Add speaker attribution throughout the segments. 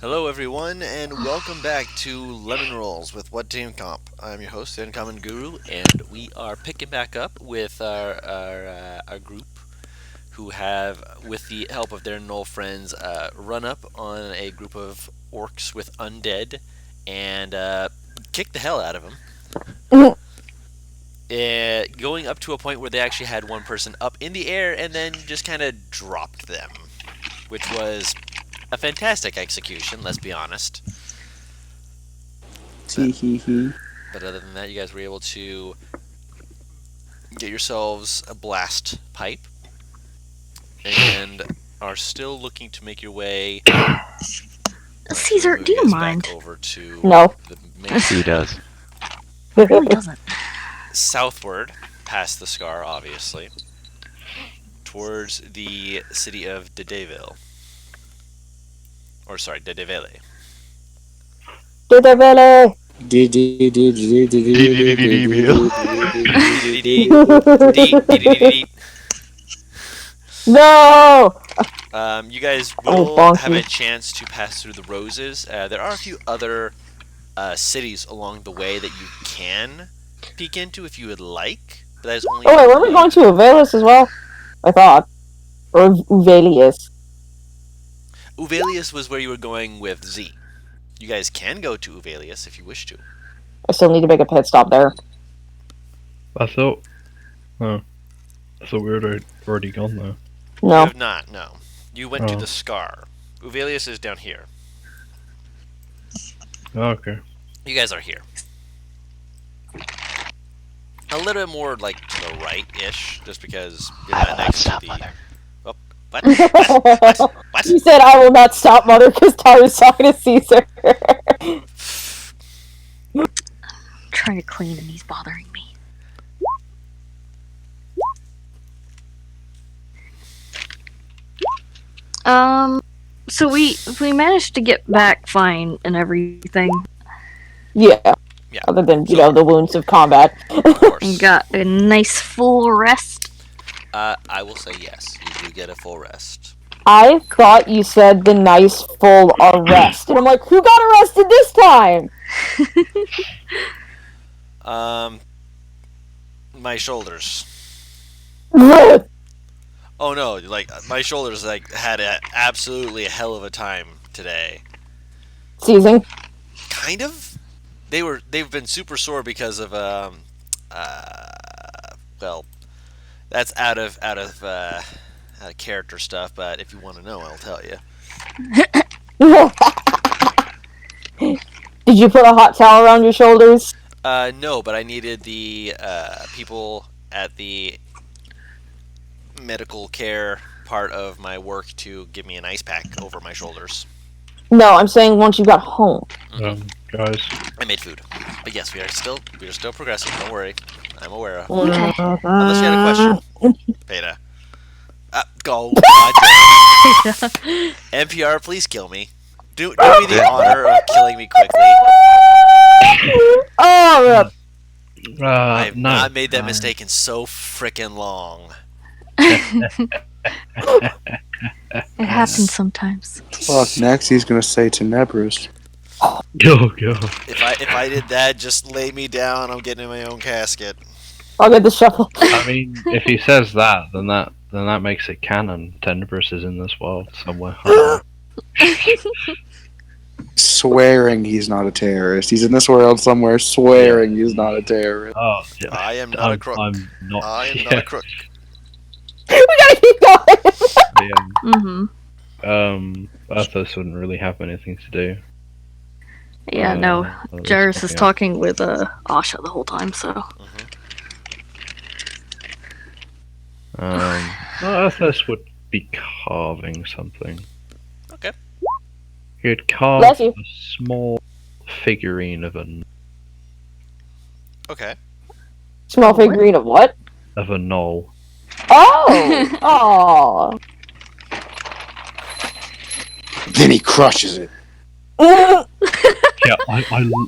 Speaker 1: Hello, everyone, and welcome back to Lemon Rolls with What Team Comp. I'm your host, Uncommon Guru, and we are picking back up with our group who have, with the help of their Knoll friends, run up on a group of orcs with undead and kicked the hell out of them. Going up to a point where they actually had one person up in the air and then just kind of dropped them, which was a fantastic execution, let's be honest.
Speaker 2: Tee hee hee.
Speaker 1: But other than that, you guys were able to get yourselves a blast pipe and are still looking to make your way.
Speaker 3: Caesar, do you mind?
Speaker 1: Back over to
Speaker 4: No.
Speaker 1: the main
Speaker 5: He does.
Speaker 3: It really doesn't.
Speaker 1: southward, past the Scar, obviously, towards the city of Dedeville. Or sorry, Dedeville.
Speaker 4: Dedeville! No!
Speaker 1: You guys
Speaker 4: Oh,
Speaker 1: will have a
Speaker 4: bonky.
Speaker 1: chance to pass through the Roses. There are a few other cities along the way that you can peek into if you would like. But that is only.
Speaker 4: Oh wait, weren't we going to Uvalis as well? I thought. Or Uvalius.
Speaker 1: Uvalius was where you were going with Z. You guys can go to Uvalius if you wish to.
Speaker 4: I still need to make a pit stop there.
Speaker 5: I thought. Oh. I thought we were already gone though.
Speaker 1: You
Speaker 4: No.
Speaker 1: have not, no. You went to
Speaker 5: Oh.
Speaker 1: the Scar. Uvalius is down here.
Speaker 5: Oh, okay.
Speaker 1: You guys are here. A little bit more like to the right-ish, just because you're not next to the. Oh, what? What? What?
Speaker 4: You said I will not stop, mother, because Tyler's talking to Caesar.
Speaker 3: Trying to clean and he's bothering me. So we managed to get back fine and everything.
Speaker 4: Yeah.
Speaker 1: Yeah.
Speaker 4: Other than, the wounds of combat.
Speaker 1: Of course.
Speaker 3: And got a nice full rest.
Speaker 1: I will say yes. You do get a full rest.
Speaker 4: I thought you said the nice full arrest. And I'm like, who got arrested this time?
Speaker 1: My shoulders.
Speaker 4: Seizing.
Speaker 1: Oh no! Like my shoulders, had absolutely a hell of a time today. Kind of. They've been super sore because of well, that's out of character stuff. But if you want to know, I'll tell you.
Speaker 4: Did you put a hot towel around your shoulders?
Speaker 1: No, but I needed the people at the medical care part of my work to give me an ice pack over my shoulders.
Speaker 4: No, I'm saying once you got home.
Speaker 5: Guys.
Speaker 1: I made food, but yes, we are still progressing. Don't worry, I'm aware of.
Speaker 3: Okay.
Speaker 1: Unless you had a question, Beta. Go. NPR, please kill me. Do me the honor of killing me quickly.
Speaker 4: Oh,
Speaker 1: I've
Speaker 5: No.
Speaker 1: not made that mistake in so frickin' long.
Speaker 3: It happens sometimes.
Speaker 2: Fuck, next he's gonna say Tenebris.
Speaker 5: Go.
Speaker 1: If I did that, just lay me down. I'm getting in my own casket.
Speaker 4: I'll get the shovel.
Speaker 5: I mean, if he says that, then that makes it canon. Tenebris is in this world somewhere.
Speaker 2: Swearing he's not a terrorist. He's in this world somewhere swearing he's not a terrorist.
Speaker 5: Oh, yeah.
Speaker 1: I am not a crook.
Speaker 5: I'm not.
Speaker 1: I am not a crook.
Speaker 4: We gotta keep going.
Speaker 3: Mm-hmm.
Speaker 5: Athos wouldn't really have anything to do.
Speaker 3: Yeah, no.
Speaker 5: Well,
Speaker 3: Jairus is
Speaker 5: something
Speaker 3: talking with Asha the whole time, so.
Speaker 5: Athos would be carving something.
Speaker 1: Okay.
Speaker 5: He'd carve
Speaker 4: Bless you.
Speaker 5: a small figurine of a
Speaker 1: Okay.
Speaker 4: Small figurine of what?
Speaker 5: knoll.
Speaker 4: Oh! Oh!
Speaker 2: Then he crushes it.
Speaker 5: Yeah,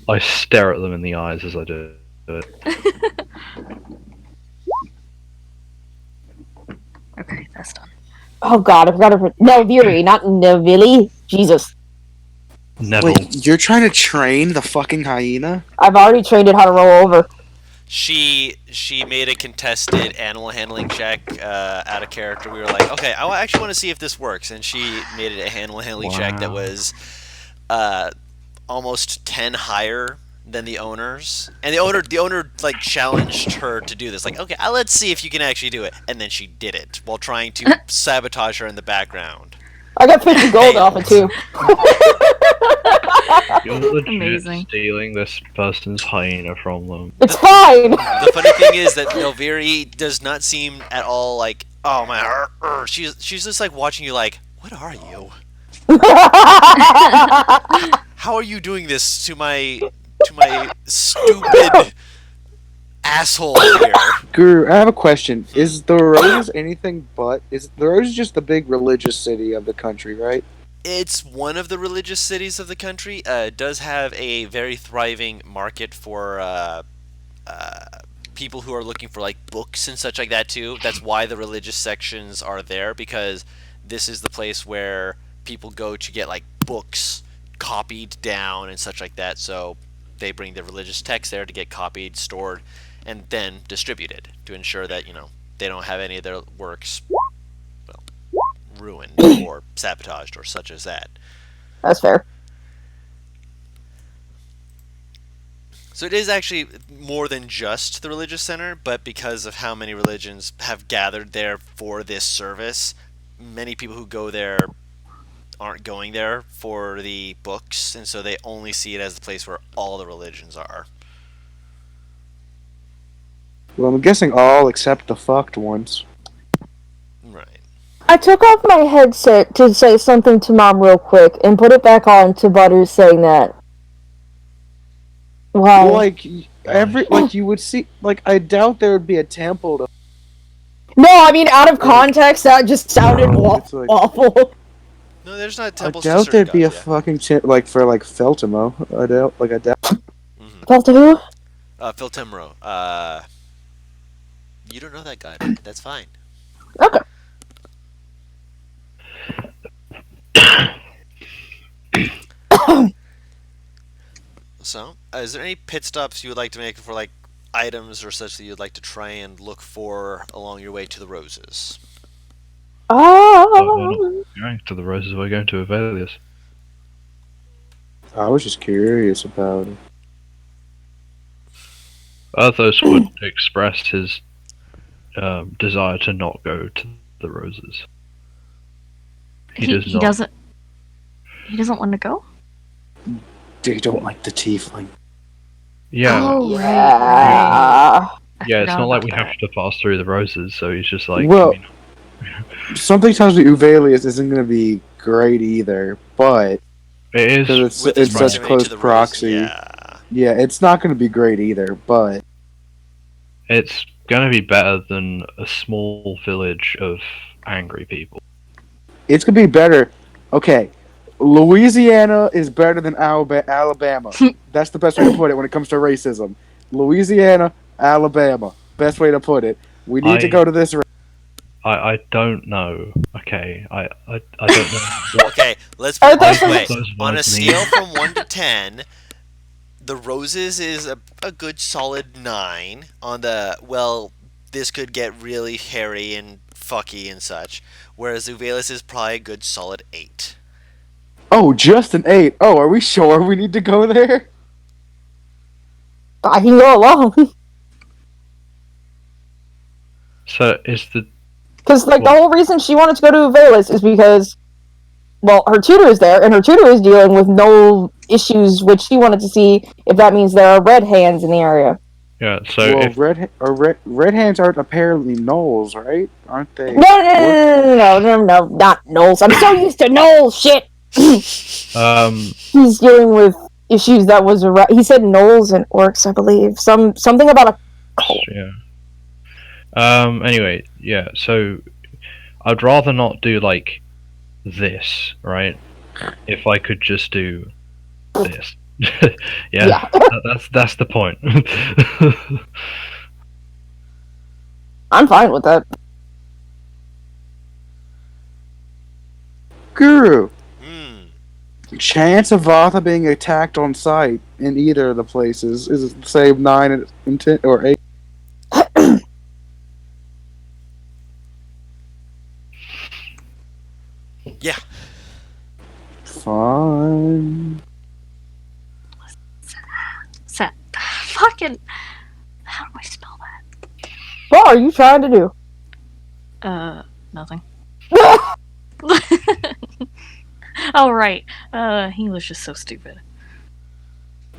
Speaker 5: I stare at them in the eyes as I do it.
Speaker 3: Okay, that's done.
Speaker 4: Oh god, I forgot her. Nelviri, not Nevili. Jesus.
Speaker 5: Neville.
Speaker 2: Wait, you're trying to train the fucking hyena?
Speaker 4: I've already trained it how to roll over.
Speaker 1: She made a contested animal handling check out of character. We were like, okay, I actually want to see if this works, and she made it a animal handling check that
Speaker 5: Wow.
Speaker 1: was almost 10 higher than the owner's. And the owner like challenged her to do this. Like, okay, let's see if you can actually do it. And then she did it while trying to sabotage her in the background.
Speaker 4: I got 50 gold off it too.
Speaker 5: You're legit
Speaker 3: Amazing.
Speaker 5: stealing this person's hyena from them.
Speaker 4: It's fine.
Speaker 1: The funny thing is that Noviri does not seem at all like, oh my, she's just like watching you like, what are you? How are you doing this to my stupid asshole here?
Speaker 2: Guru, I have a question. Is the Rose anything but? Is the Rose just the big religious city of the country, right?
Speaker 1: It's one of the religious cities of the country. It does have a very thriving market for people who are looking for like books and such like that too. That's why the religious sections are there, because this is the place where people go to get like books copied down and such like that. So they bring the religious texts there to get copied, stored, and then distributed to ensure that they don't have any of their works ruined or sabotaged or such as that.
Speaker 4: That's fair.
Speaker 1: So it is actually more than just the religious center, but because of how many religions have gathered there for this service, many people who go there aren't going there for the books, and so they only see it as the place where all the religions are.
Speaker 2: Well, I'm guessing all except the fucked ones.
Speaker 1: Right.
Speaker 4: I took off my headset to say something to Mom real quick and put it back on to Butters saying that. Wow.
Speaker 2: Well, like you would see. Like, I doubt there would be a temple to.
Speaker 4: No, I mean, out of context, that just sounded
Speaker 2: It's like-
Speaker 4: awful.
Speaker 1: No, there's not
Speaker 2: I
Speaker 1: temples to
Speaker 2: doubt
Speaker 1: certain
Speaker 2: there'd be a
Speaker 1: gods,
Speaker 2: fucking like for like Feltimo. I doubt.
Speaker 4: Felt who?
Speaker 1: Philtemro. You don't know that god. That's fine.
Speaker 4: Okay.
Speaker 1: So, is there any pit stops you would like to make for like items or such that you'd like to try and look for along your way to the roses?
Speaker 4: Oh.
Speaker 5: Going to the Roses, we're going to Avelius.
Speaker 2: I was just curious about it.
Speaker 5: Arthos would express his desire to not go to the Roses. He does not.
Speaker 3: doesn't. He doesn't want to go.
Speaker 2: They don't like the tiefling.
Speaker 5: Yeah,
Speaker 3: Oh, right.
Speaker 4: Yeah.
Speaker 3: I
Speaker 5: yeah. It's
Speaker 3: forgot
Speaker 5: not like
Speaker 3: about
Speaker 5: we
Speaker 3: that.
Speaker 5: have to pass through the Roses, so he's just like.
Speaker 2: Well-
Speaker 5: I mean,
Speaker 2: Something tells me Uvelius isn't going to be great either, but
Speaker 5: it is.
Speaker 2: because
Speaker 1: With
Speaker 2: it's
Speaker 1: its
Speaker 2: such
Speaker 1: proximity
Speaker 2: close
Speaker 1: to the rose,
Speaker 2: proxy.
Speaker 1: yeah.
Speaker 2: Yeah, it's not going to be great either, but
Speaker 5: It's gonna be better than a small village of angry people.
Speaker 2: it's going to be better. Okay, Louisiana is better than Alabama. That's the best way to put it when it comes to racism. Louisiana, Alabama. Best way to put it. We need to
Speaker 5: I-
Speaker 2: go to this.
Speaker 5: I don't know. Okay, I don't know. What
Speaker 1: Okay, let's
Speaker 4: Are
Speaker 1: put it this
Speaker 4: those-
Speaker 1: way.
Speaker 5: those
Speaker 1: On a
Speaker 5: words
Speaker 1: scale
Speaker 5: mean.
Speaker 1: from 1 to 10, the roses is a good solid 9. On the, well, this could get really hairy and fucky and such. Whereas Uvalis is probably a good solid 8.
Speaker 2: Oh, just an 8. Oh, are we sure we need to go there?
Speaker 4: I can go along.
Speaker 5: So is the
Speaker 4: Because, like, the whole reason she wanted to go to Uvalis is because, well, her tutor is there, and her tutor is dealing with no issues, which she wanted to see if that means there are red hands in the area.
Speaker 5: yeah? So
Speaker 2: Well,
Speaker 5: if
Speaker 2: red hands aren't apparently gnolls, right? Aren't they?
Speaker 4: No, not Knowles. I'm so used to Knowles shit. He's dealing with issues that was he said Knowles and orcs, I believe. Something about a cult.
Speaker 5: yeah. Anyway, yeah. So I'd rather not do like this, right? If I could just do this.
Speaker 4: Yeah.
Speaker 5: That's the point.
Speaker 4: I'm fine with that.
Speaker 2: Guru,
Speaker 1: Hmm.
Speaker 2: Chance of Vatha being attacked on sight in either of the places is the same 9 and 10 or 8.
Speaker 1: Yeah.
Speaker 2: Fine.
Speaker 3: Fucking. How do I spell
Speaker 4: What are you trying to do?
Speaker 3: that? Nothing. Oh, right. He was just so stupid.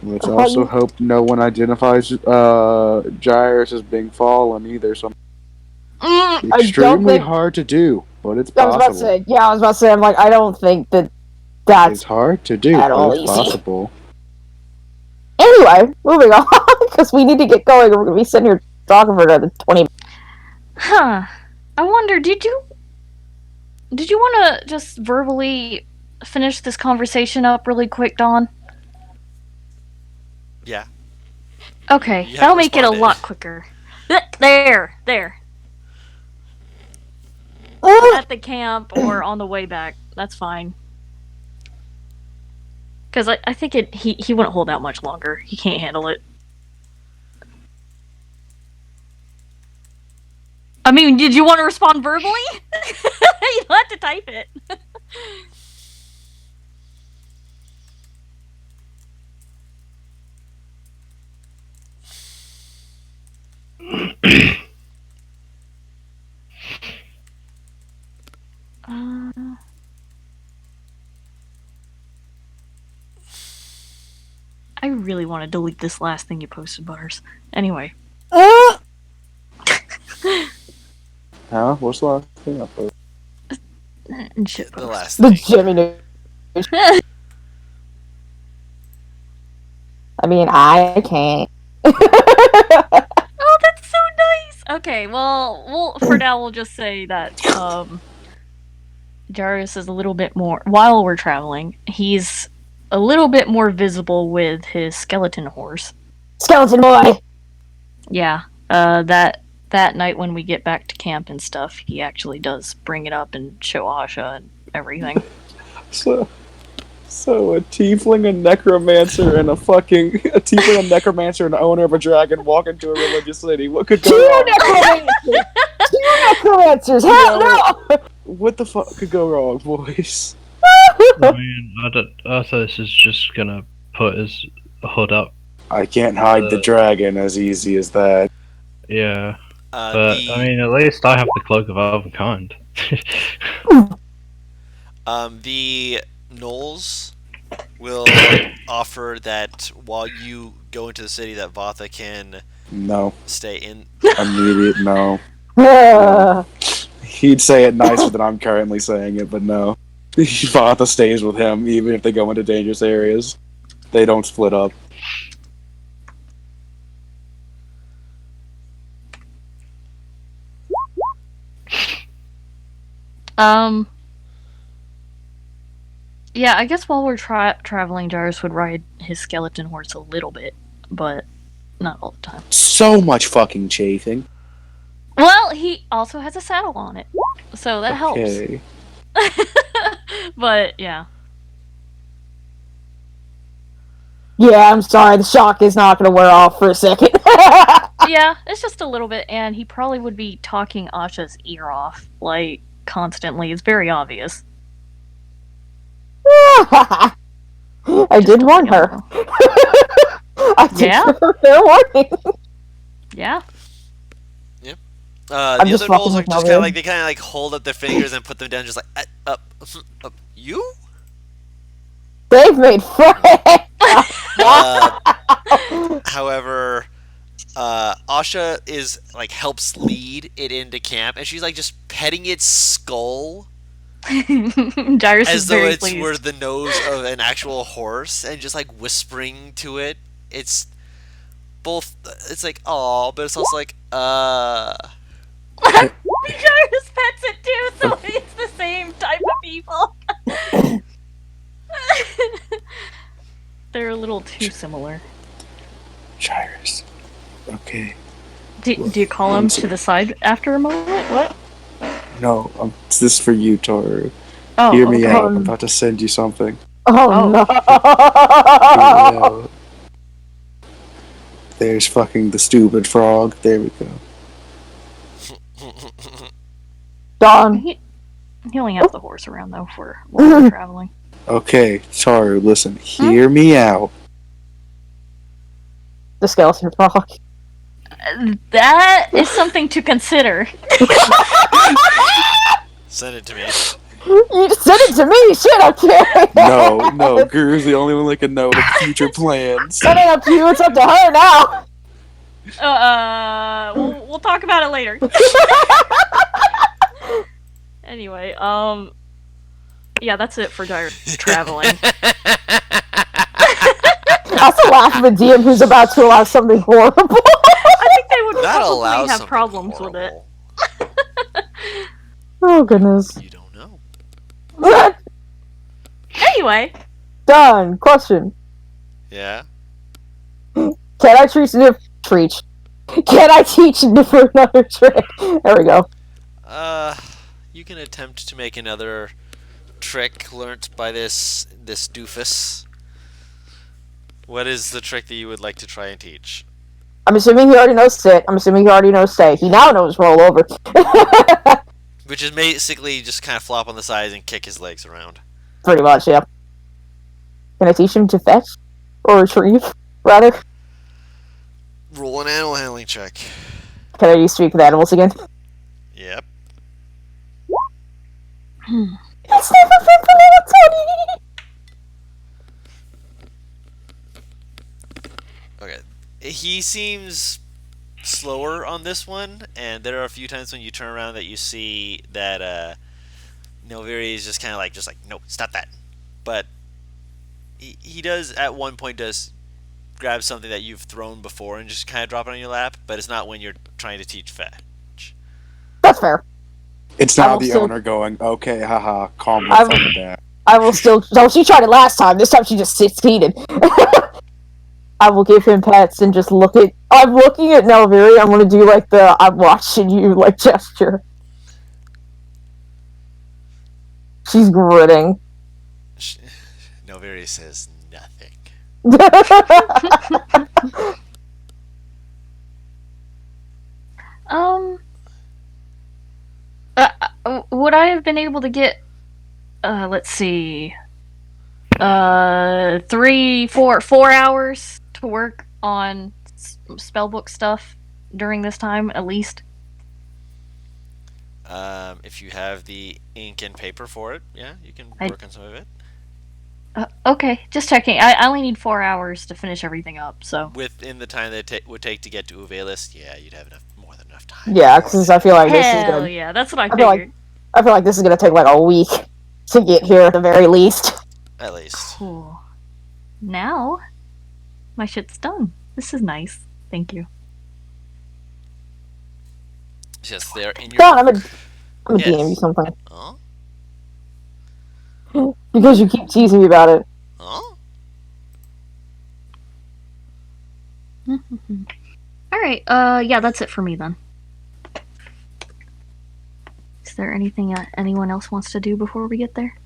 Speaker 2: Let's also hope no one identifies Gyrus as being fallen either. So
Speaker 3: Mm,
Speaker 2: extremely
Speaker 4: think-
Speaker 2: hard to do, but it's
Speaker 4: I was about to
Speaker 2: possible.
Speaker 4: say, yeah, I was about to say, I'm like, I don't think
Speaker 2: It's
Speaker 4: that's
Speaker 2: hard to do,
Speaker 4: at all
Speaker 2: but it's
Speaker 4: easy.
Speaker 2: possible.
Speaker 4: Anyway, moving on, because we need to get going. We're going to be sitting here talking for another 20 minutes.
Speaker 3: Huh. I wonder, did you want to just verbally finish this conversation up really quick, Dawn?
Speaker 1: Yeah.
Speaker 3: Okay,
Speaker 1: You
Speaker 3: that'll
Speaker 1: haven't
Speaker 3: make it a
Speaker 1: responded.
Speaker 3: lot quicker. There. At the camp or on the way back. That's fine. Because I think he wouldn't hold out much longer. He can't handle it. I mean, did you want to respond verbally? You don't have to type it. I really want to delete this last thing you posted, Butters. Anyway.
Speaker 2: Huh? What's the last thing I posted?
Speaker 3: And shit
Speaker 1: The
Speaker 3: post.
Speaker 1: last
Speaker 4: The
Speaker 1: thing.
Speaker 4: Jimmy News. I mean, I can't.
Speaker 3: Oh, that's so nice. Okay, well, for now we'll just say that Jarius is a little bit more while we're traveling. He's a little bit more visible with his skeleton horse.
Speaker 4: Skeleton boy!
Speaker 3: Yeah. That night when we get back to camp and stuff, he actually does bring it up and show Asha and everything.
Speaker 2: So a tiefling, a necromancer, and a tiefling, a necromancer, and the owner of a dragon walk into a religious city. What could go
Speaker 4: Two
Speaker 2: wrong?
Speaker 4: necromancers! Two necromancers! Hell no!
Speaker 2: What the fuck could go wrong, boys?
Speaker 5: I mean, I thought this is just gonna put his hood up.
Speaker 2: I can't hide the dragon as easy as that.
Speaker 5: Yeah, but I mean, at least I have the cloak of Elvenkind.
Speaker 1: The Knolls will offer that while you go into the city, that Vatha can
Speaker 2: No.
Speaker 1: stay in.
Speaker 2: Immediate no.
Speaker 4: Uh,
Speaker 2: He'd say it nicer than I'm currently saying it, but no. Vatha stays with him even if they go into dangerous areas. They don't split up.
Speaker 3: Yeah, I guess while we're traveling, Jarvis would ride his skeleton horse a little bit, but not all the time.
Speaker 2: So much fucking chafing.
Speaker 3: Well, he also has a saddle on it, so that
Speaker 2: Okay.
Speaker 3: helps. But yeah.
Speaker 4: yeah, I'm sorry, the shock is not going to wear off for a second.
Speaker 3: Yeah, it's just a little bit, and he probably would be talking Asha's ear off, like, constantly. It's very obvious.
Speaker 4: I did warn her. I did
Speaker 3: Yeah?
Speaker 4: give her fair warning.
Speaker 3: Yeah.
Speaker 1: The
Speaker 4: I'm just
Speaker 1: other Knolls
Speaker 4: fucking
Speaker 1: are
Speaker 4: with
Speaker 1: just
Speaker 4: my
Speaker 1: kind of
Speaker 4: wig.
Speaker 1: like, they kind of like hold up their fingers and put them down, just like up. You?
Speaker 4: They've made friends.
Speaker 1: However, Asha is like helps lead it into camp, and she's like just petting its skull
Speaker 3: Jarvis
Speaker 1: as
Speaker 3: is
Speaker 1: though
Speaker 3: very
Speaker 1: it's
Speaker 3: pleased.
Speaker 1: were the nose of an actual horse, and just like whispering to it. It's both. It's like oh, but it's also like
Speaker 3: Jarvis pets it too, so it's the same type of people. They're a little too similar.
Speaker 2: Gyrus. Okay.
Speaker 3: Do you call him to the side after a moment? What?
Speaker 2: No, this is for you, Toru.
Speaker 3: Oh,
Speaker 2: Hear me
Speaker 3: okay.
Speaker 2: out. I'm about to send you something.
Speaker 4: Oh, no.
Speaker 2: Yeah. There's fucking the stupid frog. There we go.
Speaker 4: Don.
Speaker 3: He only has the horse around though for when we're traveling.
Speaker 2: Okay, Charu, listen. Hear me out.
Speaker 4: The skeleton frog.
Speaker 3: That is something to consider.
Speaker 1: Send it to me.
Speaker 4: You just sent it to me. Shit, okay.
Speaker 2: No, Guru's the only one that can know the future plans.
Speaker 4: That ain't up to you. It's up to her now.
Speaker 3: We'll talk about it later. Anyway, yeah, that's it for traveling.
Speaker 4: That's the laugh of a DM who's about to allow something horrible.
Speaker 3: I think they would
Speaker 1: That
Speaker 3: probably
Speaker 1: allows
Speaker 3: have
Speaker 1: something
Speaker 3: problems with it.
Speaker 1: horrible.
Speaker 4: Oh, goodness.
Speaker 1: You don't know.
Speaker 3: Anyway,
Speaker 4: Done. Question.
Speaker 1: Yeah.
Speaker 4: Can I teach Can I teach Nipper another trick? There we go.
Speaker 1: You can attempt to make another trick learnt by this doofus. What is the trick that you would like to try and teach?
Speaker 4: I'm assuming he already knows sit. I'm assuming he already knows stay. He now knows roll over.
Speaker 1: Which is basically just kind of flop on the sides and kick his legs around.
Speaker 4: Pretty much, yeah. Can I teach him to fetch? Or retrieve, rather?
Speaker 1: Roll an animal handling check.
Speaker 4: Can I use speak with animals again?
Speaker 1: Yep.
Speaker 4: It's never been for little Tony!
Speaker 1: Okay. He seems slower on this one, and there are a few times when you turn around that you see that Nilviri is just kind of like, no, stop that. But he does, at one point, does grab something that you've thrown before and just kind of drop it on your lap, but it's not when you're trying to teach fetch.
Speaker 4: That's fair.
Speaker 2: It's
Speaker 4: I
Speaker 2: now
Speaker 4: will
Speaker 2: the
Speaker 4: still-
Speaker 2: owner going, okay, haha, calm the
Speaker 4: I will-
Speaker 2: fuck down.
Speaker 4: I will still. No, she tried it last time. This time she just succeeded. I will give him pets and just look at. I'm looking at Nelviri. I'm gonna do like the I'm watching you like gesture. She's gritting.
Speaker 1: Nilviri says nothing.
Speaker 3: Would I have been able to get, let's see, 4 hours to work on spellbook stuff during this time, at least?
Speaker 1: If you have the ink and paper for it, yeah, you can
Speaker 3: I-
Speaker 1: work on some of it.
Speaker 3: Okay, just checking. I only need 4 hours to finish everything up, so.
Speaker 1: Within the time that it would take to get to Uvelis, yeah, you'd have more than enough time.
Speaker 4: Yeah, because I feel like this is
Speaker 3: Hell
Speaker 4: gonna.
Speaker 3: yeah, that's what I
Speaker 4: feel like-
Speaker 3: figured.
Speaker 4: I feel like this is gonna take like a week to get here at the very least.
Speaker 1: At least.
Speaker 3: Cool. Now, my shit's done. This is nice. Thank you.
Speaker 1: Yes, they're in your.
Speaker 4: God, I'm a
Speaker 1: Yes.
Speaker 4: DM you something
Speaker 1: Huh?
Speaker 4: because you keep teasing me about it.
Speaker 1: Huh?
Speaker 3: Alright, yeah, that's it for me then. Is there anything anyone else wants to do before we get there?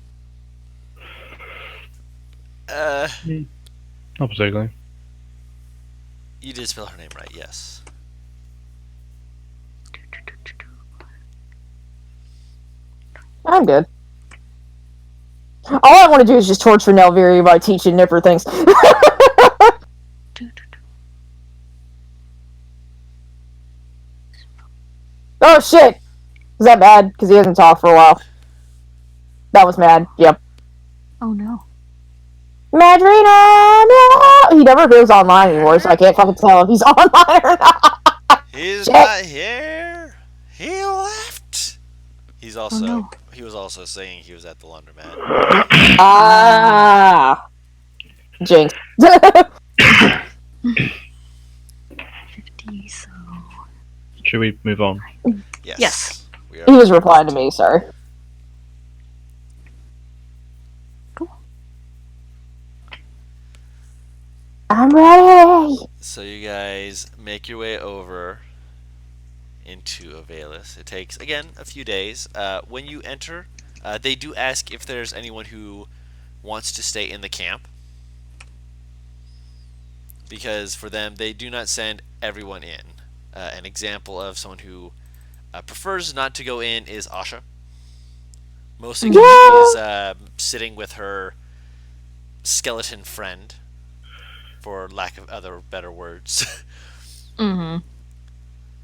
Speaker 5: Not particularly.
Speaker 1: You did spell her name right, yes.
Speaker 4: I'm good. All I want to do is just torture Nelviri by teaching Nipper things. Oh shit! Is that bad? Because he hasn't talked for a while. That was mad. Yep.
Speaker 3: Oh no.
Speaker 4: Madrina! No! He never goes online anymore, so I can't fucking tell if he's online or not.
Speaker 1: He's
Speaker 4: Shit.
Speaker 1: not here. He left. He's also.
Speaker 3: no.
Speaker 1: He was also saying he was at the laundromat.
Speaker 4: Ah. Jinx.
Speaker 3: 50, so.
Speaker 5: Should we move on?
Speaker 1: Yes.
Speaker 3: Yes.
Speaker 1: We
Speaker 4: He
Speaker 1: are.
Speaker 4: was replying to me, sorry.
Speaker 3: Cool.
Speaker 4: I'm ready!
Speaker 1: So you guys make your way over into Avelis. It takes, again, a few days. When you enter, they do ask if there's anyone who wants to stay in the camp. Because for them, they do not send everyone in. An example of someone who prefers not to go in is Asha. Mostly because she's sitting with her skeleton friend, for lack of other better words.
Speaker 3: Mm-hmm.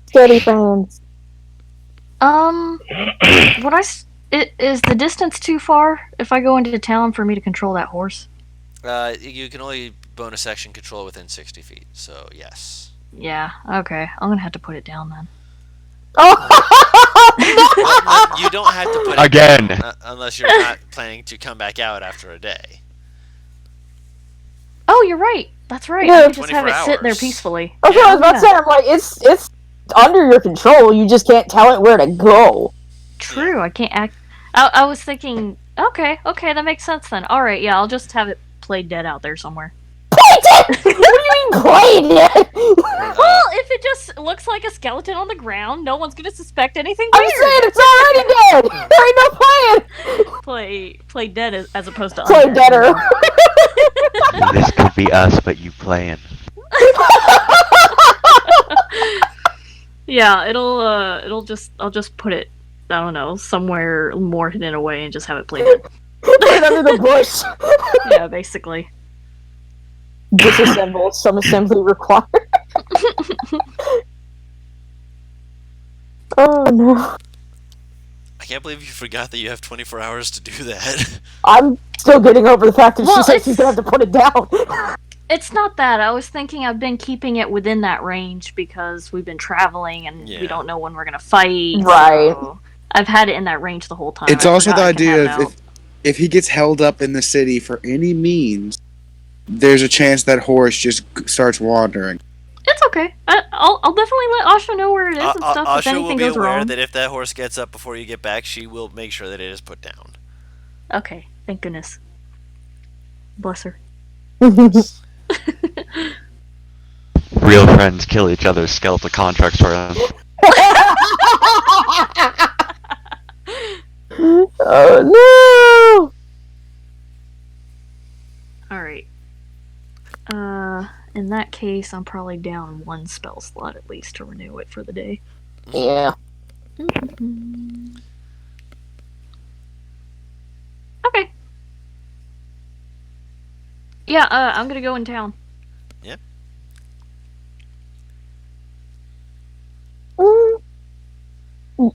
Speaker 4: Steady friends.
Speaker 3: Is the distance too far if I go into town for me to control that horse?
Speaker 1: You can only bonus action control within 60 feet, so yes.
Speaker 3: Yeah, okay. I'm gonna have to put it down then.
Speaker 4: Oh!
Speaker 1: You don't have to put it
Speaker 5: Again.
Speaker 1: down, unless you're not planning to come back out after a day.
Speaker 3: Oh, you're right. That's right.
Speaker 4: Yeah.
Speaker 3: I can just have it
Speaker 1: 24
Speaker 3: sit there
Speaker 1: hours.
Speaker 3: peacefully.
Speaker 4: That's what I was about to
Speaker 3: Yeah.
Speaker 4: say. I'm like, it's under your control. You just can't tell it where to go.
Speaker 3: True, I can't act. I was thinking, okay, that makes sense then. Alright, yeah, I'll just have it played dead out there somewhere.
Speaker 4: Play dead! What do you mean play dead?
Speaker 3: Well, if it just looks like a skeleton on the ground, no one's gonna suspect anything
Speaker 4: I'm
Speaker 3: weird.
Speaker 4: saying it's already dead. There ain't no playing.
Speaker 3: Play dead as opposed to
Speaker 4: Play
Speaker 3: undead.
Speaker 4: deader.
Speaker 6: This could be us, but you playing.
Speaker 3: Yeah, I'll just put it, I don't know, somewhere more hidden away and just have it play dead.
Speaker 4: Right under the bush.
Speaker 3: Yeah, basically.
Speaker 4: Disassemble. Some assembly required. Oh no.
Speaker 1: I can't believe you forgot that you have 24 hours to do that.
Speaker 4: I'm still getting over the fact that
Speaker 3: Well,
Speaker 4: she said she's gonna have to put it down.
Speaker 3: It's not that. I was thinking I've been keeping it within that range because we've been traveling and
Speaker 1: Yeah.
Speaker 3: we don't know when we're gonna fight.
Speaker 4: Right.
Speaker 3: So I've had it in that range the whole time.
Speaker 2: It's
Speaker 3: I
Speaker 2: also the
Speaker 3: forgot I can
Speaker 2: idea
Speaker 3: have
Speaker 2: of if he gets held up in the city for any means, there's a chance that horse just starts wandering.
Speaker 3: It's okay. I'll definitely let Asha know where it is and stuff if
Speaker 1: Asha will
Speaker 3: anything
Speaker 1: be
Speaker 3: goes
Speaker 1: aware
Speaker 3: wrong.
Speaker 1: that if that horse gets up before you get back, she will make sure that it is put down.
Speaker 3: Okay, thank goodness. Bless her.
Speaker 6: Real friends kill each other's skeletal contracts for them.
Speaker 4: Oh
Speaker 3: Alright. In that case, I'm probably down one spell slot at least to renew it for the day.
Speaker 4: no! Yeah.
Speaker 3: Okay. Yeah, I'm gonna go in town.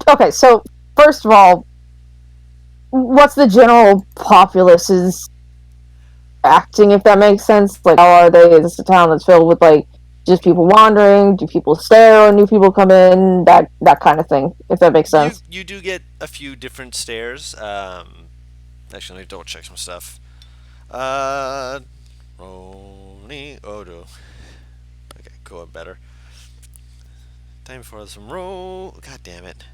Speaker 4: Okay, so first of all, what's the general populace's acting, if that makes sense? Like, how are they? Is this a town that's filled with like just people wandering? Do people stare when new people come in? That kind of thing, if that makes sense.
Speaker 1: You do get a few different stares. Actually, let me double check some stuff. Roni Odo. Okay, go up better. Time for some roll. God damn it.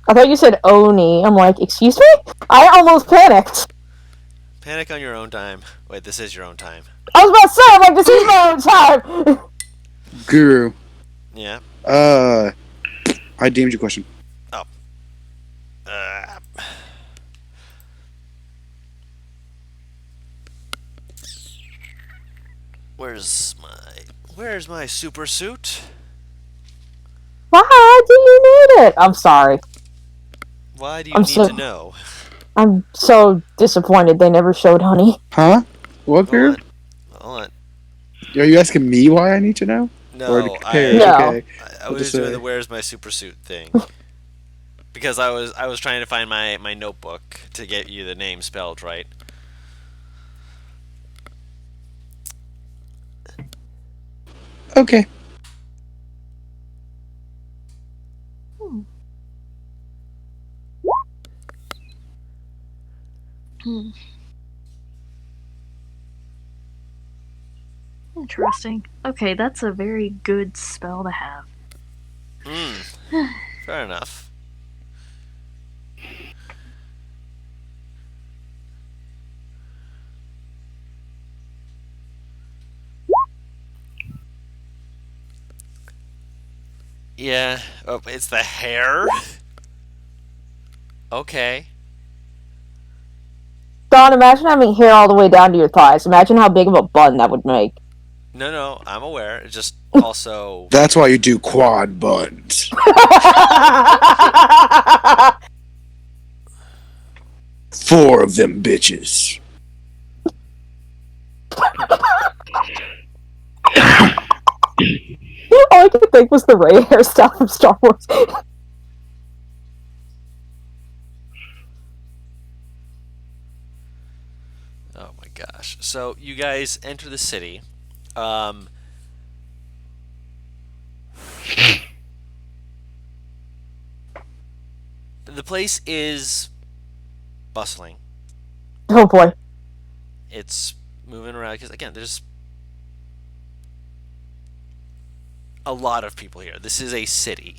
Speaker 4: I thought you said Oni. I'm like, excuse me? I almost panicked.
Speaker 1: Panic on your own time. Wait, this is your own time.
Speaker 4: I was about to say, I'm like, this is my own time.
Speaker 2: Guru,
Speaker 1: Yeah.
Speaker 2: I deemed your question. Where's my super suit?
Speaker 4: Why do you need it? I'm sorry.
Speaker 1: Why do you
Speaker 4: I'm
Speaker 1: need
Speaker 4: so-
Speaker 1: to know?
Speaker 4: I'm so disappointed they never showed Honey.
Speaker 2: Huh? What,
Speaker 1: Hold
Speaker 2: Guru?
Speaker 1: on. Hold on.
Speaker 2: Are you asking me why I need to know? Or to
Speaker 1: No,
Speaker 2: compare?
Speaker 4: No.
Speaker 2: Okay.
Speaker 1: I
Speaker 2: What
Speaker 1: was
Speaker 2: to
Speaker 1: doing
Speaker 2: say?
Speaker 1: the "Where's my super suit" thing because I was trying to find my notebook to get you the name spelled right.
Speaker 2: Okay.
Speaker 3: Interesting. Okay, that's a very good spell to have.
Speaker 1: Fair enough. Yeah. Oh, it's the hair. Okay.
Speaker 4: Don, imagine having hair all the way down to your thighs. Imagine how big of a bun that would make.
Speaker 1: No, I'm aware. It's just also
Speaker 2: That's why you do quad buns. 4 of them bitches.
Speaker 4: All I could think was the Rey hairstyle from Star Wars.
Speaker 1: oh my gosh. So you guys enter the city. The place is bustling.
Speaker 4: Oh boy.
Speaker 1: It's moving around because again, there's a lot of people here. This is a city,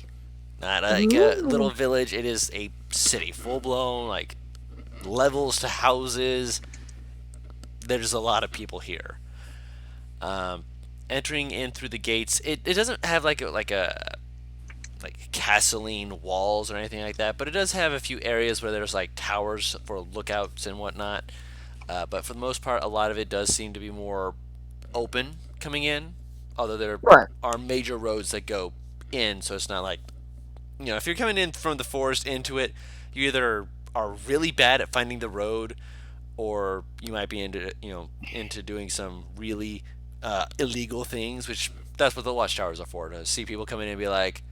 Speaker 1: not like a little village. It is a city, full blown, like levels to houses. There's a lot of people here. Entering in through the gates, it doesn't have like castling walls or anything like that, but it does have a few areas where there's like towers for lookouts and whatnot. But for the most part, a lot of it does seem to be more open coming in. Although there
Speaker 4: Right.
Speaker 1: are major roads that go in, so it's not like, if you're coming in from the forest into it, you either are really bad at finding the road, or you might be into doing some really illegal things, which that's what the watchtowers are for, to see people come in and be like,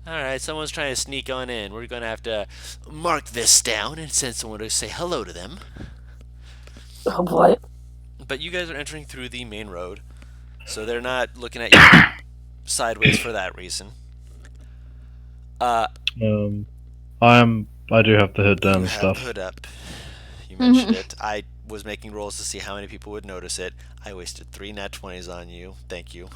Speaker 1: all right, someone's trying to sneak on in. We're going to have to mark this down and send someone to say hello to them.
Speaker 4: Oh boy.
Speaker 1: But you guys are entering through the main road, so they're not looking at you sideways for that reason.
Speaker 5: I do have the hood down
Speaker 1: You
Speaker 5: and
Speaker 1: have
Speaker 5: stuff.
Speaker 1: the hood up. You mentioned it. I was making rolls to see how many people would notice it. I wasted 3 nat 20s on you. Thank you.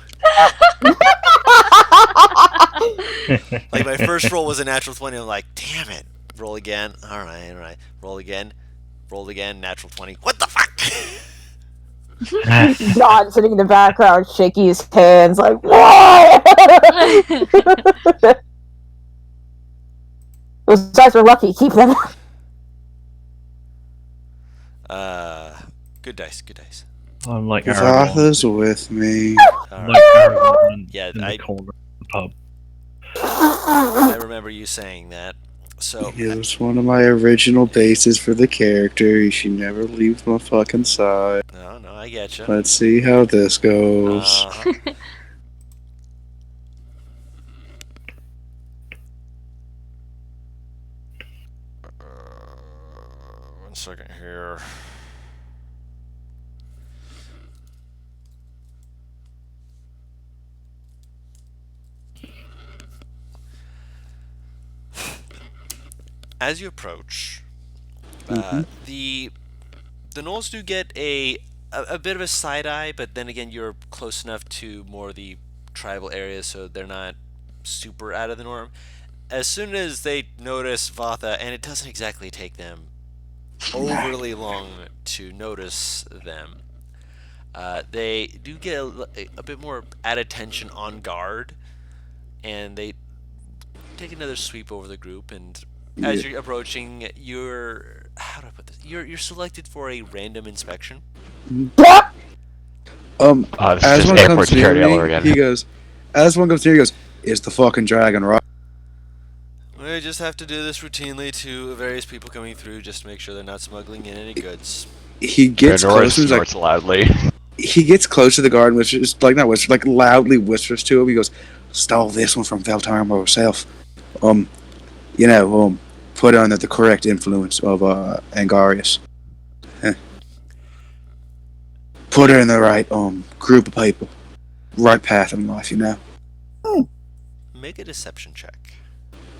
Speaker 1: Like, my first roll was a natural 20. I'm like, damn it. Roll again. All right. Roll again. Rolled again. Natural 20. What the fuck?
Speaker 4: John sitting in the background, shaking his hands like, whoa! Those guys are lucky. Keep them.
Speaker 1: Good dice.
Speaker 5: I'm like
Speaker 2: Arthur's with me.
Speaker 1: All
Speaker 5: like
Speaker 1: right.
Speaker 5: Aragorn
Speaker 1: Yeah,
Speaker 5: in the corner of the pub.
Speaker 1: I remember you saying that. So,
Speaker 2: He was one of my original bases for the character. He should never leave my fucking side.
Speaker 1: no, I get you.
Speaker 2: Let's see how this goes.
Speaker 1: One second here. As you approach, the gnolls do get a bit of a side eye, but then again, you're close enough to more of the tribal areas, so they're not super out of the norm. As soon as they notice Vatha, and it doesn't exactly take them overly long to notice them, they do get a bit more at attention, on guard, and they take another sweep over the group. And as you're approaching, how do I put this? You're selected for a random inspection.
Speaker 6: This
Speaker 2: As
Speaker 6: is
Speaker 2: one
Speaker 6: airport
Speaker 2: comes
Speaker 6: security all over
Speaker 2: near me,
Speaker 6: again.
Speaker 2: he goes, as one comes near, he goes, "Is the fucking dragon right?"
Speaker 1: We just have to do this routinely to various people coming through, just to make sure they're not smuggling in any goods.
Speaker 2: He gets
Speaker 6: Granora
Speaker 2: close and he's like,
Speaker 6: snorts loudly.
Speaker 2: he gets close to the guard and whispers, like loudly whispers to him. He goes, "Stole this one from Veltarmo herself. Put on the correct influence of Angarius. Put her in the right group of people, right path in life.
Speaker 1: Make a deception check.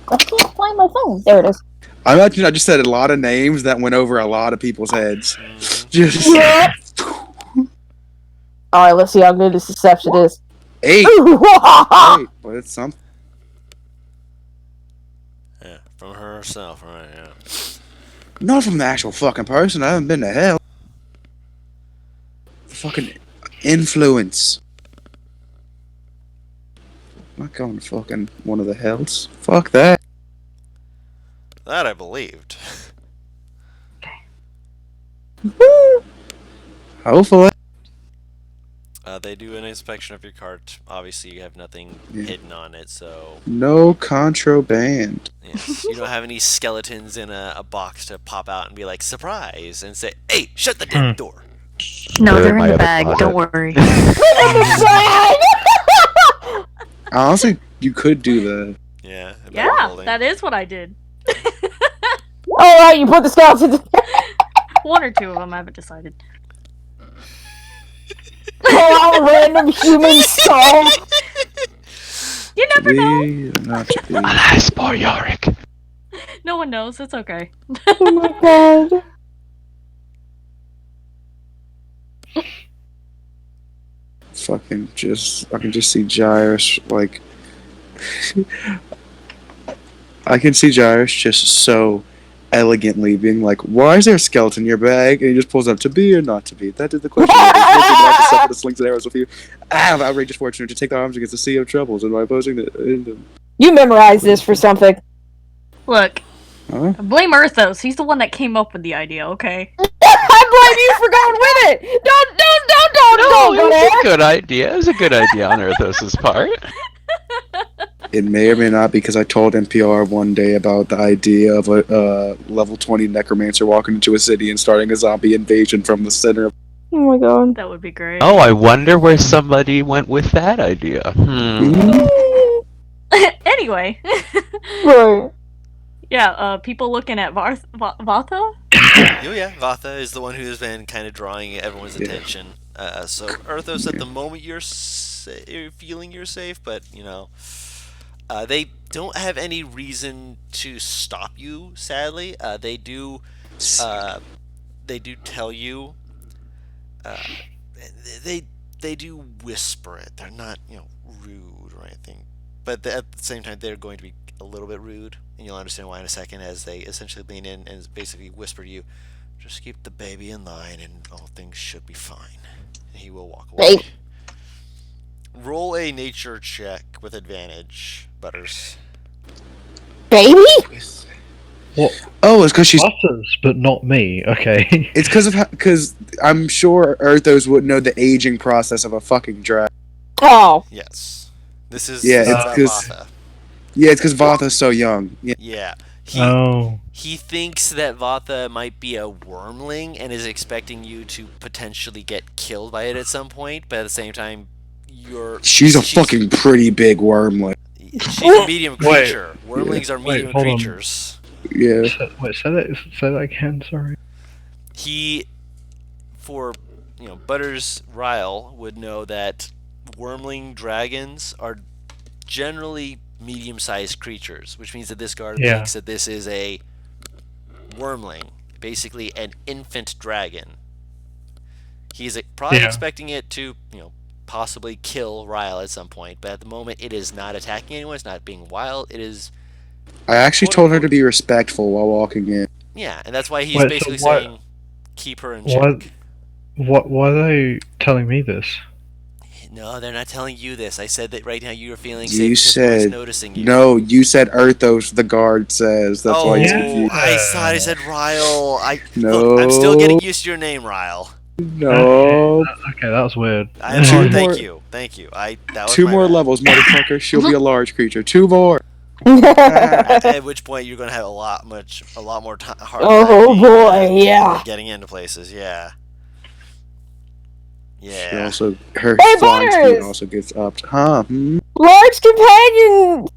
Speaker 4: I can't find my phone. There it is.
Speaker 2: I imagine I just said a lot of names that went over a lot of people's heads. Just
Speaker 4: Alright, let's see how good this deception is.
Speaker 2: 8. 8, but it's something.
Speaker 1: Yeah, from herself, right? Yeah.
Speaker 2: Not from the actual fucking person. I haven't been to hell. Fucking influence. I'm not going to fucking one of the hells. Fuck that.
Speaker 1: That I believed.
Speaker 2: Hopefully.
Speaker 1: They do an inspection of your cart. Obviously, you have nothing
Speaker 2: Yeah.
Speaker 1: hidden on it, so
Speaker 2: No contraband.
Speaker 1: yes, you don't have any skeletons in a box to pop out and be like surprise and say, "Hey, shut the damn door."
Speaker 3: No,
Speaker 6: They're
Speaker 3: they're
Speaker 6: in
Speaker 3: in
Speaker 6: my
Speaker 3: the
Speaker 6: other
Speaker 3: bag.
Speaker 6: closet.
Speaker 3: Don't worry.
Speaker 2: Honestly, you could do that.
Speaker 1: Yeah. a bag
Speaker 3: Yeah,
Speaker 1: holding.
Speaker 3: that is what I did.
Speaker 4: Alright, you put the skeletons.
Speaker 3: One or two of them, I haven't decided.
Speaker 4: Pull out random human skull.
Speaker 3: You never know.
Speaker 2: Be or not to be.
Speaker 6: Alas, poor Yorick.
Speaker 3: No one knows. It's okay.
Speaker 4: Oh my god.
Speaker 2: Fucking just, I can just see Jairus, like, I can see Jairus just so elegantly being like, why is there a skeleton in your bag? And he just pulls up, to be or not to be? That is the question. Like the stuff with the slings and arrows with you. I have outrageous fortune to take the arms against the sea of troubles, and by opposing the
Speaker 4: You memorized this for something.
Speaker 3: Look,
Speaker 2: huh?
Speaker 3: blame Earthos. He's the one that came up with the idea, okay?
Speaker 4: I blame you for going with it. Don't
Speaker 6: No, it
Speaker 4: go
Speaker 6: was
Speaker 4: there.
Speaker 6: a good idea. It was a good idea on Earthos' part.
Speaker 2: It may or may not because I told NPR one day about the idea of a level 20 necromancer walking into a city and starting a zombie invasion from the center of.
Speaker 4: Oh my god.
Speaker 3: That would be great.
Speaker 6: Oh, I wonder where somebody went with that idea.
Speaker 3: Anyway.
Speaker 4: Right.
Speaker 3: Yeah, people looking at Vatha?
Speaker 1: Oh yeah, Vatha is the one who has been kind of drawing everyone's
Speaker 2: Yeah.
Speaker 1: attention. So Earthos, at the moment you're feeling you're safe, but you know, they don't have any reason to stop you. Sadly, they do tell you. They do whisper it. They're not rude or anything, but at the same time they're going to be a little bit rude, and you'll understand why in a second as they essentially lean in and basically whisper to you, "Just keep the baby in line, and all things should be fine." And he will walk away.
Speaker 4: Right.
Speaker 1: Roll a nature check with advantage, Butters.
Speaker 4: Baby?
Speaker 2: Oh, it's because she's.
Speaker 5: Butters, but not me. Okay.
Speaker 2: It's because I'm sure Earthos wouldn't know the aging process of a fucking dragon.
Speaker 4: Oh.
Speaker 1: Yes, this is
Speaker 2: Yeah,
Speaker 1: this is
Speaker 2: it's
Speaker 1: about
Speaker 2: 'cause-
Speaker 1: Vatha.
Speaker 2: Yeah, it's because Vatha's so young. Yeah.
Speaker 1: Yeah, he
Speaker 5: Oh.
Speaker 1: he thinks that Vatha might be a wormling and is expecting you to potentially get killed by it at some point, but at the same time,
Speaker 2: She's a fucking pretty big wormling.
Speaker 1: she's a medium
Speaker 5: Wait.
Speaker 1: creature. Wormlings are medium
Speaker 5: hold on.
Speaker 1: creatures.
Speaker 2: Yeah.
Speaker 5: Wait, say that again. Sorry.
Speaker 1: Butters Ryle would know that wormling dragons are generally medium-sized creatures, which means that this guard
Speaker 5: Yeah.
Speaker 1: thinks that this is a wormling, basically an infant dragon. He's probably
Speaker 5: Yeah.
Speaker 1: expecting it to, possibly kill Ryle at some point, but at the moment it is not attacking anyone. It's not being wild. It is,
Speaker 2: I actually told her to be respectful while walking in.
Speaker 1: yeah, and that's why he's
Speaker 5: Wait, so
Speaker 1: basically
Speaker 5: why-
Speaker 1: saying, keep her in
Speaker 5: Why-
Speaker 1: check.
Speaker 5: Why are they telling me this?
Speaker 1: No, they're not telling you this. I said that right now you are feeling
Speaker 2: You
Speaker 1: safe because no one's
Speaker 2: said-
Speaker 1: noticing you.
Speaker 2: No, you said Earthos, the guard says. That's why he's
Speaker 5: Yeah.
Speaker 2: confused.
Speaker 1: I thought I said Ryle.
Speaker 2: No.
Speaker 1: Look, I'm still getting used to your name, Ryle.
Speaker 2: No.
Speaker 5: Okay, that was weird.
Speaker 1: I'm
Speaker 2: Two
Speaker 1: sorry.
Speaker 2: more-
Speaker 1: Thank you. That was
Speaker 2: Two
Speaker 1: my
Speaker 2: more
Speaker 1: bad.
Speaker 2: levels, motherfucker. She'll be a large creature. Two more.
Speaker 1: At which point you're gonna have a lot more time.
Speaker 4: Oh boy, yeah.
Speaker 1: Getting into places, yeah.
Speaker 2: She
Speaker 1: Yeah.
Speaker 2: also, her
Speaker 4: Hey,
Speaker 2: flying speed
Speaker 4: Butters!
Speaker 2: also gets upped. Huh? Hmm?
Speaker 4: Large companion.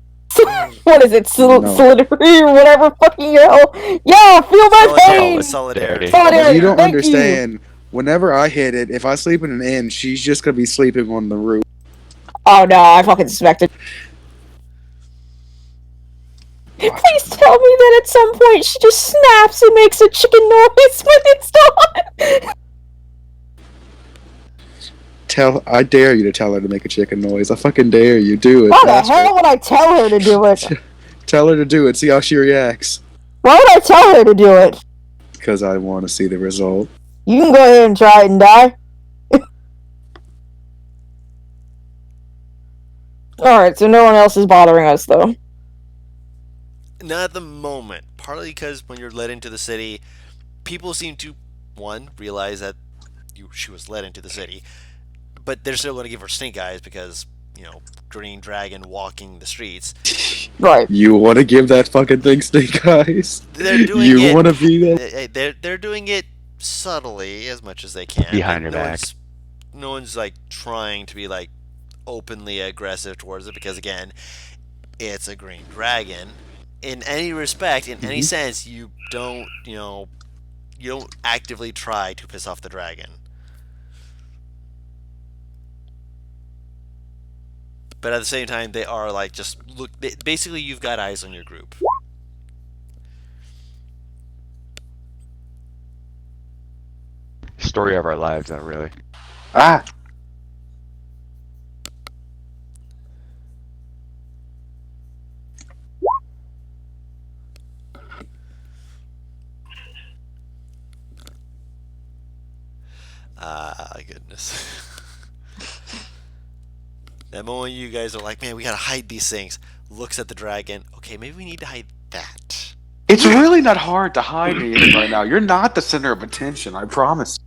Speaker 4: What is it?
Speaker 2: No.
Speaker 4: Solidarity or whatever fucking hell. Yeah, feel my pain.
Speaker 1: Solidarity.
Speaker 4: Solidarity.
Speaker 2: You don't
Speaker 4: Thank you.
Speaker 2: understand. Whenever I hit it, if I sleep in an inn, she's just gonna be sleeping on the roof.
Speaker 4: Oh no, I fucking suspected. Please tell me that at some point she just snaps and makes a chicken noise when it's done.
Speaker 2: I dare you to tell her to make a chicken noise. I fucking dare you. Do it.
Speaker 4: Why the
Speaker 2: faster.
Speaker 4: hell would I tell her to do it?
Speaker 2: Tell her to do it. See how she reacts.
Speaker 4: Why would I tell her to do it?
Speaker 2: Because I want to see the result.
Speaker 4: You can go ahead and try it and die. Alright, so no one else is bothering us though.
Speaker 1: Not at the moment. Partly because when you're led into the city, people seem to one, realize that she was led into the city, but they're still going to give her stink eyes because, green dragon walking the streets.
Speaker 4: Right.
Speaker 2: You want to give that fucking thing snake eyes?
Speaker 1: They're doing
Speaker 2: You
Speaker 1: it.
Speaker 2: want to be that?
Speaker 1: They're doing it subtly as much as they can.
Speaker 6: Behind her
Speaker 1: no
Speaker 6: back.
Speaker 1: No one's like trying to be like openly aggressive towards it because again, it's a green dragon. In any respect, in any sense, you don't actively try to piss off the dragon. But at the same time, they are like just look. Basically, you've got eyes on your group.
Speaker 6: Story of our lives, not really.
Speaker 2: Ah,
Speaker 1: Goodness. That moment you guys are like, man, we gotta hide these things. Looks at the dragon. Okay, maybe we need to hide that.
Speaker 2: it's really not hard to hide anything right now. You're not the center of attention, I promise.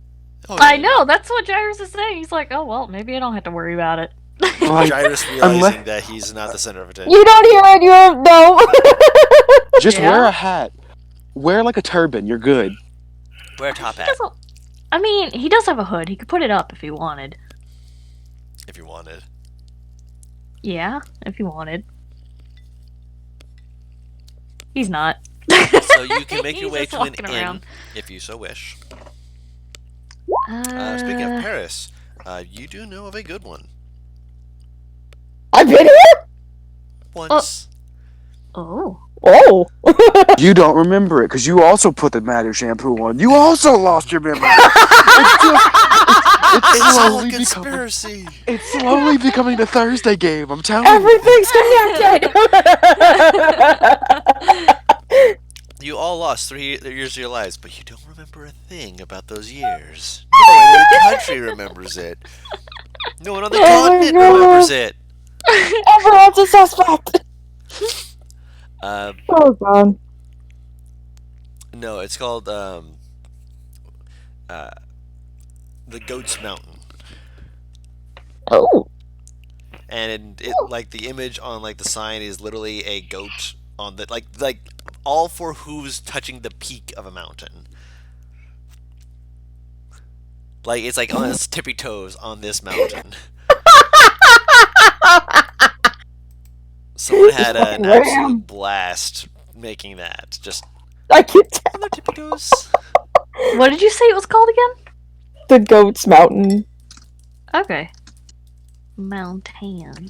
Speaker 1: Oh,
Speaker 3: I know, that's what Jairus is saying. He's like, oh, well, maybe I don't have to worry about it.
Speaker 2: Like,
Speaker 1: Jairus realizing
Speaker 2: unless-
Speaker 1: that he's not the center of attention.
Speaker 4: You don't hear it. You don't know.
Speaker 2: just
Speaker 3: Yeah.
Speaker 2: wear a hat. Wear like a turban. You're good.
Speaker 1: Wear a top
Speaker 3: He
Speaker 1: hat
Speaker 3: doesn't- I mean, he does have a hood. He could put it up if he wanted.
Speaker 1: if you wanted.
Speaker 3: Yeah, if he wanted. He's not.
Speaker 1: So you can make your
Speaker 3: He's
Speaker 1: way
Speaker 3: just
Speaker 1: to an
Speaker 3: walking
Speaker 1: inn
Speaker 3: around.
Speaker 1: if you so wish. Speaking of Paris, you do know of a good one.
Speaker 4: I've been here.
Speaker 1: Once.
Speaker 3: Oh.
Speaker 4: Oh.
Speaker 2: You don't remember it because you also put the Matter shampoo on. You also lost your memory.
Speaker 1: It's all a
Speaker 2: slowly becoming,
Speaker 1: conspiracy.
Speaker 2: it's slowly becoming the Thursday game. I'm telling you.
Speaker 4: Everything's connected.
Speaker 1: You all lost 3 years of your lives, but you don't remember a thing about those years. No one in the country remembers it. No one on the
Speaker 4: Oh my
Speaker 1: continent
Speaker 4: God.
Speaker 1: remembers it.
Speaker 4: Everyone's a suspect.
Speaker 1: Um,
Speaker 4: Oh god.
Speaker 1: no, it's called the Goat's Mountain,
Speaker 4: Oh.
Speaker 1: and it like the image on like the sign is literally a goat on the like all 4 hooves touching the peak of a mountain. Like it's like on its tippy toes on this mountain. Someone had an
Speaker 4: Ram.
Speaker 1: absolute blast making that. Just
Speaker 4: I can tell.
Speaker 1: on their tippy toes.
Speaker 3: What did you say it was called again?
Speaker 4: The Goat's Mountain.
Speaker 3: Okay. Mountain.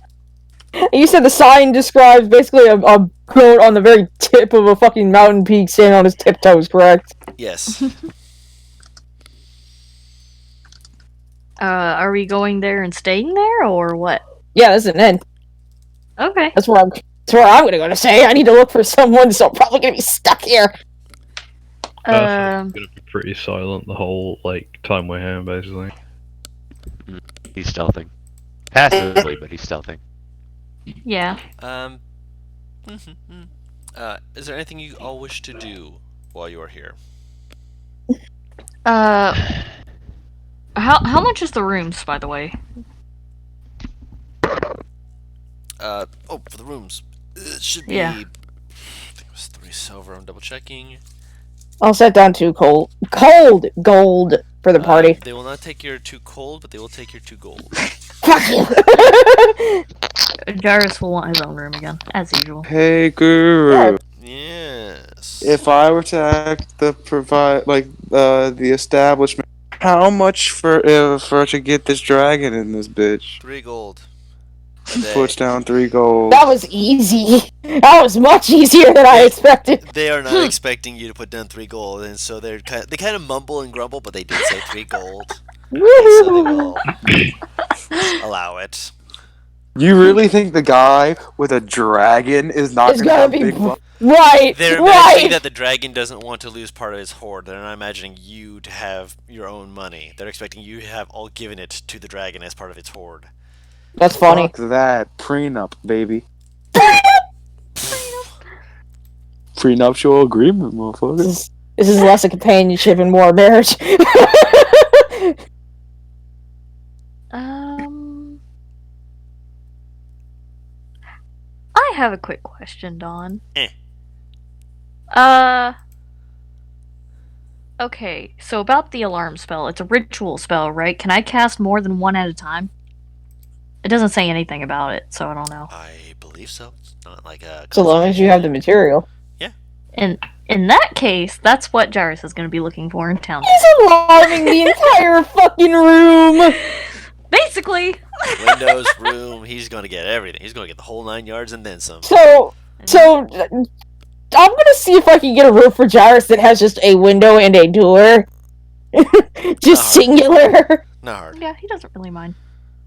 Speaker 4: You said the sign describes basically a goat on the very tip of a fucking mountain peak standing on his tiptoes, correct?
Speaker 1: Yes.
Speaker 3: Are we going there and staying there, or what?
Speaker 4: Yeah, that's an end.
Speaker 3: Okay.
Speaker 4: That's where I'm gonna go to say. I need to look for someone, so I'm probably gonna be stuck here.
Speaker 5: It's gonna be pretty silent the whole time we're here, basically.
Speaker 6: He's stealthing. Passively, but he's stealthing.
Speaker 3: Yeah.
Speaker 1: Is there anything you all wish to do while you are here?
Speaker 3: How much is the rooms, by the way?
Speaker 1: For the rooms, it should be.
Speaker 3: Yeah.
Speaker 1: I think it was 3 silver. I'm double checking.
Speaker 4: I'll set down 2 cold gold for the party.
Speaker 1: They will not take your 2 cold, but they will take your 2 gold.
Speaker 4: Fuck you.
Speaker 3: Jairus will want his own room again, as usual.
Speaker 2: Hey, Guru.
Speaker 1: Yes.
Speaker 2: If I were to act the the establishment, how much for to get this dragon in this bitch?
Speaker 1: 3 gold. a day.
Speaker 2: Puts down 3 gold.
Speaker 4: That was easy. That was much easier than I expected.
Speaker 1: They are not expecting you to put down 3 gold, and so they kind of mumble and grumble, but they did say 3 gold, so they will allow it.
Speaker 2: You really think the guy with a dragon is not
Speaker 4: It's
Speaker 2: gonna
Speaker 4: gotta
Speaker 2: have
Speaker 4: be
Speaker 2: big bucks?
Speaker 4: right.
Speaker 1: They're imagining
Speaker 4: Right.
Speaker 1: that the dragon doesn't want to lose part of his hoard. They're not imagining you to have your own money. They're expecting you to have all given it to the dragon as part of its hoard.
Speaker 4: That's funny.
Speaker 2: Fuck that prenup, baby. Prenuptial agreement, motherfucker.
Speaker 4: This is less a companionship and more a marriage.
Speaker 3: I have a quick question, Dawn.
Speaker 1: Eh.
Speaker 3: Okay, so about the alarm spell, it's a ritual spell, right? Can I cast more than one at a time? It doesn't say anything about it, so I don't know.
Speaker 1: I believe so. It's not like a.
Speaker 4: So long as you have the material.
Speaker 3: And in that case, that's what Gyrus is going to be looking for in town.
Speaker 4: He's alarming the entire fucking room!
Speaker 3: Basically!
Speaker 1: Windows, room. He's gonna get everything. He's gonna get the whole 9 yards and then some.
Speaker 4: So, I'm gonna see if I can get a room for Gyrus that has just a window and a door. Just singular.
Speaker 1: Not hard.
Speaker 3: Yeah, he doesn't really mind.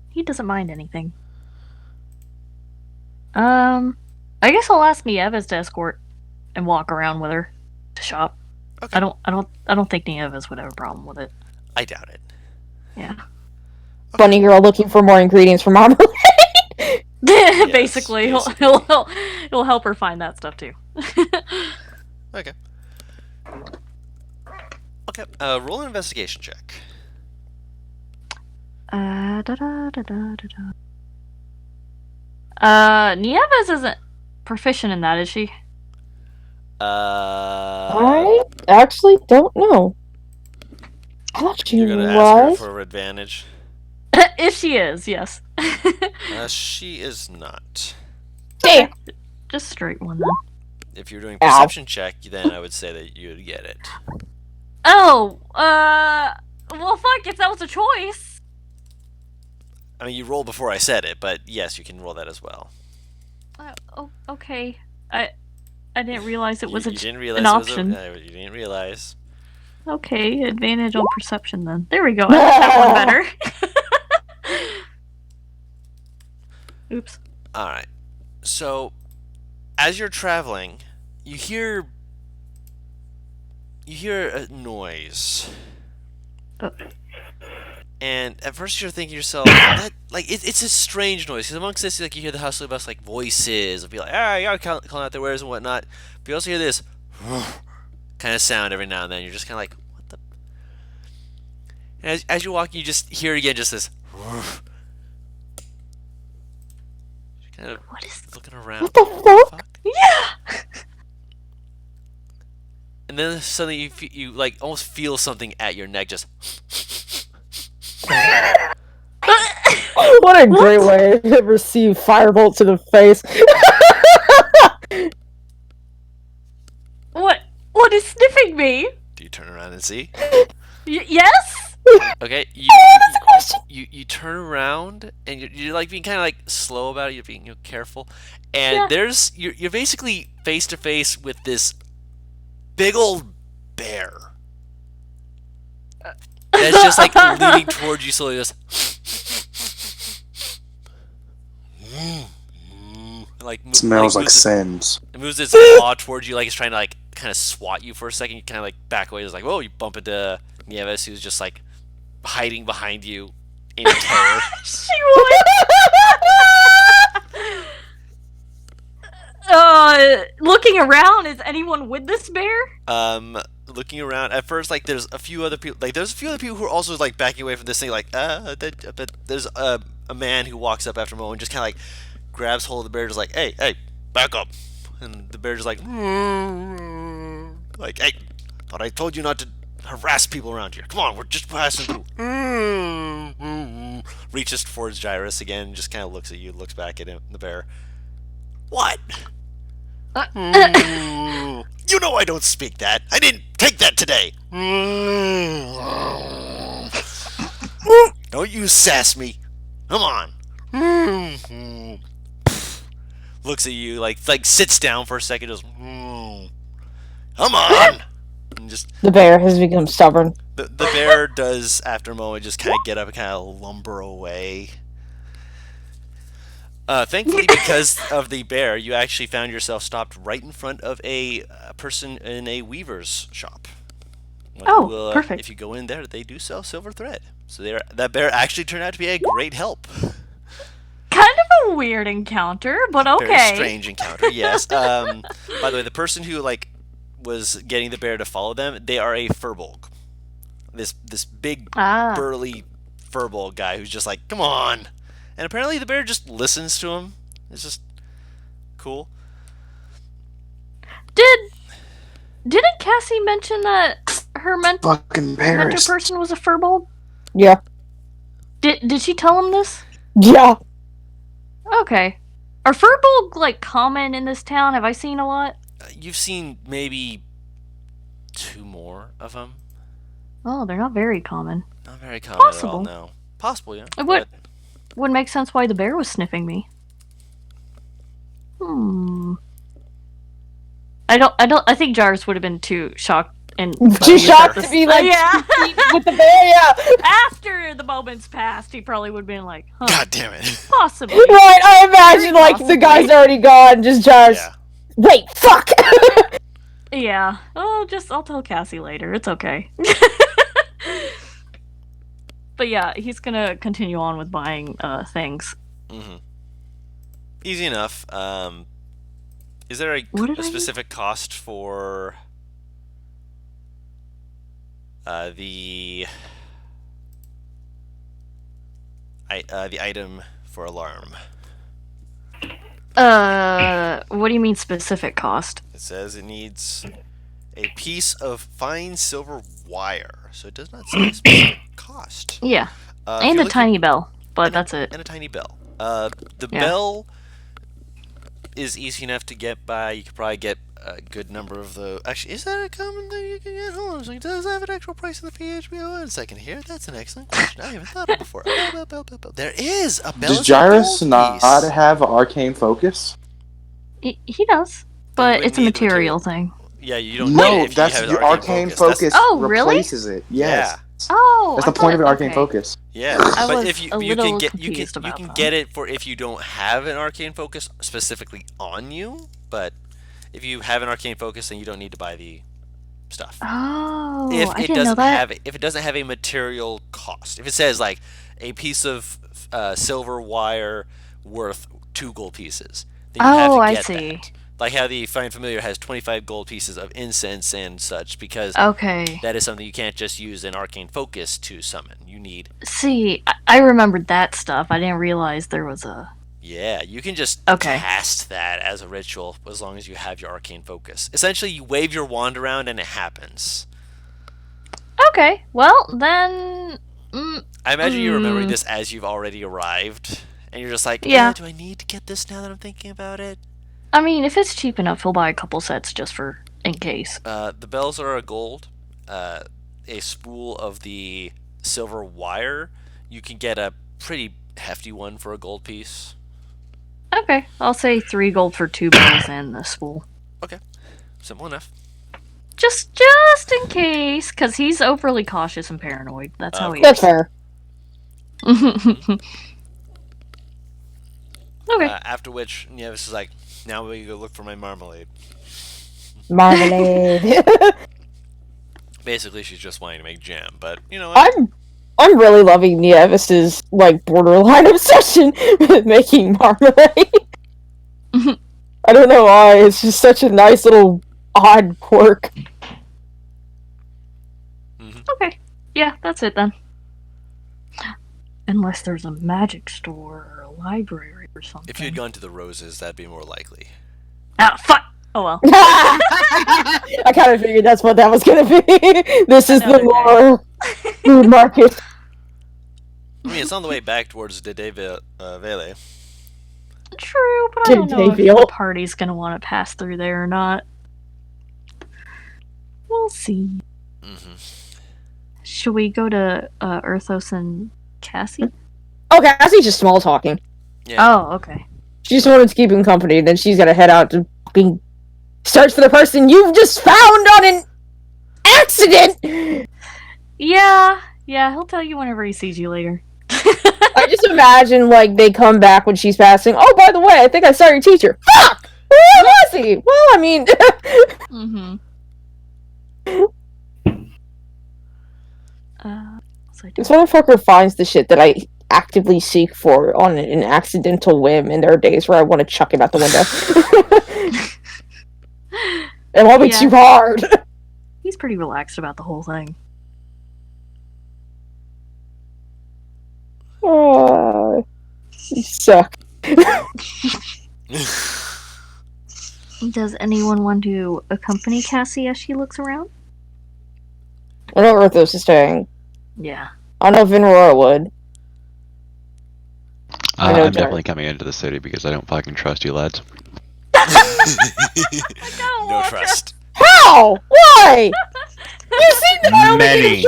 Speaker 3: He doesn't mind anything. I guess I'll ask Nieves to escort and walk around with her to shop.
Speaker 1: Okay.
Speaker 3: I don't think Nieves would have a problem with it.
Speaker 1: I doubt it.
Speaker 3: Yeah.
Speaker 4: Bunny girl looking for more ingredients for marmalade.
Speaker 3: Basically,
Speaker 1: basically.
Speaker 3: he'll help her find that stuff too.
Speaker 1: Okay. Okay. Roll an investigation check.
Speaker 3: Nieves isn't proficient in that, is she?
Speaker 4: I actually don't know. I thought she
Speaker 1: You're gonna ask her
Speaker 4: was.
Speaker 1: for advantage.
Speaker 3: If she is, yes.
Speaker 1: She is not.
Speaker 4: Damn.
Speaker 3: Just straight one then.
Speaker 1: If you're doing
Speaker 4: Ow.
Speaker 1: perception check, then I would say that you'd get it.
Speaker 3: Oh, well, fuck, if that was a choice.
Speaker 1: I mean, you rolled before I said it, but yes, you can roll that as well.
Speaker 3: Oh, okay. I didn't realize it was
Speaker 1: you
Speaker 3: a
Speaker 1: didn't realize
Speaker 3: an
Speaker 1: it was
Speaker 3: option.
Speaker 1: you didn't realize.
Speaker 3: Okay, advantage on perception then. There we go. I like that one better. Oops.
Speaker 1: All right. So, as you're traveling, you hear a noise. And at first you're thinking to yourself, that, like, it's a strange noise. Because amongst this, like, you hear the hustle bus, like, voices. It'll be like, you're calling out their wares and whatnot. But you also hear this kind of sound every now and then. You're just kind of like, what the? And as you walk, you just hear again just this. Kind of
Speaker 3: What is?
Speaker 1: looking around.
Speaker 4: What the fuck?
Speaker 3: Yeah.
Speaker 1: And then suddenly you like almost feel something at your neck just.
Speaker 4: What a great way to receive firebolt to the face.
Speaker 3: What is sniffing me?
Speaker 1: Do you turn around and see?
Speaker 3: Yes.
Speaker 1: Okay, you turn around and you're like being kind of like slow about it. You're being careful, and
Speaker 3: Yeah.
Speaker 1: you're basically face to face with this big old bear that's just like leaning towards you slowly. Just like
Speaker 2: Smells like
Speaker 1: moves
Speaker 2: sins.
Speaker 1: it moves its paw towards you, like it's trying to like kind of swat you for a second. You kind of like back away. It's like, whoa! You bump into Nieves, who's just like hiding behind you in terror.
Speaker 3: She would. Looking around, is anyone with this bear?
Speaker 1: Looking around at first, like there's a few other people. Like there's a few other people who are also like backing away from this thing. Like but there's a man who walks up after a moment, and just kind of like grabs hold of the bear, just like, hey, back up. And the bear just like, hey, thought I told you not to harass people around here. Come on, we're just passing through. Reaches towards Gyrus again, just kind of looks at you, looks back at him, the bear. What? You know I don't speak that. I didn't take that today. Don't you sass me. Come on. Looks at you, like sits down for a second, just come on. And just
Speaker 4: The bear has become stubborn.
Speaker 1: the bear does, after a moment, just kind of get up and kind of lumber away. Thankfully, because of the bear, you actually found yourself stopped right in front of a person in a weaver's shop.
Speaker 3: Oh, perfect.
Speaker 1: If you go in there, they do sell silver thread. So that bear actually turned out to be a great help.
Speaker 3: Kind of a weird encounter, but okay.
Speaker 1: Very strange encounter, yes. By the way, the person who was getting the bear to follow them. They are a furbolg. This big
Speaker 3: Ah.
Speaker 1: burly furbolg guy who's just like, come on. And apparently the bear just listens to him. It's just cool.
Speaker 3: Didn't Cassie mention that her mentor
Speaker 2: Fucking Paris.
Speaker 3: person was a furbolg?
Speaker 4: Yeah.
Speaker 3: Did she tell him this?
Speaker 4: Yeah.
Speaker 3: Okay. Are furbolg like common in this town? Have I seen a lot?
Speaker 1: You've seen maybe 2 more of them.
Speaker 3: Oh, they're not very common.
Speaker 1: Not very common
Speaker 3: Possible.
Speaker 1: at all, no. Possible, yeah.
Speaker 3: It would-
Speaker 1: But
Speaker 3: Wouldn't make sense why the bear was sniffing me. I think Jarvis would have been too shocked and
Speaker 4: Too shocked to be like
Speaker 3: yeah.
Speaker 4: with the bear, yeah.
Speaker 3: After the moment's passed, he probably would have been like, huh,
Speaker 1: God damn it.
Speaker 3: possibly.
Speaker 4: Right, I imagine like
Speaker 3: Possibly.
Speaker 4: the guy's already gone, just Jarvis.
Speaker 1: Yeah.
Speaker 4: Wait, fuck!
Speaker 3: Yeah. Oh, I'll tell Cassie later. It's okay. But yeah, he's gonna continue on with buying things.
Speaker 1: Easy enough. Is there
Speaker 3: What did
Speaker 1: a
Speaker 3: I do?
Speaker 1: specific cost for the item for alarm?
Speaker 3: What do you mean specific cost?
Speaker 1: It says it needs a piece of fine silver wire, so it does not say a specific cost.
Speaker 3: Yeah.
Speaker 1: If
Speaker 3: And
Speaker 1: you're
Speaker 3: a
Speaker 1: looking-
Speaker 3: tiny bell, but that's it.
Speaker 1: and a tiny bell. The
Speaker 3: Yeah.
Speaker 1: bell is easy enough to get by. You could probably get a good number of the. Actually, is that a common thing you can get? Hold on a second. Does that have an actual price in the PHBO? One second here. That's an excellent question. I haven't thought of it before. Bell. There is a bell.
Speaker 2: Does
Speaker 1: is a
Speaker 2: Gyrus
Speaker 1: gold
Speaker 2: not
Speaker 1: piece.
Speaker 2: have arcane focus?
Speaker 3: He does, but
Speaker 1: wouldn't
Speaker 3: it's a
Speaker 1: need the
Speaker 3: material thing.
Speaker 1: Yeah, you don't. need it
Speaker 2: No,
Speaker 1: if you
Speaker 2: that's
Speaker 1: have
Speaker 2: the arcane focus.
Speaker 1: That's-
Speaker 3: Oh, really?
Speaker 2: replaces it. Yes.
Speaker 3: Oh,
Speaker 2: That's
Speaker 3: I
Speaker 2: the point of
Speaker 3: thought-
Speaker 2: an arcane
Speaker 3: okay.
Speaker 2: focus.
Speaker 1: Yeah,
Speaker 3: I
Speaker 1: but
Speaker 3: was
Speaker 1: if you
Speaker 3: a
Speaker 1: you can
Speaker 3: little
Speaker 1: get you
Speaker 3: confused
Speaker 1: can
Speaker 3: about that.
Speaker 1: get it for if you don't have an arcane focus specifically on you, but if you have an arcane focus, then you don't need to buy the stuff.
Speaker 3: Oh,
Speaker 1: if
Speaker 3: I
Speaker 1: it
Speaker 3: didn't know
Speaker 1: doesn't
Speaker 3: that.
Speaker 1: have if it doesn't have a material cost, if it says like a piece of silver wire worth 2 gold pieces, then you have
Speaker 3: Oh,
Speaker 1: to
Speaker 3: I
Speaker 1: get
Speaker 3: see.
Speaker 1: that. Like how the Fine Familiar has 25 gold pieces of incense and such, because
Speaker 3: Okay.
Speaker 1: that is something you can't just use an arcane focus to summon. You need,
Speaker 3: See, I remembered that stuff. I didn't realize there was a.
Speaker 1: yeah, you can just
Speaker 3: Okay.
Speaker 1: cast that as a ritual as long as you have your arcane focus. Essentially, you wave your wand around and it happens.
Speaker 3: Okay, well then.
Speaker 1: I imagine you're remembering this as you've already arrived, and you're just like,
Speaker 3: Yeah.
Speaker 1: do I need to get this now that I'm thinking about it?
Speaker 3: I mean, if it's cheap enough, he'll buy a couple sets just for in case.
Speaker 1: The bells are a gold. A spool of the silver wire, you can get a pretty hefty one for a gold piece.
Speaker 3: Okay, I'll say 3 gold for 2 bells and the spool.
Speaker 1: Simple enough.
Speaker 3: Just in case, because he's overly cautious and paranoid. That's how he
Speaker 4: That's
Speaker 3: is.
Speaker 4: fair.
Speaker 3: Okay.
Speaker 1: After which, Nieves is like, now we go look for my marmalade.
Speaker 4: Marmalade.
Speaker 1: Basically, she's just wanting to make jam, but you know what?
Speaker 4: I'm really loving Nievis's like borderline obsession with making marmalade. I don't know why. It's just such a nice little odd quirk.
Speaker 3: Okay. Yeah, that's it then. Unless there's a magic store or a library or something.
Speaker 1: If you had gone to the roses, that'd be more likely.
Speaker 3: Ah, fuck! Oh well.
Speaker 4: I kind of figured that's what that was gonna be. This is the
Speaker 3: Another day.
Speaker 4: more food market.
Speaker 1: I mean, it's on the way back towards De Vele.
Speaker 3: True, but I don't know if
Speaker 4: Dave-Dale.
Speaker 3: the party's gonna want to pass through there or not. We'll see. Should we go to Earthos and Cassie?
Speaker 4: Oh, Cassie's just small talking.
Speaker 1: Yeah.
Speaker 3: Oh, okay.
Speaker 4: She just wanted to keep him company. Then she's gotta head out to fucking search for the person you've just found on an accident.
Speaker 3: Yeah, he'll tell you whenever he sees you later.
Speaker 4: I just imagine like they come back when she's passing. Oh, by the way, I think I saw your teacher. Fuck! Where was he? Well, I mean,
Speaker 3: Mm-hmm. So I do-
Speaker 4: this motherfucker finds the shit that I actively seek for on an accidental whim, and there are days where I want to chuck him out the window. It won't be
Speaker 3: Yeah.
Speaker 4: too hard.
Speaker 3: He's pretty relaxed about the whole thing.
Speaker 4: You suck.
Speaker 3: Does anyone want to accompany Cassie as she looks around?
Speaker 4: I know Arthos is staying.
Speaker 3: Yeah.
Speaker 4: I know Vinrora would. I know
Speaker 6: I'm
Speaker 4: Jared.
Speaker 6: definitely coming into the city because I don't fucking trust you lads.
Speaker 1: No trust.
Speaker 4: How? Why? You've seen the Bible
Speaker 6: Many.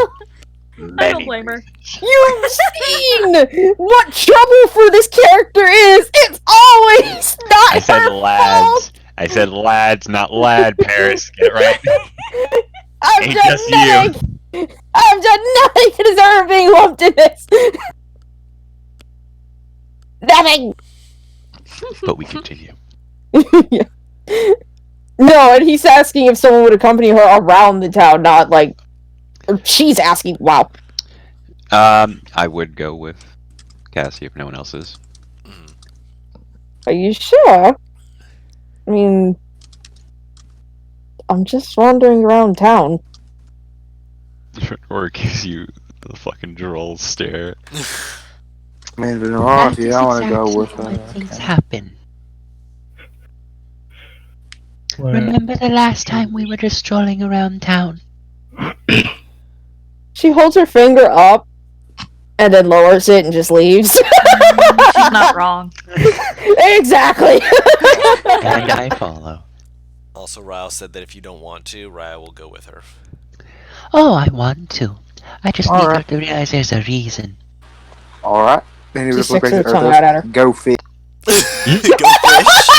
Speaker 3: I don't blame her.
Speaker 4: You've seen what trouble for this character is. It's always not
Speaker 6: I said
Speaker 4: her
Speaker 6: lads.
Speaker 4: fault.
Speaker 6: I said lads, not lad, Paris. Get it right.
Speaker 4: I've
Speaker 6: Ain't
Speaker 4: done
Speaker 6: just
Speaker 4: nothing. I've done nothing to deserve being lumped in this. Nothing.
Speaker 6: But we continue.
Speaker 4: Yeah. No, and he's asking if someone would accompany her around the town, not like. Or she's asking. Wow.
Speaker 6: I would go with Cassie if no one else is.
Speaker 4: Are you sure? I mean, I'm just wandering around town.
Speaker 6: Or gives you the fucking droll stare.
Speaker 2: I mean, Vinrora, if you don't want to go with her.
Speaker 7: Things
Speaker 2: okay.
Speaker 7: happen. Remember the last time we were just strolling around town?
Speaker 4: She holds her finger up and then lowers it and just leaves.
Speaker 3: She's not wrong.
Speaker 4: Exactly.
Speaker 6: And I follow.
Speaker 1: Also, Ryle said that if you don't want to, Ryle will go with her.
Speaker 7: Oh, I want to. I just need
Speaker 2: Alright.
Speaker 7: her to realize there's a reason.
Speaker 2: Alright. Then he
Speaker 4: She
Speaker 2: just looked
Speaker 4: sticks
Speaker 2: back
Speaker 4: her
Speaker 2: at
Speaker 4: tongue out at her.
Speaker 2: Go fish.
Speaker 1: Go fish.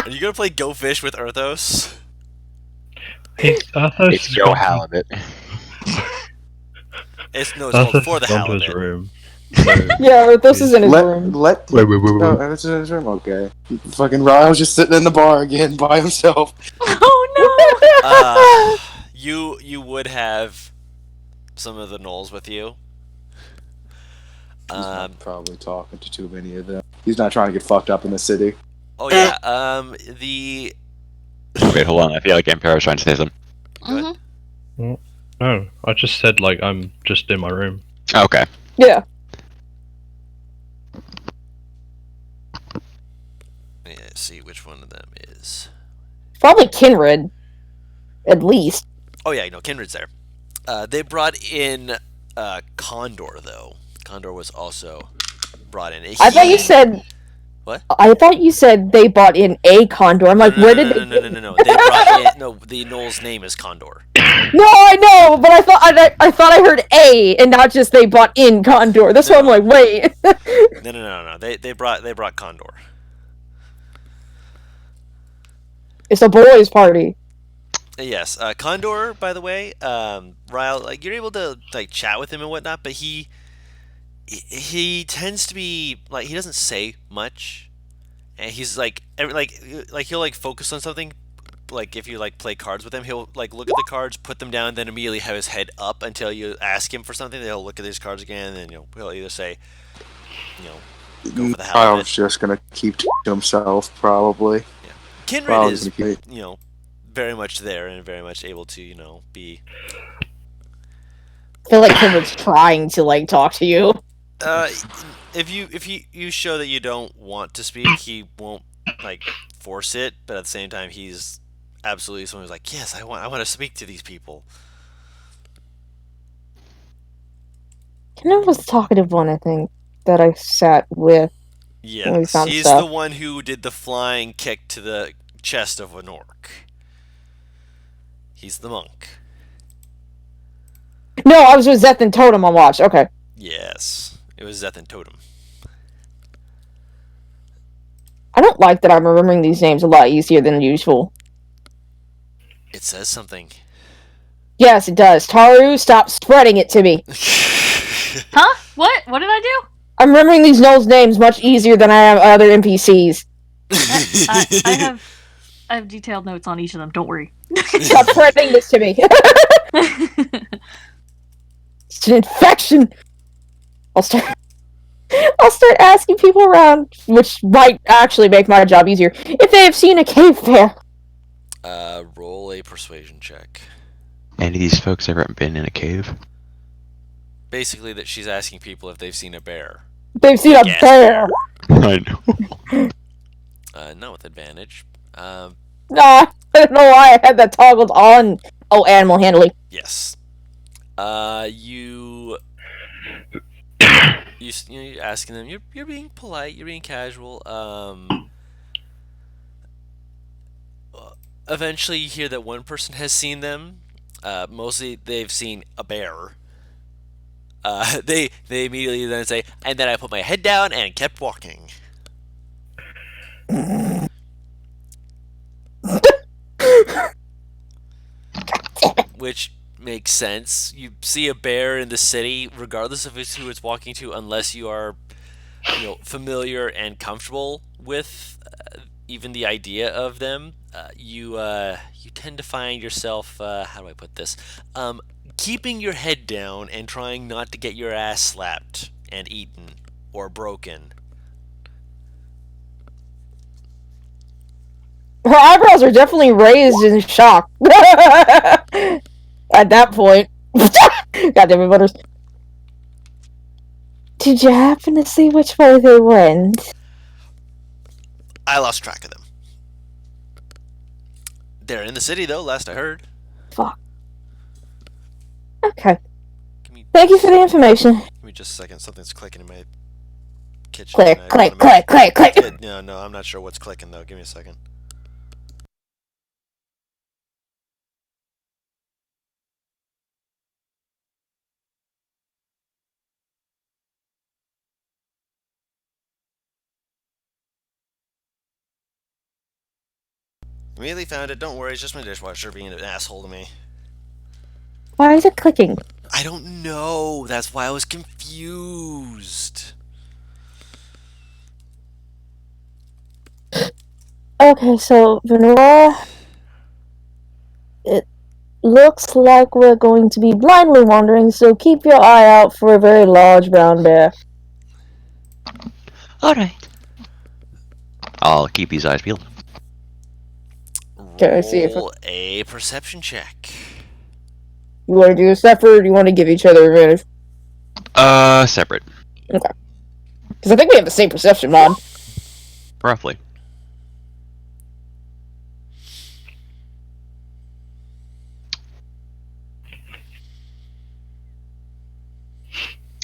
Speaker 1: Are you gonna play Go Fish with Arthos?
Speaker 6: It's Go Halibut.
Speaker 1: It's called For the
Speaker 5: gone to his
Speaker 1: Halibut.
Speaker 5: room. So,
Speaker 4: Yeah, this is in his
Speaker 2: Let
Speaker 4: room.
Speaker 2: let.
Speaker 5: wait.
Speaker 2: No, it's in his room. Okay. Fucking Ryle's just sitting in the bar again by himself.
Speaker 3: Oh
Speaker 1: You would have some of the gnolls with you.
Speaker 2: He's not probably talking to too many of them. He's not trying to get fucked up in the city.
Speaker 1: Oh yeah. The
Speaker 6: Wait, hold on. I feel like Emperor's trying to say something.
Speaker 3: no!
Speaker 5: No, I just said like I'm just in my room.
Speaker 6: Okay.
Speaker 4: Yeah.
Speaker 1: let's see which one of them is.
Speaker 4: Probably Kinred. At least.
Speaker 1: Oh yeah, Kindred's there. They brought in Condor though. Condor was also brought in.
Speaker 4: I thought you said.
Speaker 1: What?
Speaker 4: I thought you said they bought in a condor. I'm like, where did they?
Speaker 1: No. They brought in the gnoll's name is Condor.
Speaker 4: No, I know, but I thought I heard a, and not just they bought in condor. That's why I'm like, wait.
Speaker 1: No. They brought Condor.
Speaker 4: It's a boys' party.
Speaker 1: Yes, Condor. By the way, Ryle, like you're able to like chat with him and whatnot, but he tends to be like he doesn't say much, and he's like he'll like focus on something. Like if you like play cards with him, he'll like look at the cards, put them down, then immediately have his head up until you ask him for something. Then he'll look at his cards again, and then he'll either say, go for the
Speaker 2: I
Speaker 1: halibut.
Speaker 2: was just gonna keep to himself, probably.
Speaker 1: Kindred
Speaker 2: Well,
Speaker 1: is
Speaker 2: gonna keep-
Speaker 1: very much there and very much able to be.
Speaker 4: I feel like Kinred's trying to like talk to you.
Speaker 1: If you show that you don't want to speak, he won't like force it. But at the same time, he's absolutely someone who's like, yes, I want to speak to these people.
Speaker 4: Kinred was the talkative one, I think, that I sat with.
Speaker 1: Yes,
Speaker 4: found
Speaker 1: he's
Speaker 4: stuff.
Speaker 1: the one who did the flying kick to the chest of an orc. He's the monk.
Speaker 4: No, I was with Zeth and Totem on watch. Okay.
Speaker 1: Yes, it was Zeth and Totem.
Speaker 4: I don't like that I'm remembering these names a lot easier than usual.
Speaker 1: It says something.
Speaker 4: Yes, it does. Taru, stop spreading it to me.
Speaker 3: Huh? What? What did I do?
Speaker 4: I'm remembering these gnolls' names much easier than I am other NPCs.
Speaker 3: I have detailed notes on each of them. Don't worry.
Speaker 4: Stop spreading this to me. It's an infection. I'll start asking people around, which might actually make my job easier, if they have seen a cave bear.
Speaker 1: Roll a persuasion check.
Speaker 6: Any of these folks ever been in a cave?
Speaker 1: Basically, that she's asking people if they've seen a bear.
Speaker 4: They've seen a
Speaker 1: Yes.
Speaker 4: bear.
Speaker 6: I know.
Speaker 1: Not with advantage.
Speaker 4: Nah, I don't know why I had that toggled on. Oh, animal handling.
Speaker 1: Yes. You're asking them. You're being polite. You're being casual. Eventually, you hear that one person has seen them. Mostly, they've seen a bear. They immediately then say, and then I put my head down and kept walking. Which makes sense. You see a bear in the city, regardless of who it's walking to, unless you are, familiar and comfortable with even the idea of them. You tend to find yourself, how do I put this? Keeping your head down and trying not to get your ass slapped and eaten or broken.
Speaker 4: Her eyebrows are definitely raised in shock. At that point. Goddamn it, Butters. Did you happen to see which way they went?
Speaker 1: I lost track of them. They're in the city, though, last I heard.
Speaker 4: Fuck. Okay.
Speaker 1: Give me,
Speaker 4: Thank you for the information.
Speaker 1: give me just a second. Something's clicking in my kitchen.
Speaker 4: Click,
Speaker 1: and I
Speaker 4: click,
Speaker 1: wanna
Speaker 4: click, click, click.
Speaker 1: No, I'm not sure what's clicking, though. Give me a second. Immediately found it. Don't worry, it's just my dishwasher being an asshole to me.
Speaker 4: Why is it clicking?
Speaker 1: I don't know. That's why I was confused.
Speaker 4: Okay, so Venora, it looks like we're going to be blindly wandering, so keep your eye out for a very large brown bear.
Speaker 7: Alright.
Speaker 6: I'll keep these eyes peeled.
Speaker 4: Okay, I see if
Speaker 1: Roll a perception check.
Speaker 4: You want to do a separate, or do you want to give each other advantage?
Speaker 6: Separate.
Speaker 4: Because I think we have the same perception mod.
Speaker 6: Roughly.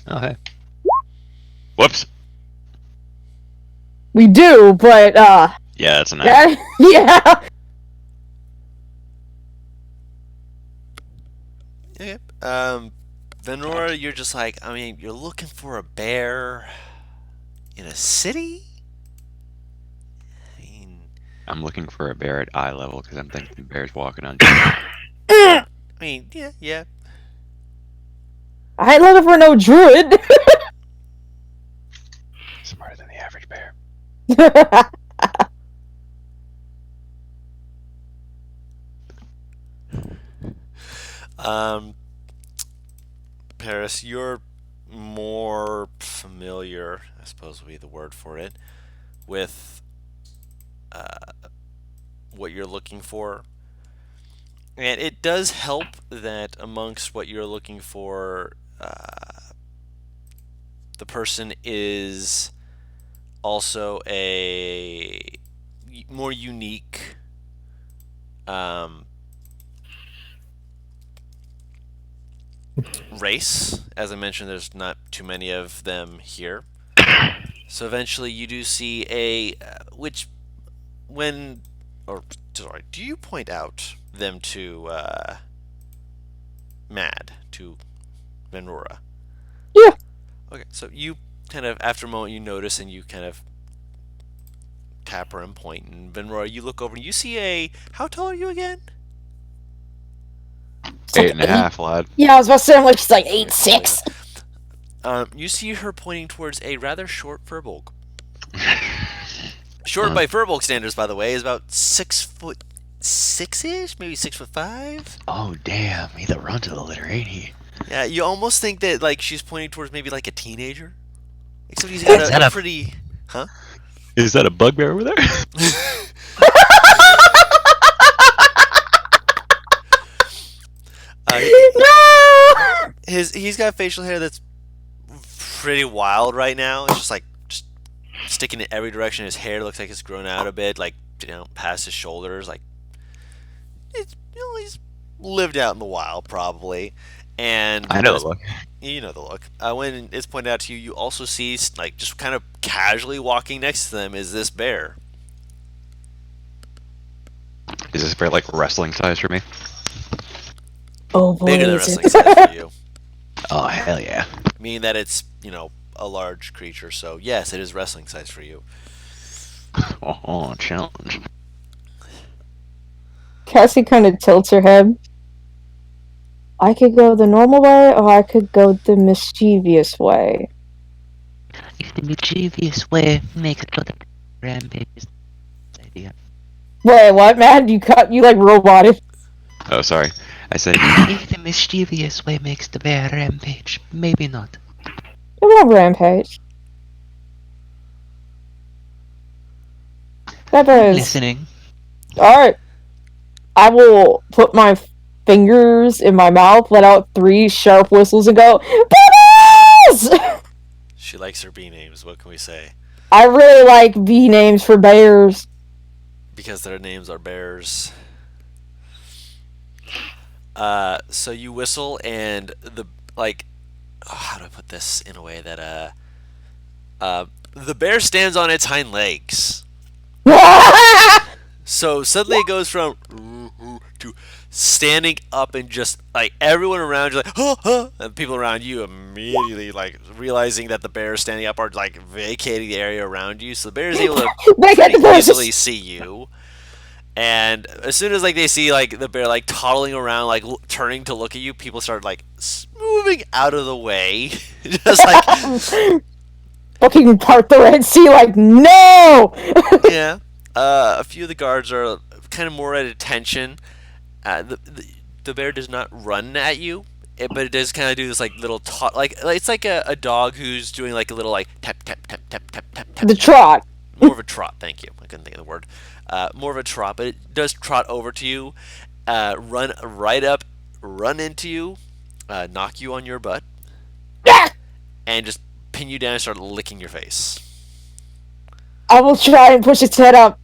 Speaker 6: Oh, hey. Whoops.
Speaker 4: We do, but,
Speaker 6: Yeah, that's a 9.
Speaker 4: yeah.
Speaker 1: Okay. Venora, you're just like, you're looking for a bear in a city?
Speaker 6: I'm looking for a bear at eye level because I'm thinking bears walking on.
Speaker 1: Yeah.
Speaker 4: I ain't looking for no druid.
Speaker 6: Smarter than the average bear.
Speaker 1: Paris, you're more familiar, I suppose would be the word for it, with what you're looking for. And it does help that amongst what you're looking for, the person is also a more unique race. As I mentioned, there's not too many of them here. So eventually you do see do you point out them to Mad, to Venora?
Speaker 4: Yeah.
Speaker 1: Okay, so you kind of, after a moment, you notice and you kind of tap her and point, and Venora, you look over and you see how tall are you again?
Speaker 6: 8.5, lad.
Speaker 4: Yeah, I was about to say, I'm like, she's like 8'6".
Speaker 1: You see her pointing towards a rather short Furbolg. Short by Furbolg standards, by the way, is about 6'6"-ish, maybe 6'5".
Speaker 6: Oh, damn. He's a runt of the litter, ain't he?
Speaker 1: Yeah, you almost think that she's pointing towards maybe a teenager. Except he's got a pretty...
Speaker 6: Is that a bugbear over there?
Speaker 4: No!
Speaker 1: He's got facial hair that's pretty wild right now. It's just sticking in every direction. His hair looks like it's grown out a bit, like past his shoulders. Like he's lived out in the wild probably. And
Speaker 6: I know the look.
Speaker 1: you know the look. When it's pointed out to you, you also see like just kind of casually walking next to them is this bear.
Speaker 6: Is this bear like wrestling size for me?
Speaker 4: Oh boy,
Speaker 1: Bigger than
Speaker 4: is
Speaker 1: wrestling
Speaker 4: it.
Speaker 1: size for you,
Speaker 6: Oh hell yeah!
Speaker 1: meaning that it's a large creature. So yes, it is wrestling size for you.
Speaker 6: Oh, challenge.
Speaker 4: Cassie kind of tilts her head. I could go the normal way, or I could go the mischievous way.
Speaker 7: If the mischievous way makes it to the rampage is the idea.
Speaker 4: Wait, what, man? You like roboted.
Speaker 6: Oh, sorry. I said
Speaker 7: If the mischievous way makes the bear rampage, maybe not.
Speaker 4: It won't rampage. That is
Speaker 7: Listening.
Speaker 4: alright. I will put my fingers in my mouth, let out 3 sharp whistles, and go, Bubbles!
Speaker 1: She likes her bee names. What can we say?
Speaker 4: I really like bee names for bears.
Speaker 1: Because their names are bears. So you whistle, and how do I put this in a way that the bear stands on its hind legs. So suddenly it goes from to standing up, and just like everyone around you, like, huh, and people around you immediately like realizing that the bear is standing up are like vacating the area around you. So the bear is able to pretty easily see you. And as soon as like they see like the bear like toddling around, like turning to look at you, people start like moving out of the way, just like
Speaker 4: Fucking part the Red Sea, like, no!
Speaker 1: yeah. A few of the guards are kind of more at attention. The bear does not run at you, but it does kind of do this like little like it's like a dog who's doing like a little like tap tap tap tap tap tap tap.
Speaker 4: The trot.
Speaker 1: More of a trot. Thank you. I couldn't think of the word. More of a trot, but it does trot over to you, run right up, run into you, knock you on your butt, and just pin you down and start licking your face.
Speaker 4: I will try and push its head up.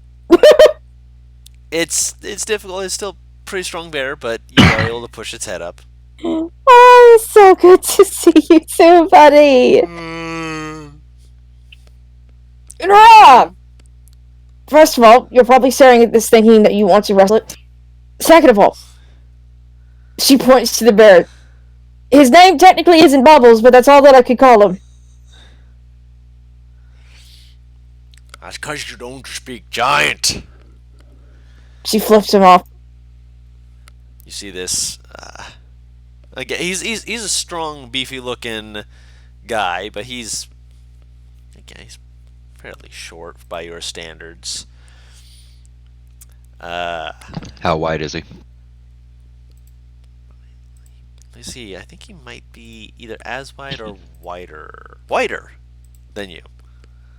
Speaker 1: It's difficult. It's still a pretty strong bear, but you are able to push its head up.
Speaker 4: Oh, it's so good to see you too, buddy. Rob! First of all, you're probably staring at this thinking that you want to wrestle it. Second of all, she points to the bear. His name technically isn't Bubbles, but that's all that I could call him.
Speaker 1: That's because you don't speak giant.
Speaker 4: She flips him off.
Speaker 1: You see this? Again, he's a strong, beefy-looking guy, but he's fairly short by your standards.
Speaker 6: how wide is he?
Speaker 1: Let's see. I think he might be either as wide or wider than you.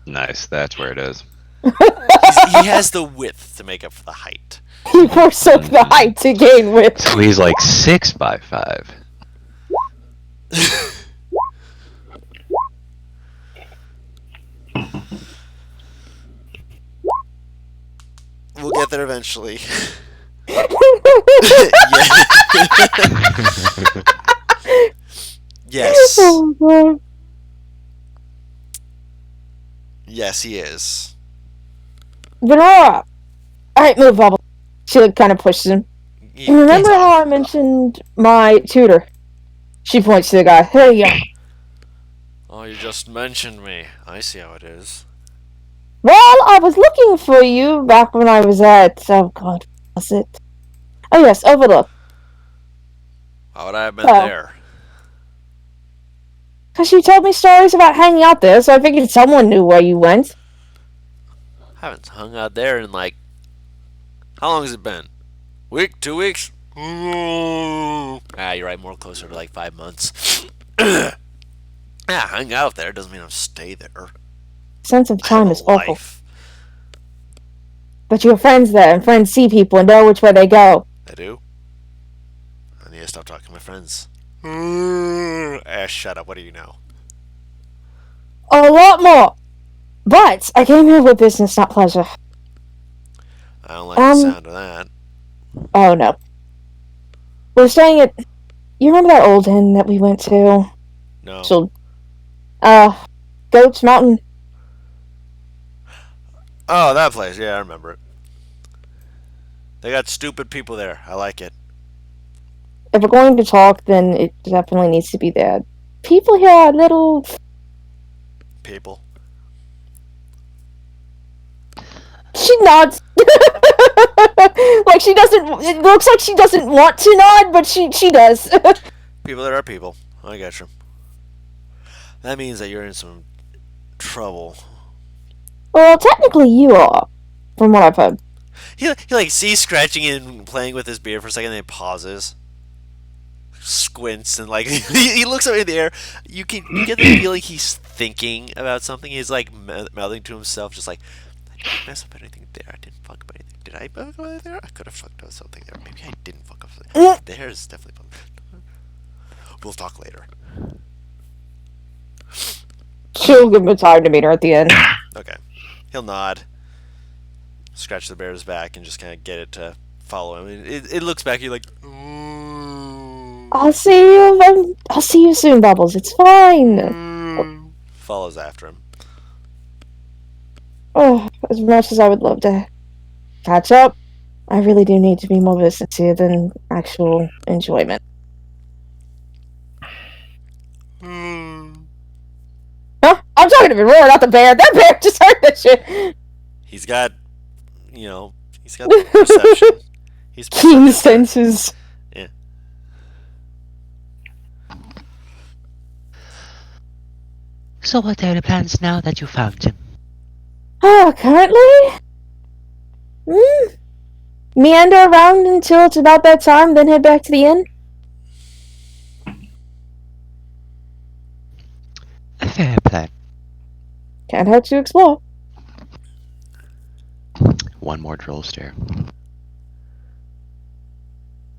Speaker 6: Nice. That's where it is.
Speaker 1: He has the width to make up for the height.
Speaker 4: He forsook the height to gain width.
Speaker 6: So he's like 6'5".
Speaker 1: We'll get there eventually. Yes.
Speaker 4: Oh, God.
Speaker 1: Yes, he is.
Speaker 4: Venora! Alright, move, Bubble. She kind of pushes him.
Speaker 1: He-
Speaker 4: Remember how I mentioned my tutor? She points to the guy. There you go.
Speaker 1: Oh, you just mentioned me. I see how it is.
Speaker 4: Well, I was looking for you back when I was at... Oh, God. Was it? Oh, yes, Overlook.
Speaker 1: How would I have been
Speaker 4: Oh.
Speaker 1: there?
Speaker 4: Because you told me stories about hanging out there, so I figured someone knew where you went.
Speaker 1: Haven't hung out there in like... How long has it been? Week? 2 weeks? You're right. More closer to like 5 months. Hang out there doesn't mean I'll stay there.
Speaker 4: Sense of
Speaker 1: I
Speaker 4: time
Speaker 1: have
Speaker 4: is
Speaker 1: a
Speaker 4: awful.
Speaker 1: life.
Speaker 4: But you have friends there, and friends see people and know which way they go.
Speaker 1: I do. And need to stop talking to my friends. Shut up. What do you know?
Speaker 4: A lot more. But I came here with business, not pleasure.
Speaker 1: I don't like the sound of that.
Speaker 4: Oh no. We're staying at. You remember that old inn that we went to?
Speaker 1: No.
Speaker 4: So, Goats Mountain.
Speaker 1: Oh, that place. Yeah, I remember it. They got stupid people there. I like it.
Speaker 4: If we're going to talk, then it definitely needs to be there. People here are little.
Speaker 1: People.
Speaker 4: She nods. Like she doesn't. It looks like she doesn't want to nod, but she does.
Speaker 1: People that are people. I got you. That means that you're in some trouble.
Speaker 4: Well, technically you are, from what I've heard.
Speaker 1: He like sees scratching and playing with his beard for a second, then he pauses, squints, and like he looks up in the air. You get the feeling he's thinking about something. He's like mouthing to himself, just like, I didn't mess up anything there. I didn't fuck up anything. Did I fuck up anything there? I could have fucked up something there. Maybe I didn't fuck up something. There's definitely. We'll talk later.
Speaker 4: She'll give him time to meet her at the end.
Speaker 1: Okay. He'll nod, scratch the bear's back, and just kind of get it to follow him. It looks back at you like,
Speaker 4: I'll see you. I'll see you soon, Bubbles. It's fine.
Speaker 1: follows after him.
Speaker 4: Oh, as much as I would love to catch up, I really do need to be more business here than actual enjoyment. Huh? I'm talking to the roar, not the bear. That bear just heard that shit.
Speaker 1: He's got, he's got perception. He's
Speaker 4: Keen
Speaker 1: perceptive.
Speaker 4: senses.
Speaker 1: Yeah.
Speaker 7: So what are the plans now that you found him?
Speaker 4: Currently? Meander around until it's about that time, then head back to the inn.
Speaker 7: A fair plan.
Speaker 4: Can't hurt to explore.
Speaker 6: One more droll stare.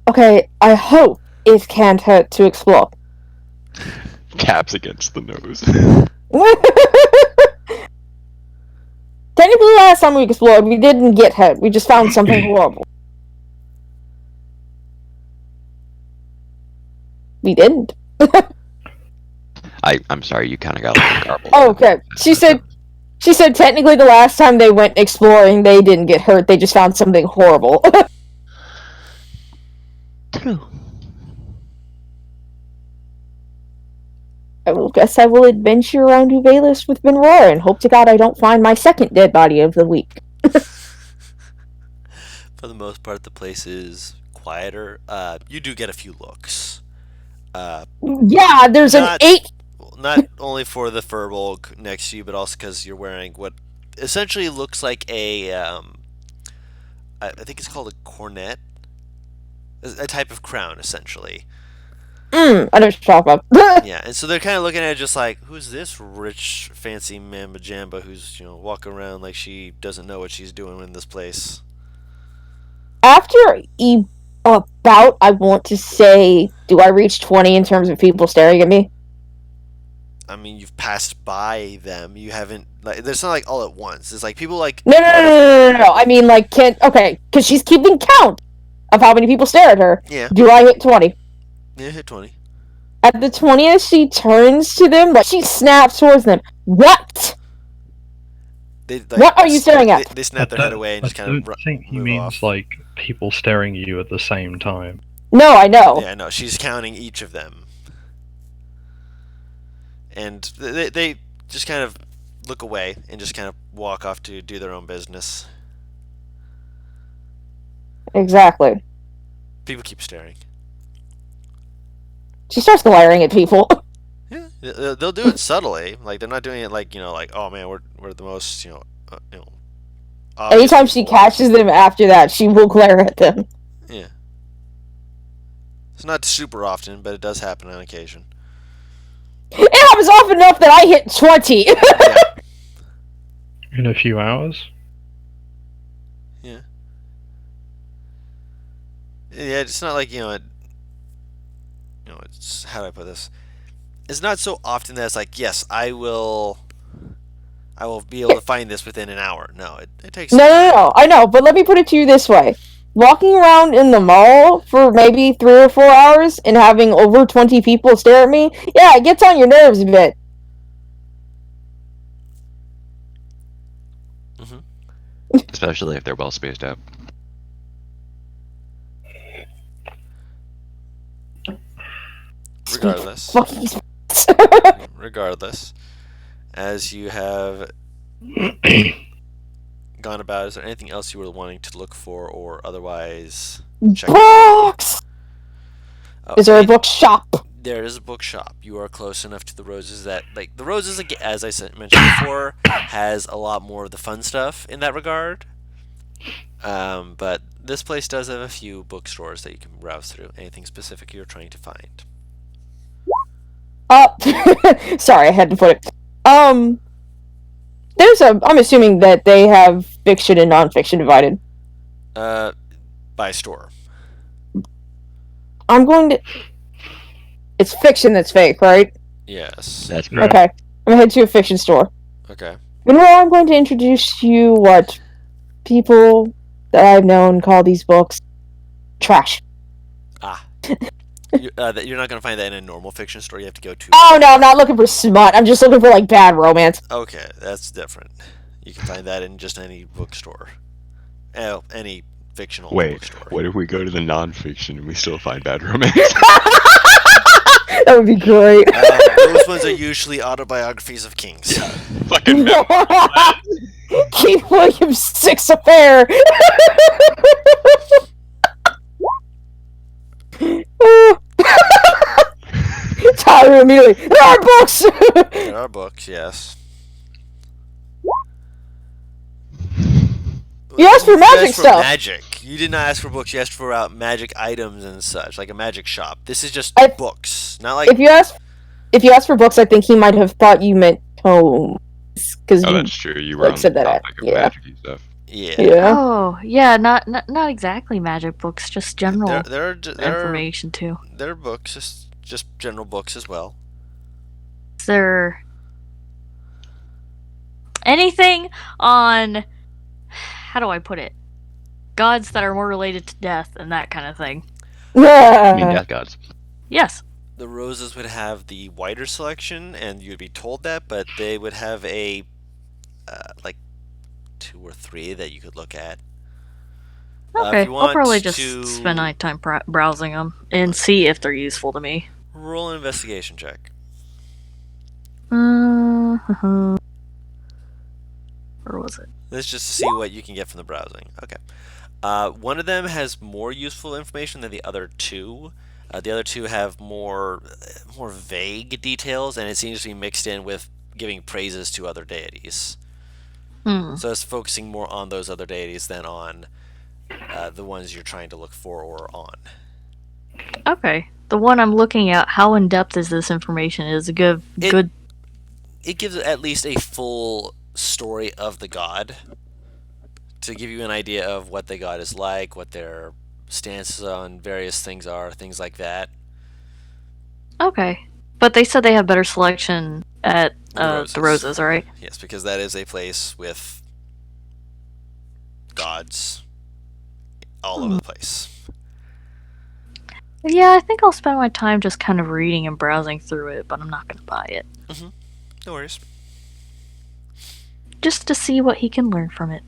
Speaker 4: Okay, I hope it can't hurt to explore.
Speaker 6: Caps against the nose.
Speaker 4: Technically, last time we explored, we didn't get hurt. We just found something horrible. We didn't.
Speaker 6: I'm sorry, you kind of got like garbled.
Speaker 4: Oh, okay. She said technically the last time they went exploring, they didn't get hurt. They just found something horrible.
Speaker 7: True.
Speaker 4: I guess I will adventure around Uvalis with Benroar and hope to God I don't find my second dead body of the week.
Speaker 1: For the most part, the place is quieter. You do get a few looks.
Speaker 4: Yeah, there's
Speaker 1: Not-
Speaker 4: an 8.
Speaker 1: Not only for the furbolg next to you, but also because you're wearing what essentially looks like a, I think it's called a cornet, a type of crown, essentially.
Speaker 4: I know what you're talking about.
Speaker 1: Yeah, and so they're kind of looking at it just like, who's this rich, fancy mamma jamba who's, walking around like she doesn't know what she's doing in this place?
Speaker 4: After about, I want to say, do I reach 20 in terms of people staring at me?
Speaker 1: I mean, you've passed by them. You haven't, like, it's not like all at once. It's like people like...
Speaker 4: No. I mean, like, okay, because she's keeping count of how many people stare at her.
Speaker 1: Yeah.
Speaker 4: Do I hit 20?
Speaker 1: Yeah, hit 20.
Speaker 4: At the 20th, she turns to them, like, she snaps towards them. What?
Speaker 1: They,
Speaker 4: What are you staring at?
Speaker 1: They snap their head away and just kind of
Speaker 5: I think he
Speaker 1: move
Speaker 5: means
Speaker 1: off.
Speaker 5: like people staring at you at the same time.
Speaker 4: No, I know.
Speaker 1: Yeah, no, she's counting each of them. And they just kind of look away and just kind of walk off to do their own business.
Speaker 4: Exactly.
Speaker 1: People keep staring.
Speaker 4: She starts glaring at people.
Speaker 1: Yeah, they'll do it subtly. Like they're not doing it like like, oh man, we're the most obvious
Speaker 4: Anytime she
Speaker 1: people.
Speaker 4: catches them after that, she will glare at them.
Speaker 1: Yeah, it's not super often, but it does happen on occasion.
Speaker 4: It happens often enough that I hit 20.
Speaker 1: Yeah,
Speaker 5: In a few hours?
Speaker 1: yeah. It's not like it's, how do I put this? It's not so often that it's like, yes, I will be able to find this within an hour. No, it takes.
Speaker 4: No, I know, but let me put it to you this way. Walking around in the mall for maybe 3 or 4 hours and having over 20 people stare at me, yeah, it gets on your nerves a bit.
Speaker 6: Especially if they're well spaced out.
Speaker 1: Regardless,
Speaker 4: Fucking
Speaker 1: regardless, as you have gone about, is there anything else you were wanting to look for or otherwise check?
Speaker 4: books! Is there a
Speaker 1: Okay,
Speaker 4: bookshop?
Speaker 1: there is a bookshop. You are close enough to the Roses that, like, the Roses, as I mentioned before, has a lot more of the fun stuff in that regard. But this place does have a few bookstores that you can browse through. Anything specific you're trying to find?
Speaker 4: Sorry, I had to put it. I'm assuming that they have fiction and nonfiction divided.
Speaker 1: By store.
Speaker 4: I'm going to. It's fiction that's fake, right?
Speaker 1: Yes.
Speaker 6: That's correct.
Speaker 4: Okay. I'm gonna head to a fiction store.
Speaker 1: Okay.
Speaker 4: And where I'm going to introduce you what people that I've known call these books trash.
Speaker 1: You're not going to find that in a normal fiction store. You have to go to.
Speaker 4: Oh no, I'm not looking for smut. I'm just looking for like bad romance.
Speaker 1: Okay, that's different. You can find that in just any bookstore. Oh, any fictional
Speaker 6: Wait,
Speaker 1: bookstore.
Speaker 6: what if we go to the non-fiction and we still find bad romance?
Speaker 4: That would be great.
Speaker 1: Those ones are usually autobiographies of kings.
Speaker 6: Fucking
Speaker 4: Keith Williams' Six Affair. Tyler immediately. There are books.
Speaker 1: There are books, yes.
Speaker 4: You asked for
Speaker 1: You
Speaker 4: magic
Speaker 1: asked for
Speaker 4: stuff.
Speaker 1: Magic. You did not ask for books. You asked for magic items and such, like a magic shop. This is just books, not like.
Speaker 4: If you asked for books, I think he might have thought you meant tomes. Because
Speaker 6: Oh, that's true. You were
Speaker 4: like,
Speaker 6: on
Speaker 4: said
Speaker 6: the
Speaker 4: that,
Speaker 6: topic of
Speaker 4: yeah.
Speaker 6: magic-y stuff.
Speaker 1: Yeah.
Speaker 4: yeah.
Speaker 3: Oh, yeah, not exactly magic books, just general
Speaker 1: There are
Speaker 3: information too.
Speaker 1: there are books, just general books as well.
Speaker 3: Is there anything on, how do I put it, gods that are more related to death and that kind of thing?
Speaker 6: I mean, death gods.
Speaker 3: Yes.
Speaker 1: The Roses would have the wider selection, and you'd be told that, but they would have a like 2 or 3 that you could look at.
Speaker 3: Okay,
Speaker 1: if you
Speaker 3: I'll
Speaker 1: want
Speaker 3: probably just
Speaker 1: to
Speaker 3: spend my time browsing them and see if they're useful to me.
Speaker 1: roll an investigation check.
Speaker 3: Where was it?
Speaker 1: This is just to see what you can get from the browsing. Okay. One of them has more useful information than the other 2. The other 2 have more vague details, and it seems to be mixed in with giving praises to other deities. So it's focusing more on those other deities than on the ones you're trying to look for or on.
Speaker 3: Okay. The one I'm looking at, how in depth is this information? Is it good?
Speaker 1: It gives at least a full story of the god to give you an idea of what the god is like, what their stances on various things are, things like that.
Speaker 3: Okay. But they said they have better selection at
Speaker 1: The
Speaker 3: the Roses, right?
Speaker 1: Yes, because that is a place with gods all over the place.
Speaker 3: Yeah, I think I'll spend my time just kind of reading and browsing through it, but I'm not going to buy it.
Speaker 1: No worries.
Speaker 3: Just to see what he can learn from it.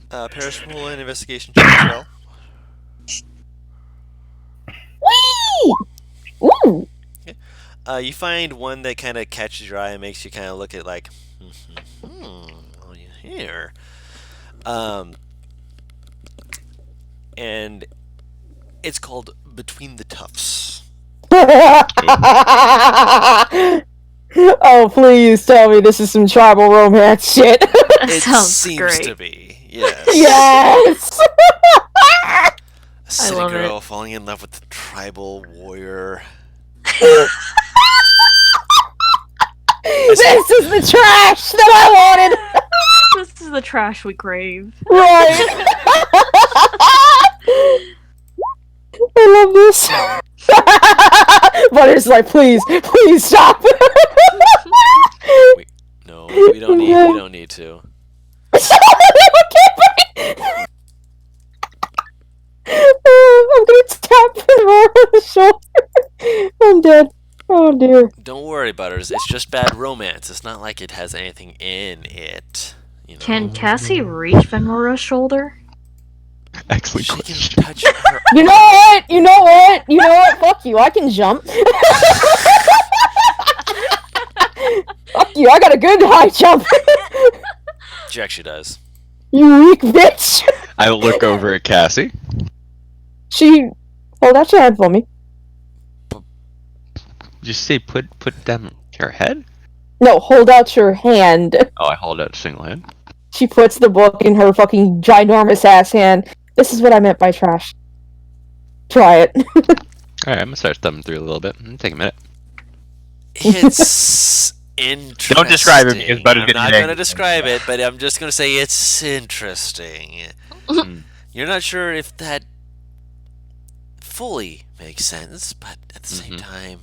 Speaker 1: Paris, roll an investigation check as well.
Speaker 4: Whee! Ooh!
Speaker 1: You find one that kind of catches your eye and makes you kind of look at like, oh, yeah, here. And it's called Between the Tufts.
Speaker 4: Oh, please tell me this is some tribal romance shit.
Speaker 3: That
Speaker 1: It
Speaker 3: sounds
Speaker 1: seems
Speaker 3: great.
Speaker 1: to be, yes.
Speaker 4: Yes!
Speaker 1: A city
Speaker 3: love
Speaker 1: girl
Speaker 3: it.
Speaker 1: falling in love with the tribal warrior.
Speaker 4: This is the trash that I wanted!
Speaker 3: This is the trash we crave.
Speaker 4: Right! I love this. Butters like, please stop.
Speaker 1: No, we don't need to.
Speaker 4: I'm gonna tap Fenrir on the shoulder. I'm dead. Oh dear.
Speaker 1: Don't worry, Butters. It's just bad romance. It's not like it has anything in it. You know?
Speaker 3: Can Cassie reach Venmora's shoulder?
Speaker 6: Excellent
Speaker 1: She can
Speaker 6: question.
Speaker 1: touch her.
Speaker 4: You know what? You know what? You know what? Fuck you. I can jump. Fuck you. I got a good high jump.
Speaker 1: She actually does.
Speaker 4: You weak bitch.
Speaker 6: I look over at Cassie.
Speaker 4: She hold out your hand for me.
Speaker 6: Just say put down your head?
Speaker 4: No, hold out your hand.
Speaker 6: Oh, I hold out a single hand.
Speaker 4: She puts the book in her fucking ginormous ass hand. This is what I meant by trash. Try it.
Speaker 6: Alright, I'm gonna start thumbing through a little bit. Take a minute.
Speaker 1: It's interesting.
Speaker 6: Don't describe it because Butters
Speaker 1: I'm
Speaker 6: gonna
Speaker 1: not
Speaker 6: get
Speaker 1: going to
Speaker 6: angry.
Speaker 1: describe it, but I'm just going to say it's interesting. You're not sure if that fully makes sense, but at the same time,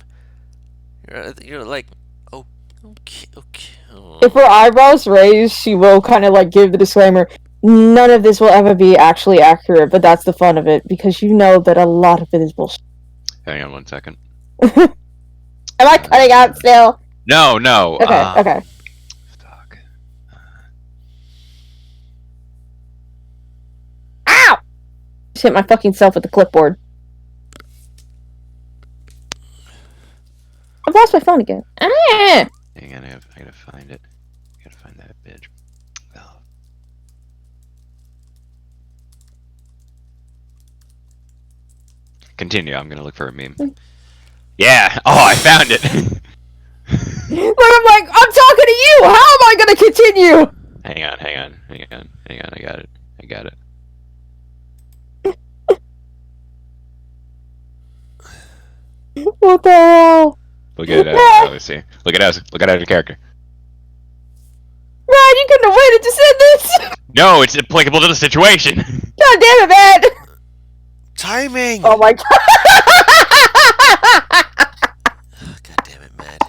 Speaker 1: you're like, oh, okay. Oh.
Speaker 4: If her eyebrows raise, she will kind of like give the disclaimer. None of this will ever be actually accurate, but that's the fun of it because you know that a lot of it is bullshit.
Speaker 6: Hang on 1 second.
Speaker 4: Am I cutting out still?
Speaker 6: No.
Speaker 4: Okay, okay.
Speaker 6: Fuck.
Speaker 4: Ow! Just hit my fucking self with the clipboard. I've lost my phone again. Ah!
Speaker 6: Hang on, I gotta find it. I gotta find that bitch. Oh. Continue, I'm gonna look for a meme. Yeah! Oh, I found it!
Speaker 4: But I'm like, I'm talking to you! How am I gonna continue?
Speaker 6: Hang on, I got it.
Speaker 4: What the hell?
Speaker 6: Look at it, let's see. Look at us your character.
Speaker 4: Man, you couldn't have waited to send this!
Speaker 6: No, it's applicable to the situation!
Speaker 4: God damn it, man!
Speaker 1: Timing!
Speaker 4: Oh my god!
Speaker 1: God damn it, Matt.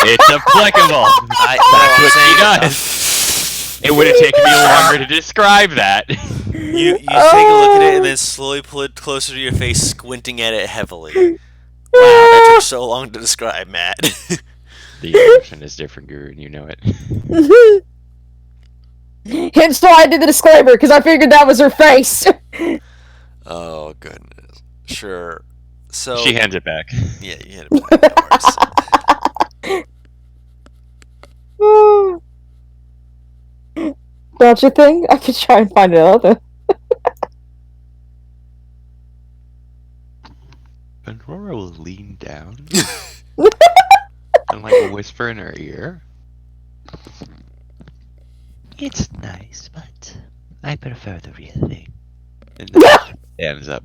Speaker 6: It's applicable! That's what she does! It would have taken me longer to describe that!
Speaker 1: You take a look at it and then slowly pull it closer to your face, squinting at it heavily. Wow, that took so long to describe, Matt.
Speaker 6: The emotion is different, Guru, and you know it.
Speaker 4: Hence why I did the disclaimer, because I figured that was her face.
Speaker 1: Oh, goodness. Sure. So...
Speaker 6: She hands it back.
Speaker 1: Yeah, you had it back, of course.
Speaker 4: Don't you think? I could try and find another.
Speaker 6: Aurora will lean down and like whisper in her ear.
Speaker 7: It's nice, but I prefer the real thing.
Speaker 6: And then she hands up.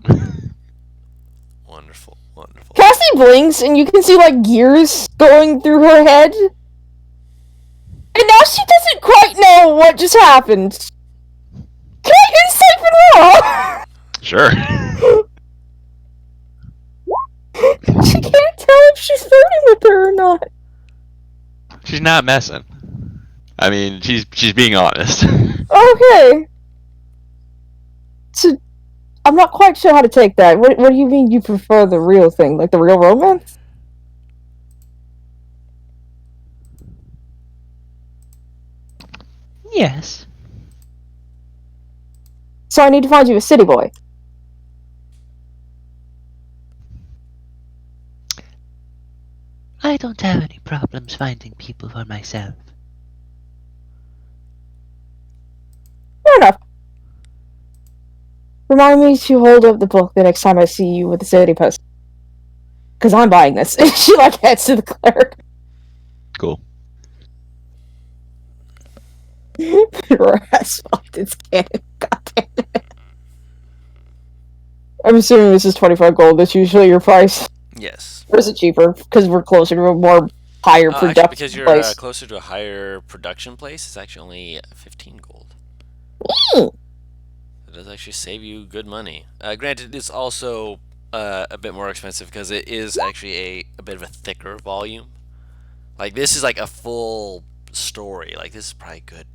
Speaker 1: Wonderful, wonderful.
Speaker 4: Cassie blinks, and you can see like gears going through her head. And now she doesn't quite know what just happened. Can I insight Monroe?
Speaker 6: Sure.
Speaker 4: She can't tell if she's flirting with her or not.
Speaker 6: She's not messing. I mean, she's being honest.
Speaker 4: Okay. So, I'm not quite sure how to take that. What do you mean you prefer the real thing? Like the real romance?
Speaker 7: Yes.
Speaker 4: So I need to find you a city boy.
Speaker 7: I don't have any problems finding people for myself.
Speaker 4: Fair enough. Remind me to hold up the book the next time I see you with the city post. Because I'm buying this. She like heads to the clerk.
Speaker 6: Cool.
Speaker 4: Has fucked its cannon. God damn it. I'm assuming this is 25 gold. That's usually your price.
Speaker 1: Yes.
Speaker 4: Or is it cheaper? Because we're closer to a more higher
Speaker 1: Actually,
Speaker 4: production
Speaker 1: because you're
Speaker 4: place.
Speaker 1: closer to a higher production place, it's actually only 15 gold.
Speaker 4: Mm.
Speaker 1: It does actually save you good money. Granted, it's also a bit more expensive because it is actually a bit of a thicker volume. Like this is like a full story. Like this is probably a good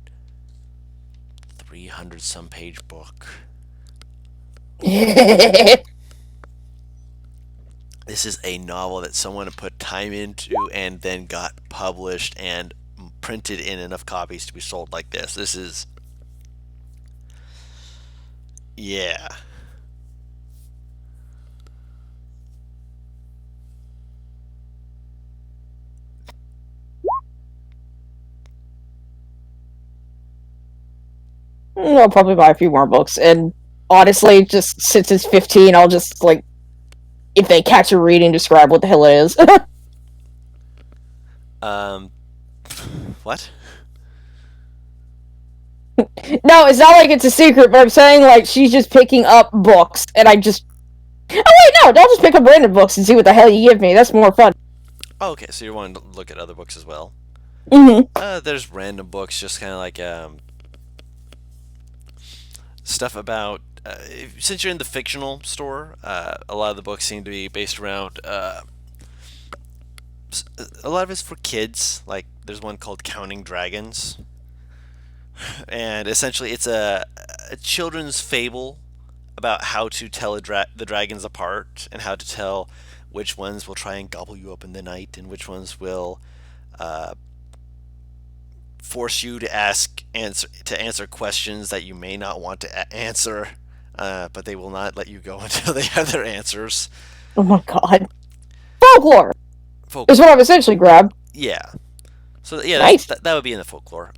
Speaker 1: 300 some page book. This is a novel that someone put time into and then got published and printed in enough copies to be sold like this. This is, yeah.
Speaker 4: I'll probably buy a few more books, and honestly, just since it's 15, I'll just like, if they catch a reading, describe what the hell it is.
Speaker 1: What?
Speaker 4: No, it's not like it's a secret, but I'm saying like she's just picking up books, and I just. Oh wait, no! I'll just pick up random books and see what the hell you give me. That's more fun.
Speaker 1: Oh, okay, so you're wanting to look at other books as well. There's random books, just kind of like stuff about. Since you're in the fictional store, a lot of the books seem to be based around. A lot of it's for kids. Like there's one called Counting Dragons, and essentially it's a children's fable about how to tell the dragons apart and how to tell which ones will try and gobble you up in the night and which ones will force you to answer questions that you may not want to answer, but they will not let you go until they have their answers.
Speaker 4: Oh my god. Folklore!
Speaker 1: Folklore.
Speaker 4: Is what I've essentially grabbed.
Speaker 1: Yeah. So yeah,
Speaker 4: Nice.
Speaker 1: that would be in the folklore.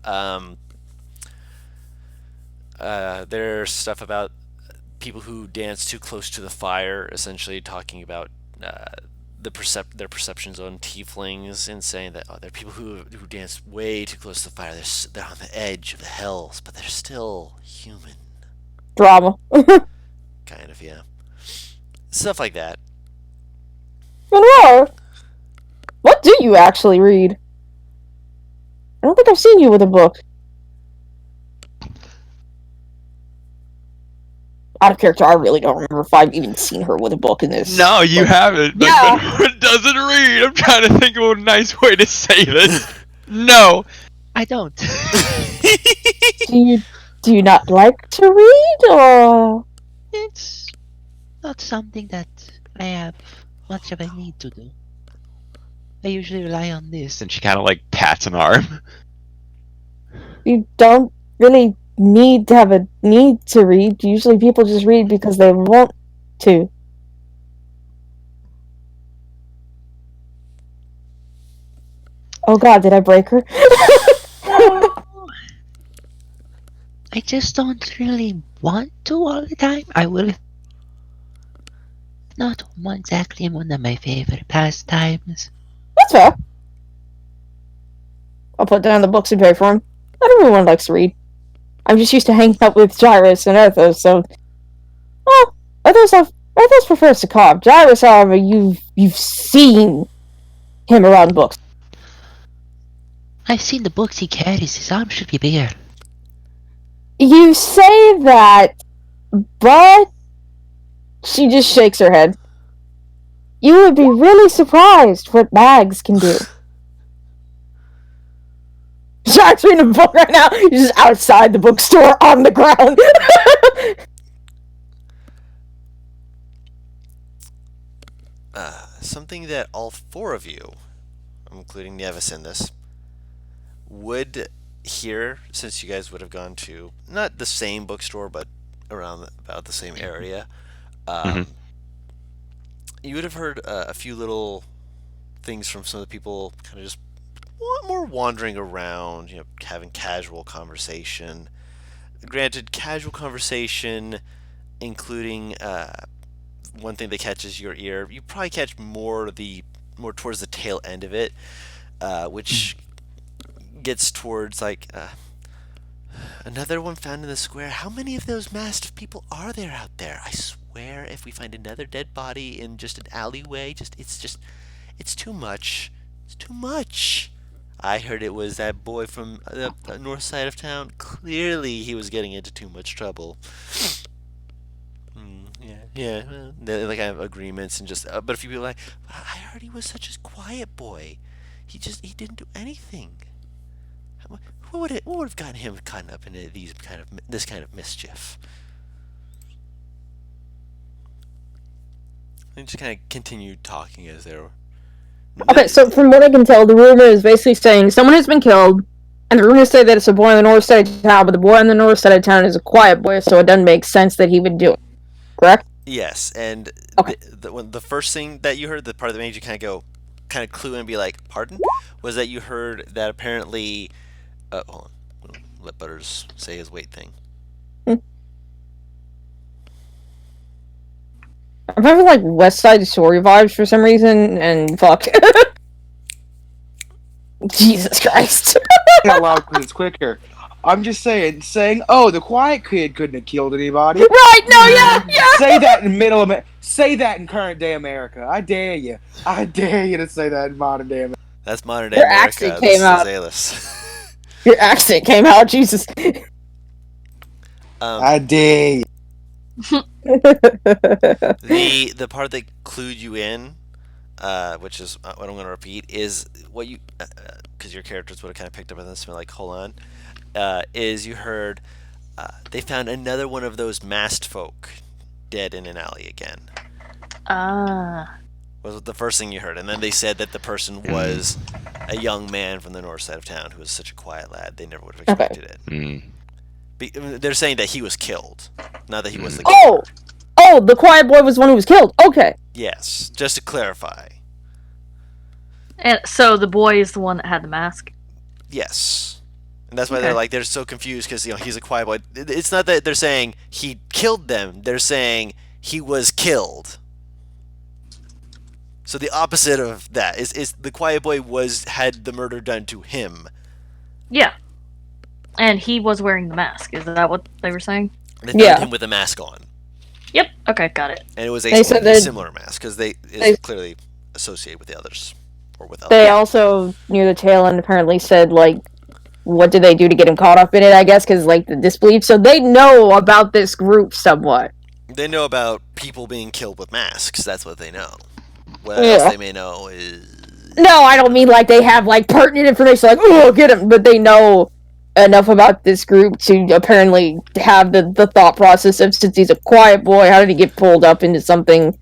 Speaker 1: There's stuff about people who dance too close to the fire, essentially talking about their perceptions on tieflings and saying that there are people who dance way too close to the fire. They're on the edge of the hells, but they're still human.
Speaker 4: Drama.
Speaker 1: Kind of, yeah. Stuff like that.
Speaker 4: Monroe, what do you actually read? I don't think I've seen you with a book. Out of character, I really don't remember if I've even seen her with a book in this.
Speaker 6: No, you haven't.
Speaker 4: Yeah.
Speaker 6: But doesn't read. I'm trying to think of a nice way to say this. No.
Speaker 7: I don't.
Speaker 4: Do you not like to read, or?
Speaker 7: It's not something that I have much of a need to do. I usually rely on this.
Speaker 6: And she kind of like pats an arm.
Speaker 4: You don't really need to have a need to read. Usually people just read because they want to. Oh god, did I break her?
Speaker 7: I just don't really want to all the time. I will. Not exactly one of my favorite pastimes.
Speaker 4: That's fair. I'll put down the books and pay for them. Not everyone likes to read. I'm just used to hanging out with Gyrus and Ethos, so... Well, Ethos prefers to carve. Gyrus, however, you've seen him around books.
Speaker 7: I've seen the books he carries. His arm should be bare.
Speaker 4: You say that, but... She just shakes her head. You would be really surprised what bags can do. Jack's reading a book right now. He's just outside the bookstore on the ground.
Speaker 1: Something that all four of you, including Nevis in this, would hear, since you guys would have gone to not the same bookstore but around about the same area. You would have heard a few little things from some of the people kind of just more wandering around, having casual conversation. Granted, casual conversation, including one thing that catches your ear, you probably catch more towards the tail end of it, which gets towards like another one found in the square. How many of those masked people are there out there? I swear, if we find another dead body in just an alleyway, it's too much. It's too much. I heard it was that boy from the north side of town. Clearly, he was getting into too much trouble. Yeah. Yeah, well, they like have agreements and just. But a few people are like, I heard he was such a quiet boy. He didn't do anything. What would have gotten him caught up into this kind of mischief? And just kind of continued talking as they were.
Speaker 4: Okay, so from what I can tell, the rumor is basically saying someone has been killed, and the rumors say that it's a boy on the north side of town, but the boy on the north side of town is a quiet boy, so it doesn't make sense that he would do it. Correct?
Speaker 1: Yes, and
Speaker 4: Okay.
Speaker 1: the first thing that you heard, the part that made you kind of clue and be like, "Pardon," was that you heard that apparently. Hold on, we'll let Butters say his weight thing.
Speaker 4: I'm having like West Side Story vibes for some reason, and fuck. Jesus Christ.
Speaker 2: Out loud because it's quicker. I'm just saying, oh, the quiet kid couldn't have killed anybody.
Speaker 4: Right, no, yeah.
Speaker 2: Say that in say that in current day America. I dare you to say that in modern day America.
Speaker 1: That's modern day
Speaker 4: Your
Speaker 1: America.
Speaker 4: accent
Speaker 1: This
Speaker 4: came
Speaker 1: is
Speaker 4: out.
Speaker 1: Alis.
Speaker 4: Your accent came out, Jesus.
Speaker 2: I dare you.
Speaker 1: The part that clued you in, which is what I'm going to repeat, is what you, because your characters would have kind of picked up on this and been like, hold on, is you heard they found another one of those masked folk dead in an alley again. Was the first thing you heard, and then they said that the person was a young man from the north side of town who was such a quiet lad they never would have expected it. They're saying that he was killed, not that he was the killer.
Speaker 4: Oh, the quiet boy was the one who was killed. Okay.
Speaker 1: Yes, just to clarify.
Speaker 3: And so the boy is the one that had the mask.
Speaker 1: Yes, and that's why they're so confused because he's a quiet boy. It's not that they're saying he killed them; they're saying he was killed. So the opposite of that is the quiet boy had the murder done to him.
Speaker 3: Yeah. And he was wearing the mask. Is that what they were saying?
Speaker 1: They found him with a mask on.
Speaker 3: Yep. Okay, got it.
Speaker 1: And it was a similar mask because it's clearly associated with the others or with others.
Speaker 4: They also near the tail end apparently said like, what did they do to get him caught up in it? I guess because like the disbelief. So they know about this group somewhat.
Speaker 1: They know about people being killed with masks. That's what they know. What else they may know is.
Speaker 4: No, I don't mean like they have like pertinent information like, oh, get him, but they know enough about this group to apparently have the thought process of, since he's a quiet boy, how did he get pulled up into something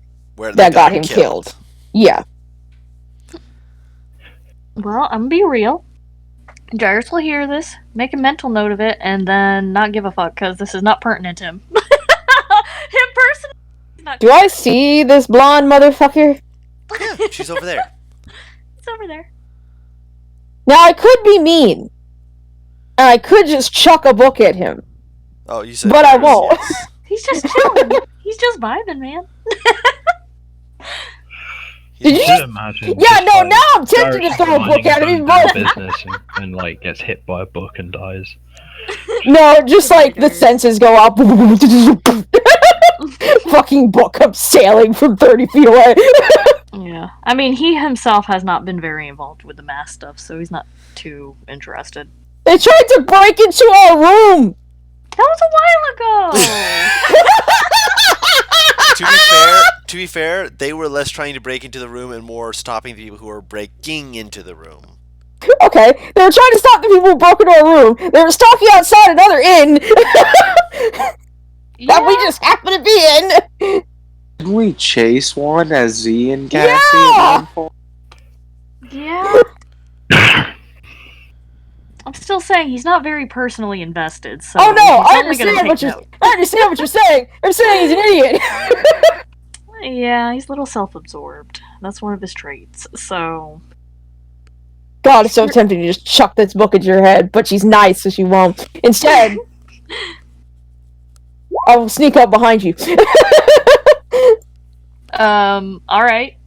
Speaker 4: that got him killed? Yeah.
Speaker 3: Well, I'm gonna be real. Jairus will hear this, make a mental note of it, and then not give a fuck, because this is not pertinent to him. Him personally.
Speaker 4: Do I see this blonde motherfucker?
Speaker 1: Yeah, she's over there.
Speaker 3: It's over there.
Speaker 4: Now, I could be mean. And I could just chuck a book at him.
Speaker 1: Oh, you said.
Speaker 4: But I won't.
Speaker 1: Yes.
Speaker 3: He's just chilling. He's just vibing, man.
Speaker 4: Did you just
Speaker 5: imagine?
Speaker 4: Yeah, no, now I'm tempted to throw a book at him even more.
Speaker 5: Business and like gets hit by a book and dies.
Speaker 4: No, just like the senses go out. Fucking book comes sailing from 30 feet away.
Speaker 3: Yeah. I mean, he himself has not been very involved with the mask stuff, so he's not too interested.
Speaker 4: They tried to break into our room!
Speaker 3: That was a while ago!
Speaker 1: To be fair, they were less trying to break into the room and more stopping the people who were breaking into the room.
Speaker 4: Okay, they were trying to stop the people who broke into our room. They were stalking outside another inn that we just happened to be in.
Speaker 2: Didn't we chase one as Z and Cassie?
Speaker 4: Yeah!
Speaker 2: at one point?
Speaker 3: Yeah. I'm still saying he's not very personally invested, so...
Speaker 4: Oh no,
Speaker 3: he's
Speaker 4: I
Speaker 3: only gonna
Speaker 4: understand
Speaker 3: take
Speaker 4: what
Speaker 3: note.
Speaker 4: I understand what you're saying. I'm saying he's an idiot.
Speaker 3: Yeah, he's a little self-absorbed. That's one of his traits, so...
Speaker 4: God, it's so tempting to just chuck this book at your head, but she's nice, so she won't. Instead, I will sneak up behind you.
Speaker 3: Alright.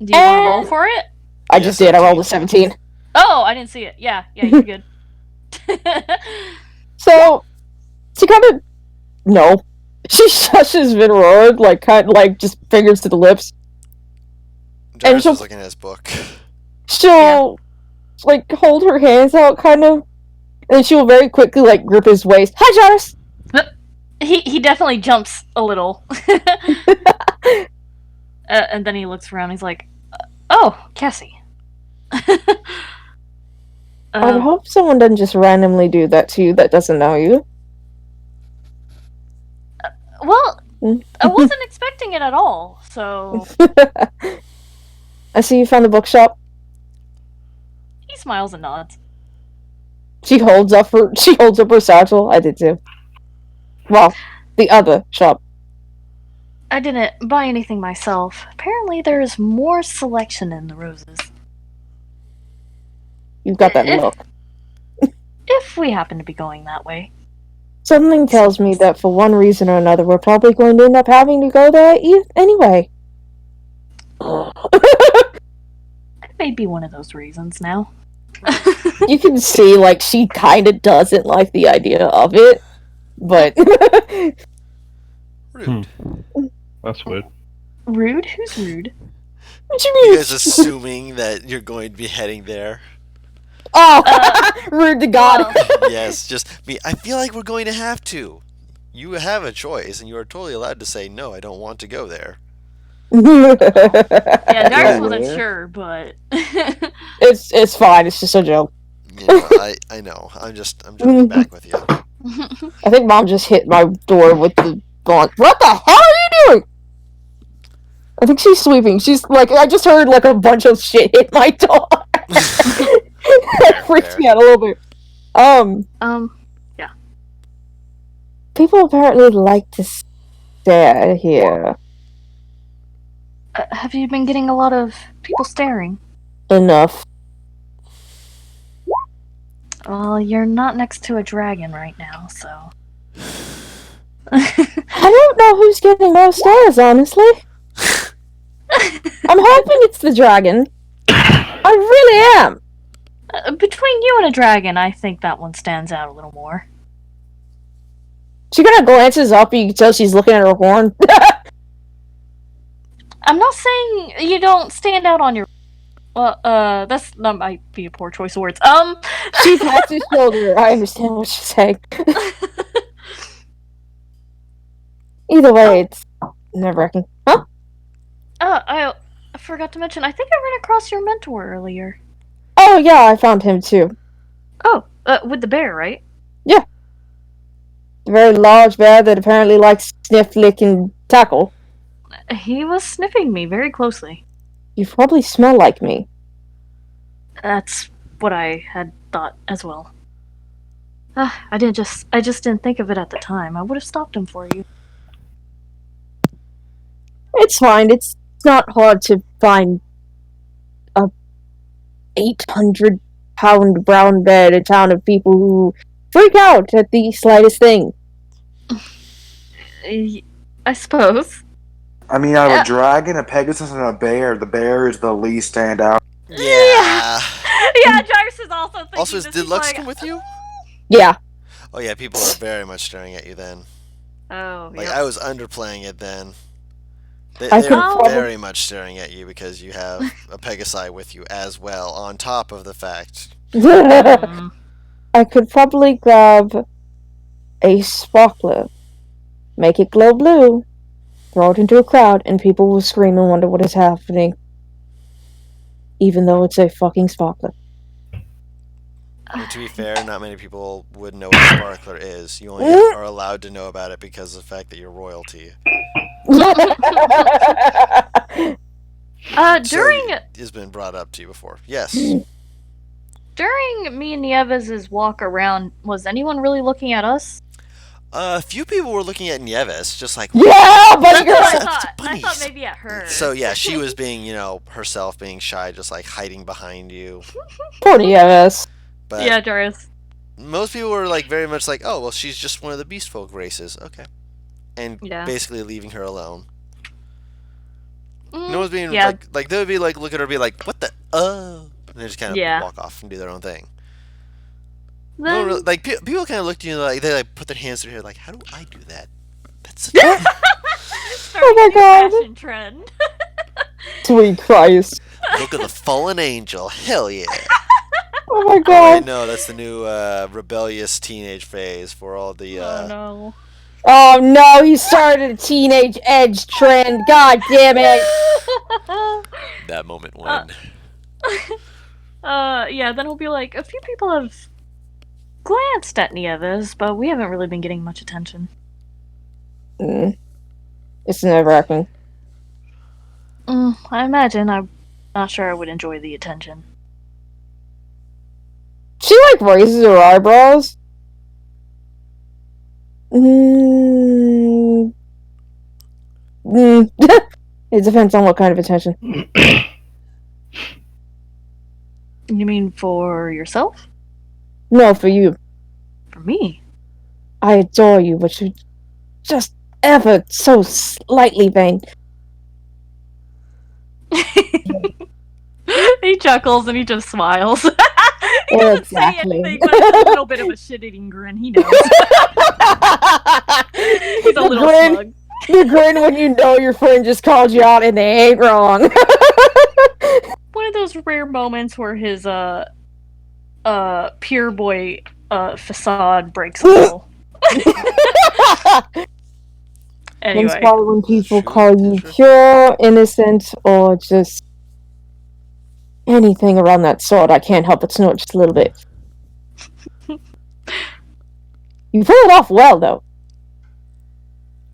Speaker 3: Do you want to roll for it?
Speaker 4: I just did, I rolled a 17.
Speaker 3: Oh, I didn't see it. Yeah, you're good.
Speaker 4: So, she kind of... No. She shushes Vinroad, like, kind of, like, just fingers to the lips.
Speaker 1: Jarvis
Speaker 4: she'll-
Speaker 1: was looking at his book.
Speaker 4: She'll, like, hold her hands out, kind of. And then she'll very quickly, like, grip his waist. Hi, Jarvis!
Speaker 3: He definitely jumps a little. And then he looks around. He's like, "Oh, Cassie."
Speaker 4: I hope someone doesn't just randomly do that to you that doesn't know you.
Speaker 3: Well, I wasn't expecting it at all. So
Speaker 4: I see you found the bookshop.
Speaker 3: he smiles and nods.
Speaker 4: She holds up her satchel. I did too. Well, the other shop.
Speaker 3: I didn't buy anything myself. Apparently, there is more selection in the roses.
Speaker 4: You've got that
Speaker 3: If-
Speaker 4: look.
Speaker 3: If we happen to be going that way.
Speaker 4: Something tells me that for one reason or another, we're probably going to end up having to go there anyway.
Speaker 3: It may be one of those reasons now.
Speaker 4: You can see, like, she kind of doesn't like the idea of it, but
Speaker 1: Rude.
Speaker 5: That's weird.
Speaker 3: Rude? Who's rude?
Speaker 4: what you
Speaker 1: You
Speaker 4: mean?
Speaker 1: guys assuming that you're going to be heading there?
Speaker 4: Oh, rude to God.
Speaker 1: Yes, just me. I feel like we're going to have to. You have a choice, and you are totally allowed to say no. I don't want to go there.
Speaker 3: Yeah, Darius
Speaker 2: Yeah,
Speaker 3: wasn't
Speaker 2: yeah.
Speaker 3: sure, but
Speaker 4: It's fine. It's just a joke.
Speaker 1: You know, I know. I'm joking back with you.
Speaker 4: I think Mom just hit my door with the gaunt. What the hell are you doing? I think she's sweeping. She's like, I just heard like a bunch of shit hit my door. It freaked me out a little bit. People apparently like to stare here.
Speaker 3: have you been getting a lot of people staring?
Speaker 4: Enough.
Speaker 3: Well, you're not next to a dragon right now, so.
Speaker 4: I don't know who's getting more stares, honestly. I'm hoping it's the dragon. I really am.
Speaker 3: Between you and a dragon, I think that one stands out a little more.
Speaker 4: She kind of glances up, and you can tell she's looking at her horn.
Speaker 3: I'm not saying you don't stand out on your. Well, that might be a poor choice of words.
Speaker 4: She pats his shoulder. I understand what she's saying. Either way, it's nerve-wracking. Huh?
Speaker 3: I forgot to mention, I think I ran across your mentor earlier.
Speaker 4: Oh, yeah, I found him, too.
Speaker 3: Oh, with the bear, right?
Speaker 4: A very large bear that apparently likes sniff, lick, and tackle.
Speaker 3: He was sniffing me very closely.
Speaker 4: You probably smell like me.
Speaker 3: That's what I had thought as well. I just didn't think of it at the time. I would have stopped him for you.
Speaker 4: It's fine. It's not hard to find a 800-pound brown bear in a town of people who freak out at the slightest thing.
Speaker 3: I suppose.
Speaker 2: I mean, out of
Speaker 3: Yeah.
Speaker 2: a dragon, a pegasus, and a bear, the bear is the least standout.
Speaker 1: Yeah.
Speaker 3: Yeah, Jarvis is also thinking
Speaker 1: Also,
Speaker 3: this.
Speaker 1: did
Speaker 3: He's
Speaker 1: Lux
Speaker 3: like,
Speaker 1: come with you?
Speaker 4: Yeah.
Speaker 1: Oh yeah, people are very much staring at you then.
Speaker 3: Oh,
Speaker 1: Like
Speaker 3: yeah.
Speaker 1: I was underplaying it then.
Speaker 4: I
Speaker 1: They're
Speaker 4: could probably-
Speaker 1: very much staring at you because you have a Pegasi with you as well, on top of the fact.
Speaker 3: Mm.
Speaker 4: I could probably grab a sparkler, make it glow blue, throw it into a crowd, and people will scream and wonder what is happening. Even though it's a fucking sparkler.
Speaker 1: I mean, to be fair, not many people would know what a sparkler is. You only are allowed to know about it because of the fact that you're royalty.
Speaker 3: During
Speaker 1: It's been brought up to you before. Yes.
Speaker 3: during me and Nieves' walk around, was anyone really looking at us?
Speaker 1: A few people were looking at Nieves, just like,
Speaker 4: Yeah, buddy
Speaker 3: That's what I
Speaker 4: girl!
Speaker 3: thought. I
Speaker 1: bunnies.
Speaker 3: thought maybe at her.
Speaker 1: So yeah, she was being, herself being shy, just like hiding behind you.
Speaker 4: Poor Nieves.
Speaker 1: But
Speaker 3: Yeah, Jarvis.
Speaker 1: most people were like very much like, oh well, she's just one of the beast folk races, okay, and
Speaker 3: Yeah.
Speaker 1: basically leaving her alone.
Speaker 3: Mm,
Speaker 1: No one's being
Speaker 3: yeah.
Speaker 1: like they would be like look at her, and be like, what the and they just kind of
Speaker 3: Yeah.
Speaker 1: walk off and do their own thing. No
Speaker 3: Then,
Speaker 1: one really, like people kind of look at you like they like put their hands to their head like, how do I do that? That's
Speaker 4: Oh my god.
Speaker 3: fashion trend.
Speaker 4: Sweet Christ.
Speaker 1: look at the fallen angel, hell yeah.
Speaker 4: Oh my
Speaker 1: I
Speaker 4: god.
Speaker 1: know that's the new rebellious teenage phase for all the
Speaker 3: Oh no.
Speaker 4: Oh no, he started a teenage edge trend. God damn it.
Speaker 1: That moment when.
Speaker 3: Yeah, then he'll be like, a few people have glanced at any of this, but we haven't really been getting much attention.
Speaker 4: It's nerve-wracking.
Speaker 3: I imagine. I'm not sure I would enjoy the attention.
Speaker 4: She like raises her eyebrows. It depends on what kind of attention.
Speaker 3: You mean for yourself?
Speaker 4: No, for you.
Speaker 3: For me?
Speaker 4: I adore you, but you're just ever so slightly vain.
Speaker 3: He chuckles and he just smiles. He doesn't say anything, but it's a little bit of a shit-eating grin. He knows. He's a little smug.
Speaker 4: The grin when you know your friend just called you out and they ain't wrong.
Speaker 3: One of those rare moments where his pure boy facade breaks a little. Anyway.
Speaker 4: It's probably when people call you pure, innocent, or just anything around that sort. I can't help but snort just a little bit. You pull it off well, though.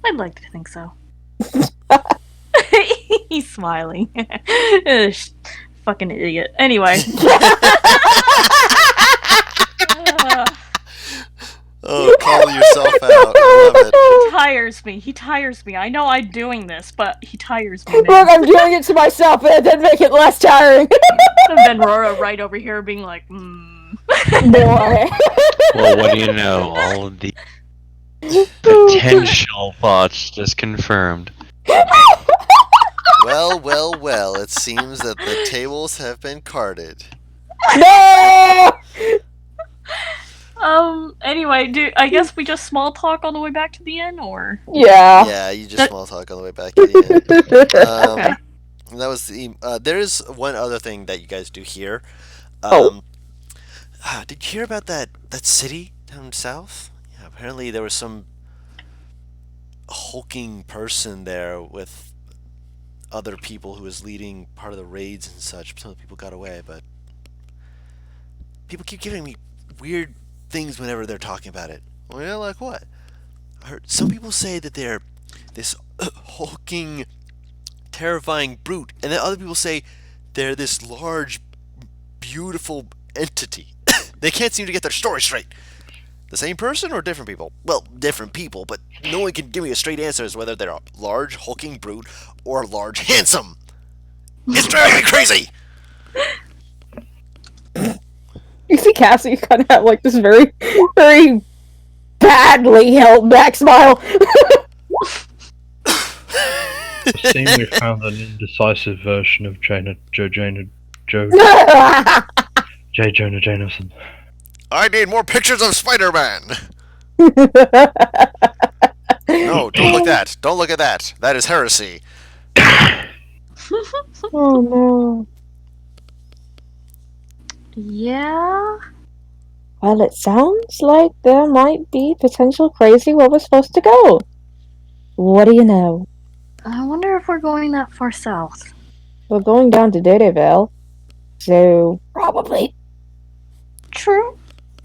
Speaker 3: I'd like to think so. He's smiling. Fucking idiot. Anyway.
Speaker 1: Oh, call yourself out. I love it.
Speaker 3: He tires me. I know I'm doing this, but he tires me.
Speaker 4: Look, I'm doing it to myself, but it didn't make it less tiring.
Speaker 3: And then Rora right over here being like,
Speaker 4: Boy.
Speaker 6: Well, what do you know? All of the potential thoughts just confirmed.
Speaker 1: Well, it seems that the tables have been carded.
Speaker 4: No!
Speaker 3: Anyway, I guess we just small talk on the way back to the inn, or?
Speaker 4: Yeah.
Speaker 1: Yeah, you just small talk on the way back to the end.
Speaker 3: Okay.
Speaker 1: That was the. There is one other thing that you guys do here. Did you hear about that city down south? Yeah, apparently there was some hulking person there with other people who was leading part of the raids and such. Some of the people got away, but people keep giving me weird things whenever they're talking about it. Well, yeah, like what? I heard some people say that they're this hulking, terrifying brute, and then other people say they're this large, beautiful entity. They can't seem to get their story straight. The same person or different people? Well, different people, but no one can give me a straight answer as whether they're a large, hulking brute or large, handsome. It's driving me crazy!
Speaker 4: You see Cassie kind of have like this very, very badly held back smile.
Speaker 5: It seems we found an indecisive version of J. Jonah Jameson.
Speaker 1: I need more pictures of Spider-Man! No, don't look that. Don't look at that. That is heresy.
Speaker 4: Oh no.
Speaker 3: Yeah?
Speaker 4: Well, it sounds like there might be potential crazy where we're supposed to go. What do you know?
Speaker 3: I wonder if we're going that far south.
Speaker 4: We're going down to Dadeville, so probably.
Speaker 3: True.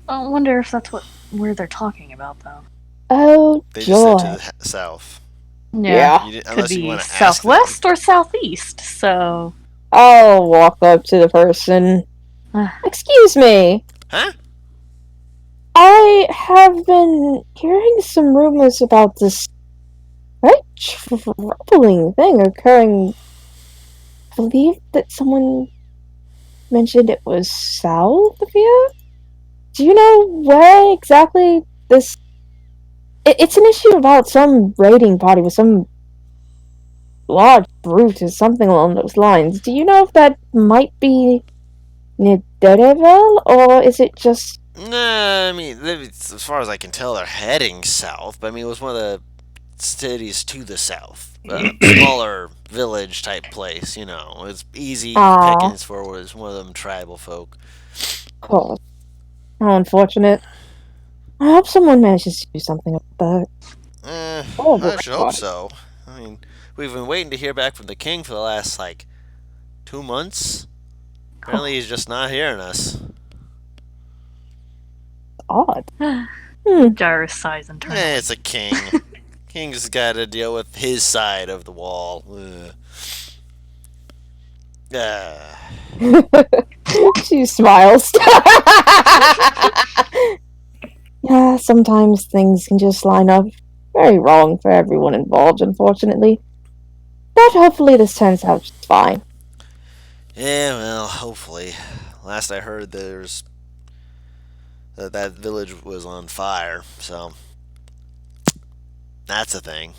Speaker 3: I wonder if that's where they're talking about, though.
Speaker 4: Oh,
Speaker 1: They just said
Speaker 4: joy.
Speaker 1: to the south.
Speaker 4: Yeah.
Speaker 1: You didn't-
Speaker 3: Could
Speaker 1: unless you
Speaker 3: be
Speaker 1: want to ask
Speaker 3: southwest or southeast, so...
Speaker 4: I'll walk up to the person. Excuse me.
Speaker 1: Huh?
Speaker 4: I have been hearing some rumors about this very troubling thing occurring. I believe that someone mentioned it was south of here. Do you know where exactly this... It's an issue about some raiding party with some large brute or something along those lines. Do you know if that might be near Daredevil, or is it just...
Speaker 1: Nah, I mean, as far as I can tell, they're heading south. But I mean, it was one of the cities to the south, smaller village type place. You know, it's easy
Speaker 4: Aw.
Speaker 1: pickings for was one of them tribal folk.
Speaker 4: Of course. How unfortunate. I hope someone manages to do something about that. Oh my
Speaker 1: I should hope
Speaker 4: God.
Speaker 1: so. I mean, we've been waiting to hear back from the king for the last, 2 months. Apparently he's just not hearing us.
Speaker 4: Odd.
Speaker 3: Gyrus sighs internally.
Speaker 1: It's a king. King's got to deal with his side of the wall. Ugh.
Speaker 4: She smiles. Yeah, sometimes things can just line up very wrong for everyone involved, unfortunately. But hopefully this turns out just fine.
Speaker 1: Yeah, well, hopefully. Last I heard, that village was on fire, so that's a thing.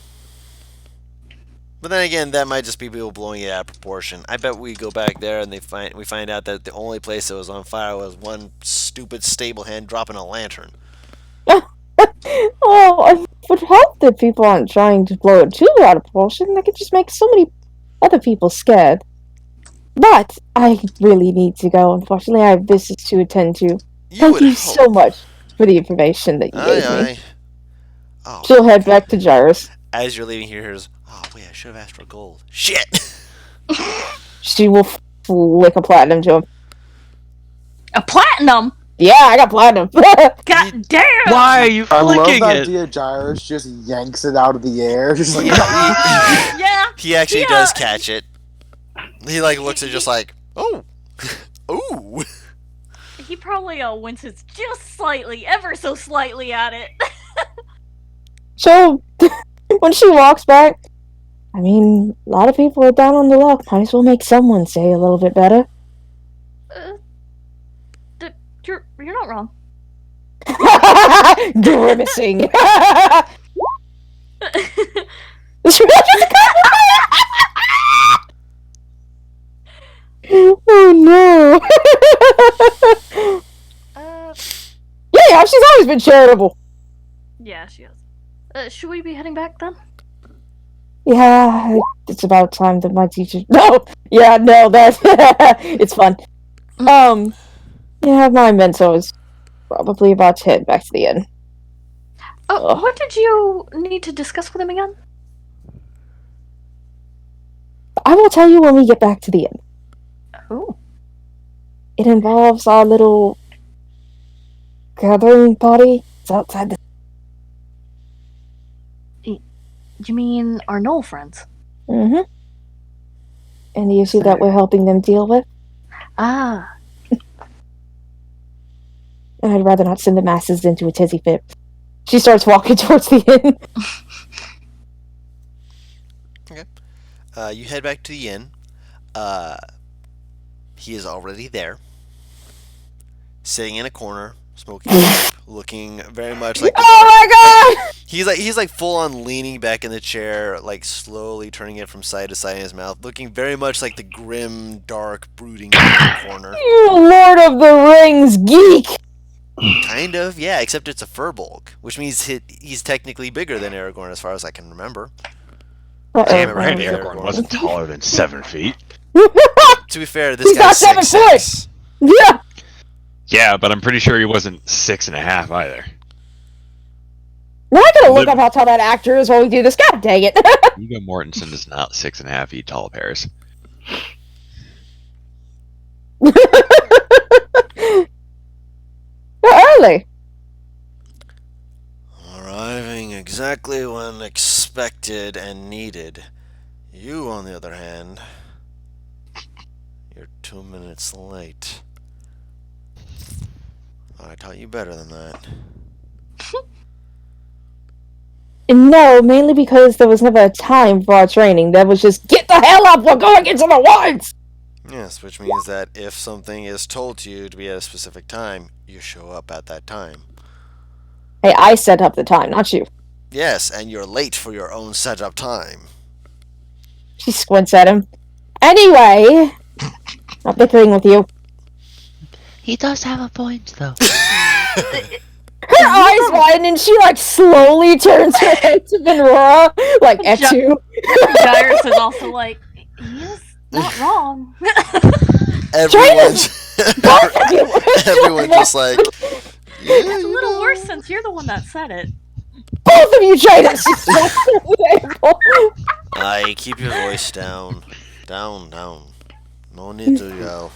Speaker 1: But then again, that might just be people blowing it out of proportion. I bet we go back there and we find out that the only place that was on fire was one stupid stable hand dropping a lantern.
Speaker 4: Oh, I would hope that people aren't trying to blow it too out of proportion. That could just make so many other people scared. But I really need to go. Unfortunately, I have business to attend to. Thank
Speaker 1: would
Speaker 4: you
Speaker 1: hope.
Speaker 4: so much for the information that you gave me.
Speaker 1: Aye. Oh,
Speaker 4: She'll head back to Gyrus.
Speaker 1: as you're leaving here, here's, oh wait, I should have asked for gold. Shit!
Speaker 4: She will flick a platinum to him.
Speaker 3: A platinum?
Speaker 4: Yeah, I got platinum.
Speaker 3: God damn!
Speaker 6: Why are you
Speaker 2: I love
Speaker 6: flicking
Speaker 2: the
Speaker 6: it?
Speaker 2: idea Gyrus just yanks it out of the air. Just like,
Speaker 3: Yeah.
Speaker 1: He actually
Speaker 3: Yeah.
Speaker 1: does catch it. He looks at it just like, oh, ooh.
Speaker 3: He probably winces just slightly, ever so slightly at it.
Speaker 4: So, when she walks back, I mean, a lot of people are down on the luck. Might as well make someone say a little bit better.
Speaker 3: You're not wrong.
Speaker 4: Grimacing. Oh no. Yeah, she's always been charitable.
Speaker 3: Yeah, she is. Should we be heading back then?
Speaker 4: Yeah, it's about time that my teacher. No, yeah, no, that's it's fun. Yeah, my mentor is probably about to head back to the inn.
Speaker 3: Oh,
Speaker 4: Ugh.
Speaker 3: what did you need to discuss with him again?
Speaker 4: I will tell you when we get back to the inn.
Speaker 3: Oh.
Speaker 4: It involves our little gathering party. It's outside the.
Speaker 3: You mean our Knoll friends?
Speaker 4: Mm-hmm. Any issue that we're helping them deal with?
Speaker 3: Ah.
Speaker 4: And I'd rather not send the masses into a tizzy fit. She starts walking towards the inn.
Speaker 1: You head back to the inn. He is already there, sitting in a corner, smoking, looking very much like.
Speaker 4: Oh my god!
Speaker 1: He's like full on leaning back in the chair, like slowly turning it from side to side in his mouth, looking very much like the grim, dark, brooding corner.
Speaker 4: You Lord of the Rings geek!
Speaker 1: Kind of, yeah. Except it's a Furbolg, which means he's technically bigger than Aragorn, as far as I can remember.
Speaker 6: Damn it, right?
Speaker 1: Aragorn
Speaker 6: Aragorn wasn't taller than 7 feet.
Speaker 1: To be fair, this
Speaker 4: He's
Speaker 1: guy's
Speaker 4: not 7
Speaker 1: 6'6".
Speaker 4: Yeah!
Speaker 6: Yeah, but I'm pretty sure he wasn't 6.5 either.
Speaker 4: We're not gonna look up how tall that actor is while we do this. God dang it!
Speaker 6: Viggo Mortensen is not 6.5 feet tall, Paris.
Speaker 4: Early.
Speaker 1: Arriving exactly when expected and needed. You, on the other hand, you're 2 minutes late. I taught you better than that.
Speaker 4: No, mainly because there was never a time for our training. That was just, get the hell up, we're going into the woods!
Speaker 1: Yes, which means that if something is told to you to be at a specific time, you show up at that time.
Speaker 4: Hey, I set up the time, not you.
Speaker 1: Yes, and you're late for your own set-up time.
Speaker 4: She squints at him. Anyway, not bickering with you.
Speaker 7: He does have a point, though.
Speaker 4: Her eyes widen and she, slowly turns her head to Venrora, at
Speaker 3: Ja-
Speaker 4: you.
Speaker 3: Gyrus is also like, he is not wrong.
Speaker 1: Everyone's,
Speaker 4: Both of you.
Speaker 1: everyone just like,
Speaker 3: It's a little worse since you're the one that said it.
Speaker 4: both of you try to stop the apple.
Speaker 1: I keep your voice down. Down. No need to yell.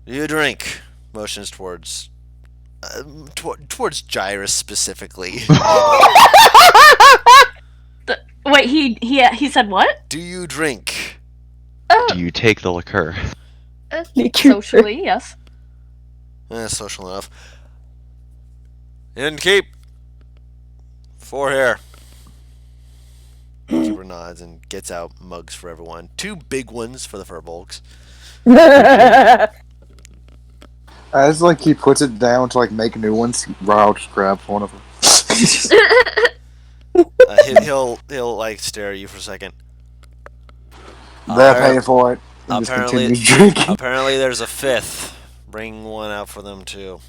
Speaker 1: You drink. Motions towards Gyrus specifically.
Speaker 3: Wait, he said what?
Speaker 1: Do you drink?
Speaker 6: Do you take the liquor?
Speaker 3: Socially, yes.
Speaker 1: Social enough. In keep. 4 here. Keeper nods and gets out mugs for everyone. 2 big ones for the furbolgs.
Speaker 2: As like he puts it down to like make new ones, Ryle just grabs one of them.
Speaker 1: He'll like stare at you for a second.
Speaker 2: They're paying for it. And just
Speaker 1: Apparently,
Speaker 2: continues drinking.
Speaker 1: apparently there's a 5th. Bring one out for them too.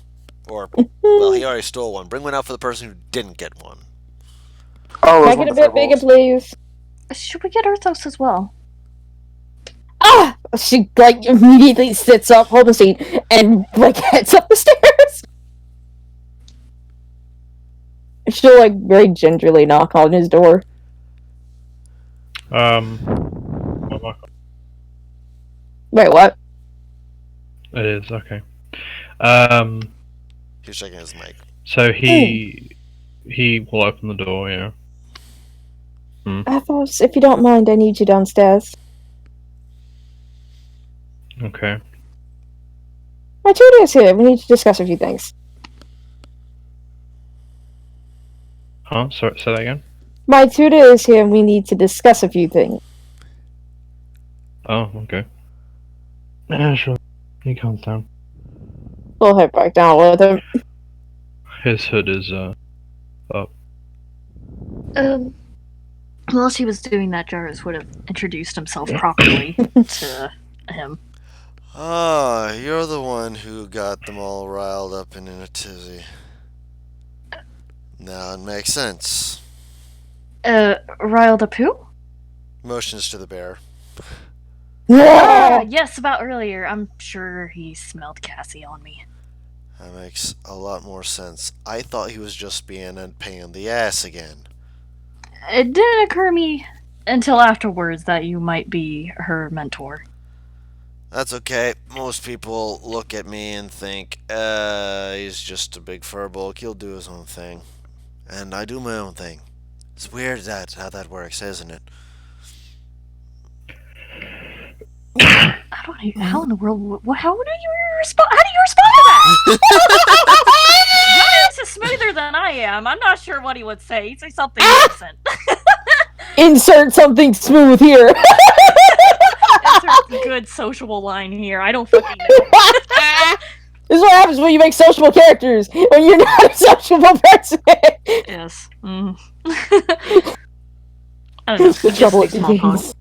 Speaker 1: Or, well, he already stole one. Bring one out for the person who didn't get one.
Speaker 2: Oh,
Speaker 4: Make it a bit bigger, please.
Speaker 3: Should we get Arthos as well?
Speaker 4: Ah! She like immediately sits up, hold the seat, and like heads up the stairs. She'll like very gingerly knock on his door. Wait, what?
Speaker 5: It is, okay.
Speaker 1: He's checking his mic.
Speaker 5: So he will open the door, yeah.
Speaker 4: Athos, if you don't mind, I need you downstairs.
Speaker 5: Okay.
Speaker 4: My tutor is here. We need to discuss a few things.
Speaker 5: Huh? Sorry, say that again?
Speaker 4: My tutor is here and we need to discuss a few things.
Speaker 5: Oh, okay. Yeah, sure. He comes down.
Speaker 4: We'll head back down with him.
Speaker 5: His hood is, up.
Speaker 3: While she was doing that, Jarvis would have introduced himself properly to him.
Speaker 1: Ah, you're the one who got them all riled up and in a tizzy. Now it makes sense.
Speaker 3: Riled up who?
Speaker 1: Motions to the bear.
Speaker 3: Yes, about earlier. I'm sure he smelled Cassie on me.
Speaker 1: That makes a lot more sense. I thought he was just being a pain in the ass again.
Speaker 3: It didn't occur to me until afterwards that you might be her mentor.
Speaker 1: That's okay. Most people look at me and think, he's just a big furbolg. He'll do his own thing. And I do my own thing. It's weird how that works, isn't it?
Speaker 3: I don't know how in the world. How do you respond? How do you respond to that? Giles is smoother than I am. I'm not sure what he would say. He'd say something innocent.
Speaker 4: Insert something smooth here.
Speaker 3: Insert good sociable line here. I don't fucking know.
Speaker 4: This is what happens when you make sociable characters. When you're not a sociable person.
Speaker 3: Yes. I don't know.
Speaker 4: The trouble with
Speaker 3: Small talk.
Speaker 4: games.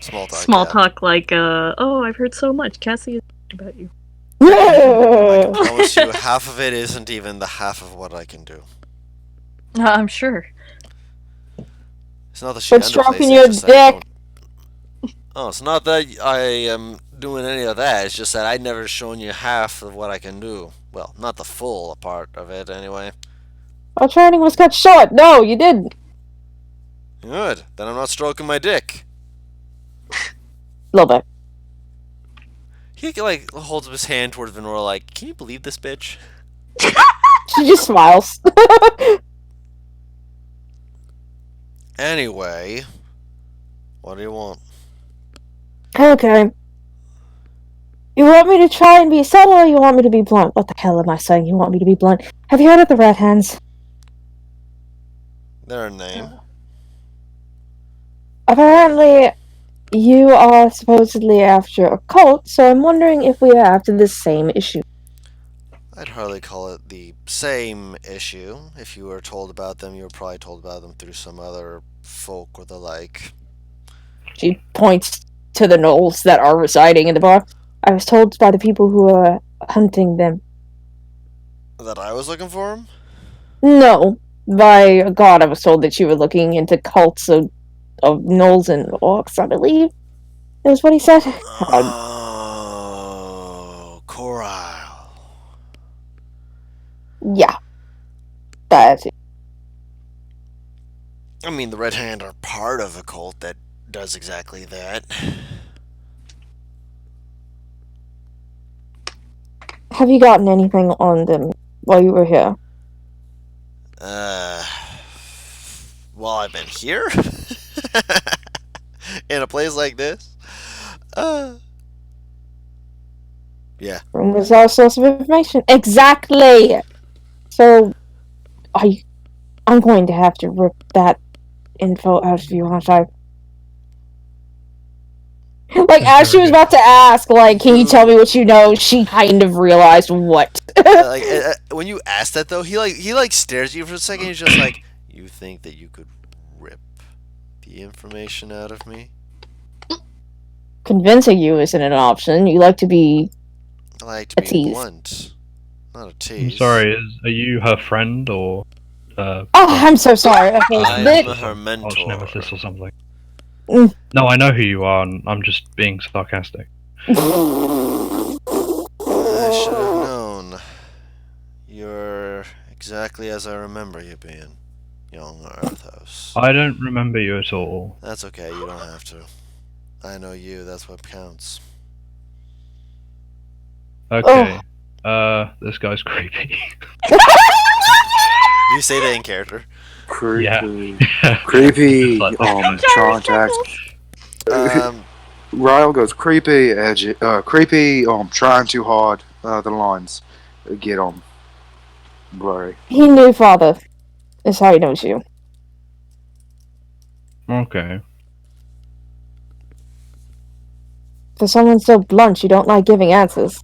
Speaker 1: Small talk.
Speaker 3: Talk like, oh, I've heard so much. Cassie is about you.
Speaker 1: I promise you, half of it isn't even the half of what I can do.
Speaker 3: I'm sure.
Speaker 1: It's not that she
Speaker 4: But
Speaker 1: underplays
Speaker 4: stroking
Speaker 1: it,
Speaker 4: your
Speaker 1: it's just that I
Speaker 4: dick.
Speaker 1: don't- Oh, it's not that I am doing any of that. It's just that I've never shown you half of what I can do. Well, not the full part of it, anyway.
Speaker 4: Our training was cut short. No, you didn't.
Speaker 1: Good. Then I'm not stroking my dick.
Speaker 4: A little bit.
Speaker 1: He like holds up his hand towards Venora like, can you believe this bitch?
Speaker 4: She just smiles.
Speaker 1: Anyway, what do you want?
Speaker 4: Okay. You want me to try and be subtle, or you want me to be blunt? What the hell am I saying? You want me to be blunt? Have you heard of the Red Hands?
Speaker 1: Their name.
Speaker 4: Apparently, you are supposedly after a cult, so I'm wondering if we are after the same issue.
Speaker 1: I'd hardly call it the same issue. If you were told about them, you were probably told about them through some other folk or the like.
Speaker 4: She points to the gnolls that are residing in the box. I was told by the people who are hunting them.
Speaker 1: That I was looking for him?
Speaker 4: No. By God, I was told that you were looking into cults of gnolls and orcs, I believe. That was what he said.
Speaker 1: Oh, Coral.
Speaker 4: Yeah. That
Speaker 1: I mean, the Red Hand are part of a cult that does exactly that.
Speaker 4: have you gotten anything on them while you were here?
Speaker 1: While I've been here? In a place like this? Yeah.
Speaker 4: Rumors are a source of information. Exactly. So, I'm going to have to rip that info out of you, aren't I? Like, as she was about to ask, like, can you tell me what you know? She kind of realized what.
Speaker 1: When you ask that though, he stares at you for a second. He's just like, you think that you could rip the information out of me?
Speaker 4: Convincing you isn't an option. You like to be.
Speaker 1: I like to
Speaker 4: A
Speaker 1: be
Speaker 4: tease.
Speaker 1: blunt, not a
Speaker 5: I'm
Speaker 1: tease.
Speaker 5: sorry, are you her friend or
Speaker 4: Oh, I'm so sorry. Okay,
Speaker 1: I'm
Speaker 4: that-
Speaker 1: her
Speaker 5: arch
Speaker 1: mentor.
Speaker 5: nemesis or something?
Speaker 4: Mm.
Speaker 5: No, I know who you are, and I'm just being sarcastic.
Speaker 1: I should have known. You're exactly as I remember you being, young Earthhouse.
Speaker 5: I don't remember you at all.
Speaker 1: That's okay, you don't have to. I know you, that's what counts.
Speaker 5: Okay. This guy's creepy.
Speaker 1: You say that in character.
Speaker 2: Creepy. Creepy.
Speaker 5: Like-
Speaker 2: Contact. Ryle goes creepy, edgy, creepy. Trying too hard. The lines. Get on. Blurry.
Speaker 4: he knew father. Is how he knows you.
Speaker 5: Okay.
Speaker 4: For someone so blunt, you don't like giving answers.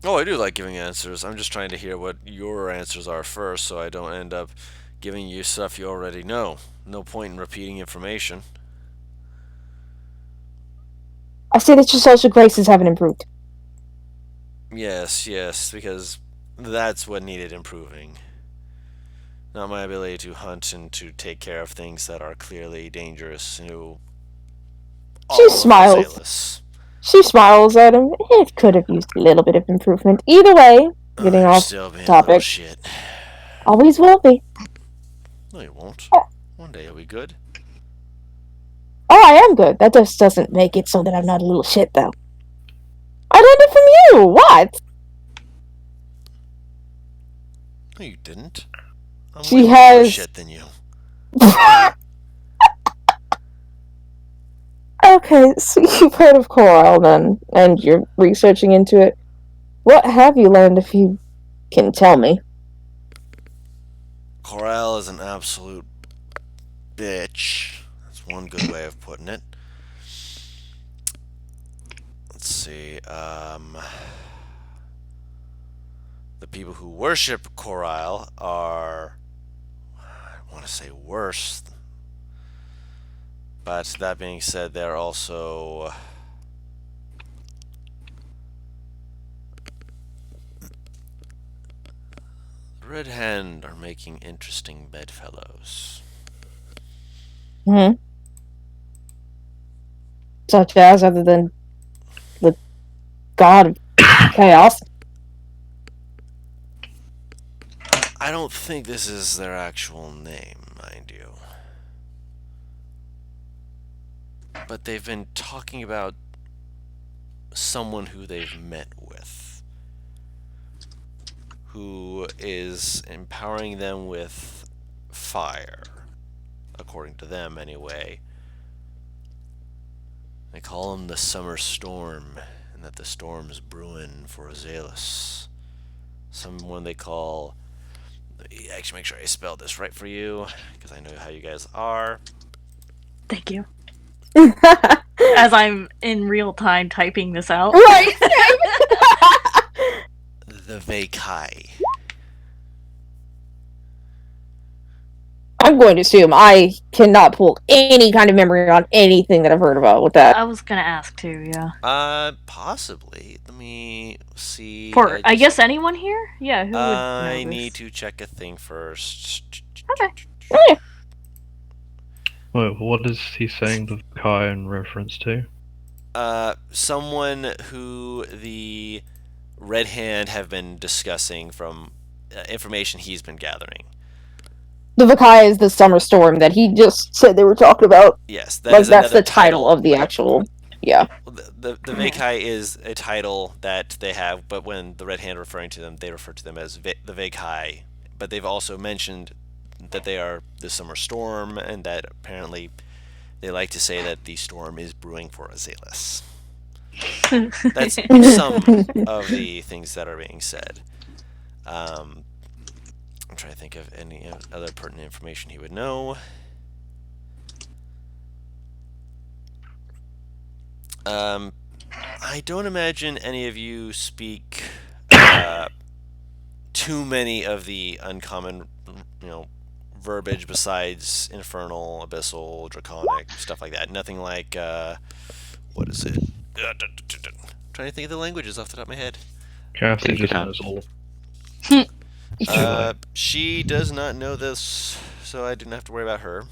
Speaker 1: Oh, I do like giving answers. I'm just trying to hear what your answers are first, so I don't end up giving you stuff you already know. No point in repeating information.
Speaker 4: I say that your social graces haven't improved.
Speaker 1: Yes, because that's what needed improving. Not my ability to hunt and to take care of things that are clearly dangerous to all
Speaker 4: She
Speaker 1: of
Speaker 4: smiles.
Speaker 1: Azalis.
Speaker 4: She smiles at him. It could have used a little bit of improvement. Either way, getting
Speaker 1: You're
Speaker 4: off
Speaker 1: still being a
Speaker 4: topic.
Speaker 1: little shit.
Speaker 4: Always will be.
Speaker 1: No, you won't. One day you'll be good.
Speaker 4: Oh, I am good. That just doesn't make it so that I'm not a little shit, though. I learned it from you. What?
Speaker 1: No, you didn't. I'm
Speaker 4: She
Speaker 1: way more
Speaker 4: has-
Speaker 1: shit than you.
Speaker 4: Okay, so you've heard of Coral then, and you're researching into it. What have you learned, if you can tell me?
Speaker 1: Corral is an absolute bitch. That's one good way of putting it. Let's see. The people who worship Corral are, I want to say, worse. But that being said, they're also the Red Hand are making interesting bedfellows.
Speaker 4: Hmm. Such as, other than the god of chaos.
Speaker 1: I don't think this is their actual name, mind you. But they've been talking about someone who they've met with, who is empowering them with fire, according to them anyway. They call him the Summer Storm, and that the storm's brewing for Azalis. Someone they call... Actually, make sure I spell this right for you, because I know how you guys are.
Speaker 3: Thank you. As I'm in real time typing this out.
Speaker 4: Right.
Speaker 1: The Veikai.
Speaker 4: I'm going to assume I cannot pull any kind of memory on anything that I've heard about with that.
Speaker 3: I was gonna ask too, yeah.
Speaker 1: Possibly. Let me see.
Speaker 3: For I
Speaker 1: just-
Speaker 3: guess anyone here? Yeah, who would
Speaker 1: I
Speaker 3: know
Speaker 1: need
Speaker 3: this?
Speaker 1: to check a thing first.
Speaker 3: Okay.
Speaker 5: Wait, what is he saying the Kai in reference to?
Speaker 1: Someone who the Red Hand have been discussing from information he's been gathering.
Speaker 4: The Vakai is the summer storm that he just said they were talking about.
Speaker 1: Yes, that
Speaker 4: Like
Speaker 1: is
Speaker 4: that's
Speaker 1: another
Speaker 4: the title of the actual. Yeah.
Speaker 1: The Vakai is a title that they have, but when the Red Hand are referring to them, they refer to them as the Vakai. But they've also mentioned that they are the summer storm, and that apparently they like to say that the storm is brewing for Azealis. That's some of the things that are being said. I'm trying to think of any other pertinent information he would know. I don't imagine any of you speak too many of the uncommon, verbiage besides infernal, abyssal, draconic, stuff like that. Nothing like what is it? Trying to think of the languages off the top of my head.
Speaker 5: Cassie
Speaker 6: Take your
Speaker 5: just
Speaker 6: time.
Speaker 5: knows all.
Speaker 1: She does not know this, so I didn't have to worry about her.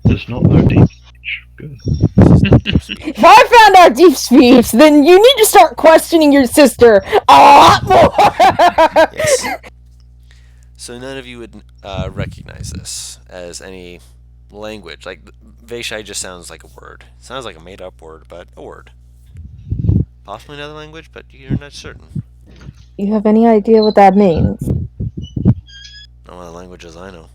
Speaker 5: Does not know deep speech. Good.
Speaker 4: If I found out deep speech, then you need to start questioning your sister a lot more.
Speaker 1: Yes. So none of you would recognize this as any language. Like Vaishai just sounds like a word. It sounds like a made-up word, but a word. Possibly another language, but you're not certain.
Speaker 4: You have any idea what that means?
Speaker 1: Not one of the languages I know.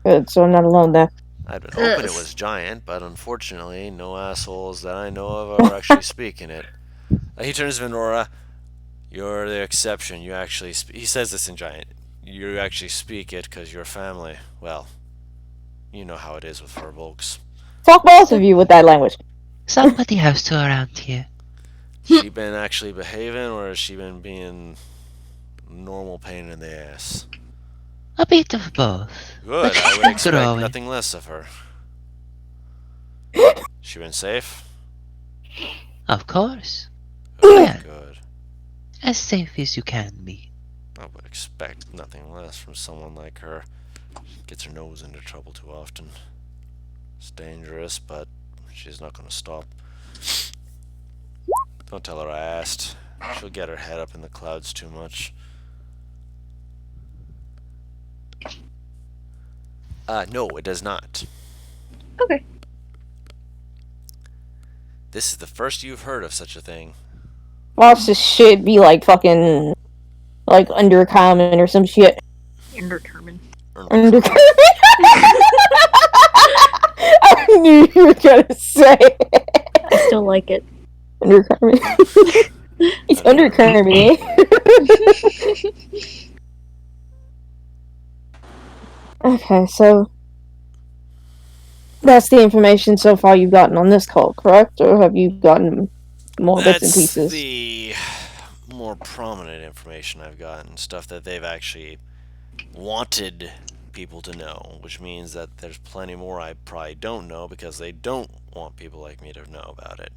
Speaker 4: Good, so I'm not alone there.
Speaker 1: I'd been hoping it was giant, but unfortunately, no assholes that I know of are actually speaking it. He turns to Venora. You're the exception. You actually he says this in giant. You actually speak it because you're family. Well, you know how it is with furbolgs.
Speaker 4: Fuck both of you with that language.
Speaker 7: Somebody has to around here.
Speaker 1: She been actually behaving, or has she been being normal pain in the ass?
Speaker 7: A bit of both.
Speaker 1: Good.
Speaker 7: But
Speaker 1: I
Speaker 7: she's
Speaker 1: would
Speaker 7: been
Speaker 1: expect
Speaker 7: growing.
Speaker 1: nothing less of her. She been safe?
Speaker 7: Of course.
Speaker 1: Good.
Speaker 7: Yeah.
Speaker 1: Good.
Speaker 7: As safe as you can be.
Speaker 1: I would expect nothing less from someone like her. She gets her nose into trouble too often. It's dangerous, but she's not going to stop. Don't tell her I asked. She'll get her head up in the clouds too much. No, it does not.
Speaker 3: Okay.
Speaker 1: This is the first you've heard of such a thing.
Speaker 4: Watch this shit be like fucking like undercommon or some shit.
Speaker 3: Indeterminate.
Speaker 4: Undercommon. I knew you were gonna say
Speaker 3: I still like it.
Speaker 4: undercommon. It's undercommon. Okay, so that's the information so far you've gotten on this call, correct? Or have you gotten more bits and
Speaker 1: That's
Speaker 4: pieces?
Speaker 1: the more prominent information I've gotten. Stuff that they've actually wanted people to know, which means that there's plenty more I probably don't know because they don't want people like me to know about it.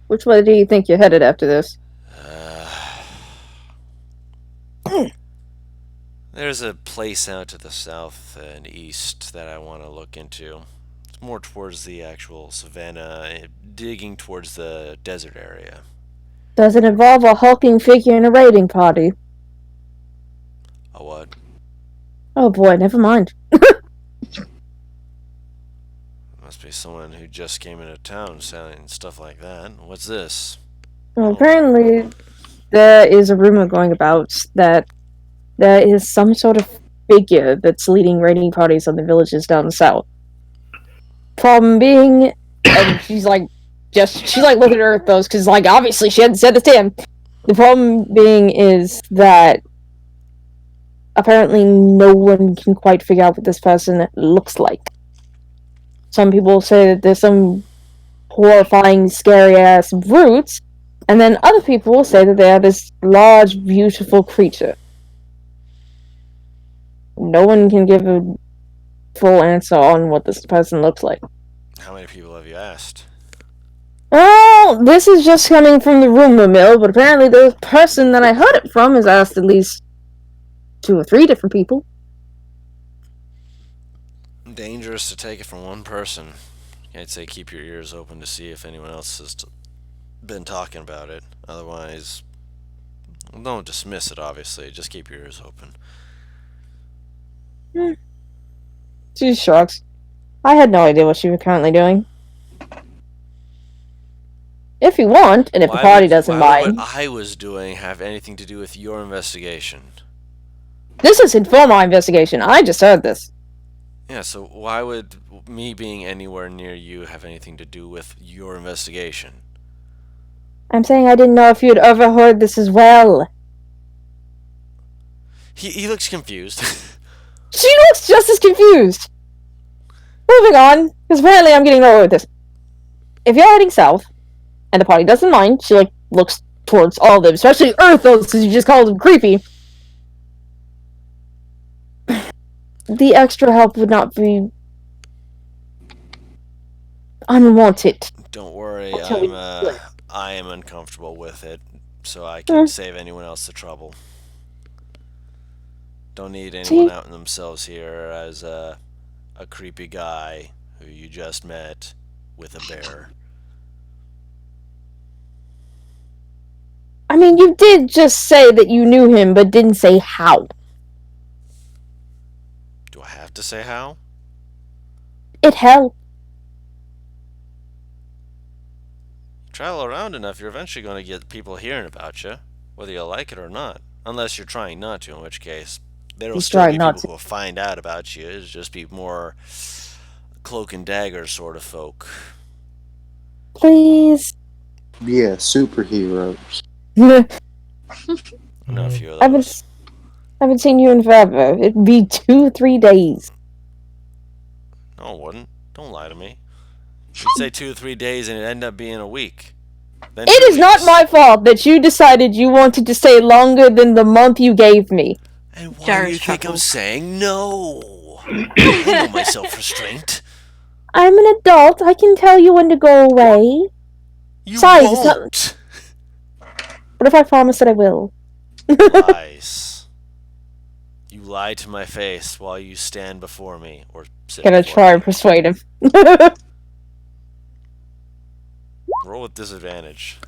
Speaker 4: Which way do you think you're headed after this?
Speaker 1: There's a place out to the south and east that I want to look into. It's more towards the actual savannah, digging towards the desert area.
Speaker 4: Does it involve a hulking figure in a raiding party?
Speaker 1: A what?
Speaker 4: Oh boy, never mind.
Speaker 1: Must be someone who just came into town selling stuff like that. What's this?
Speaker 4: Well, apparently, there is a rumor going about that there is some sort of figure that's leading raiding parties on the villages down south. Problem being, and she's like looking at her those because like obviously she hadn't said this to him. The problem being is that apparently no one can quite figure out what this person looks like. Some people say that there's some horrifying, scary-ass brute, and then other people say that they are this large, beautiful creature. No one can give a full answer on what this person looks like.
Speaker 1: How many people have you asked?
Speaker 4: Well, this is just coming from the rumor mill, but apparently the person that I heard it from has asked at least 2 or 3 different people.
Speaker 1: Dangerous to take it from one person. I'd say keep your ears open to see if anyone else has been talking about it. Otherwise, Don't dismiss it, obviously. Just keep your ears open.
Speaker 4: She shrugs. I had no idea what she was currently doing. If you want, and if the party doesn't
Speaker 1: why would
Speaker 4: mind.
Speaker 1: what I was doing have anything to do with your investigation?
Speaker 4: This is inform my investigation. I just heard this.
Speaker 1: Yeah, so why would me being anywhere near you have anything to do with your investigation?
Speaker 4: I'm saying I didn't know if you'd overheard this as well.
Speaker 1: He looks confused.
Speaker 4: She looks just as confused. Moving on, because apparently I'm getting nowhere with this. If you're heading south, and the party doesn't mind, she looks towards all of them, especially Earthos, because you just called him creepy. The extra help would not be unwanted.
Speaker 1: Don't worry,
Speaker 4: Until we
Speaker 1: I am uncomfortable with it, so I can save anyone else the trouble. Don't need anyone outing themselves here as a creepy guy who you just met with a bear.
Speaker 4: I mean, you did just say that you knew him, but didn't say how.
Speaker 1: Do I have to say how?
Speaker 4: It helped.
Speaker 1: Travel around enough, you're eventually going to get people hearing about you, whether you like it or not. Unless you're trying not to, in which case there will
Speaker 4: He's
Speaker 1: still be
Speaker 4: trying not
Speaker 1: people who will find out about you. It'll just be more cloak and dagger sort of folk.
Speaker 4: Please.
Speaker 2: Yeah, superheroes.
Speaker 1: I know a few of those.
Speaker 4: I haven't seen you in forever. It'd be 2-3 days.
Speaker 1: No, it wouldn't. Don't lie to me. You'd say 2 or 3 days and it'd end up being a week. Then
Speaker 4: It
Speaker 1: 2
Speaker 4: is not
Speaker 1: weeks.
Speaker 4: my fault that you decided you wanted to stay longer than the month you gave me.
Speaker 1: And why
Speaker 3: Jared
Speaker 1: do you think I'm
Speaker 3: chuckles.
Speaker 1: saying no? I know my self-restraint.
Speaker 4: I'm an adult. I can tell you when to go away.
Speaker 1: You
Speaker 4: Besides, it's not-
Speaker 1: won't.
Speaker 4: What if I promise that I will?
Speaker 1: Lies. You lie to my face while you stand before me or sit
Speaker 4: Gonna
Speaker 1: before
Speaker 4: try
Speaker 1: me.
Speaker 4: and persuade him.
Speaker 1: Roll with disadvantage.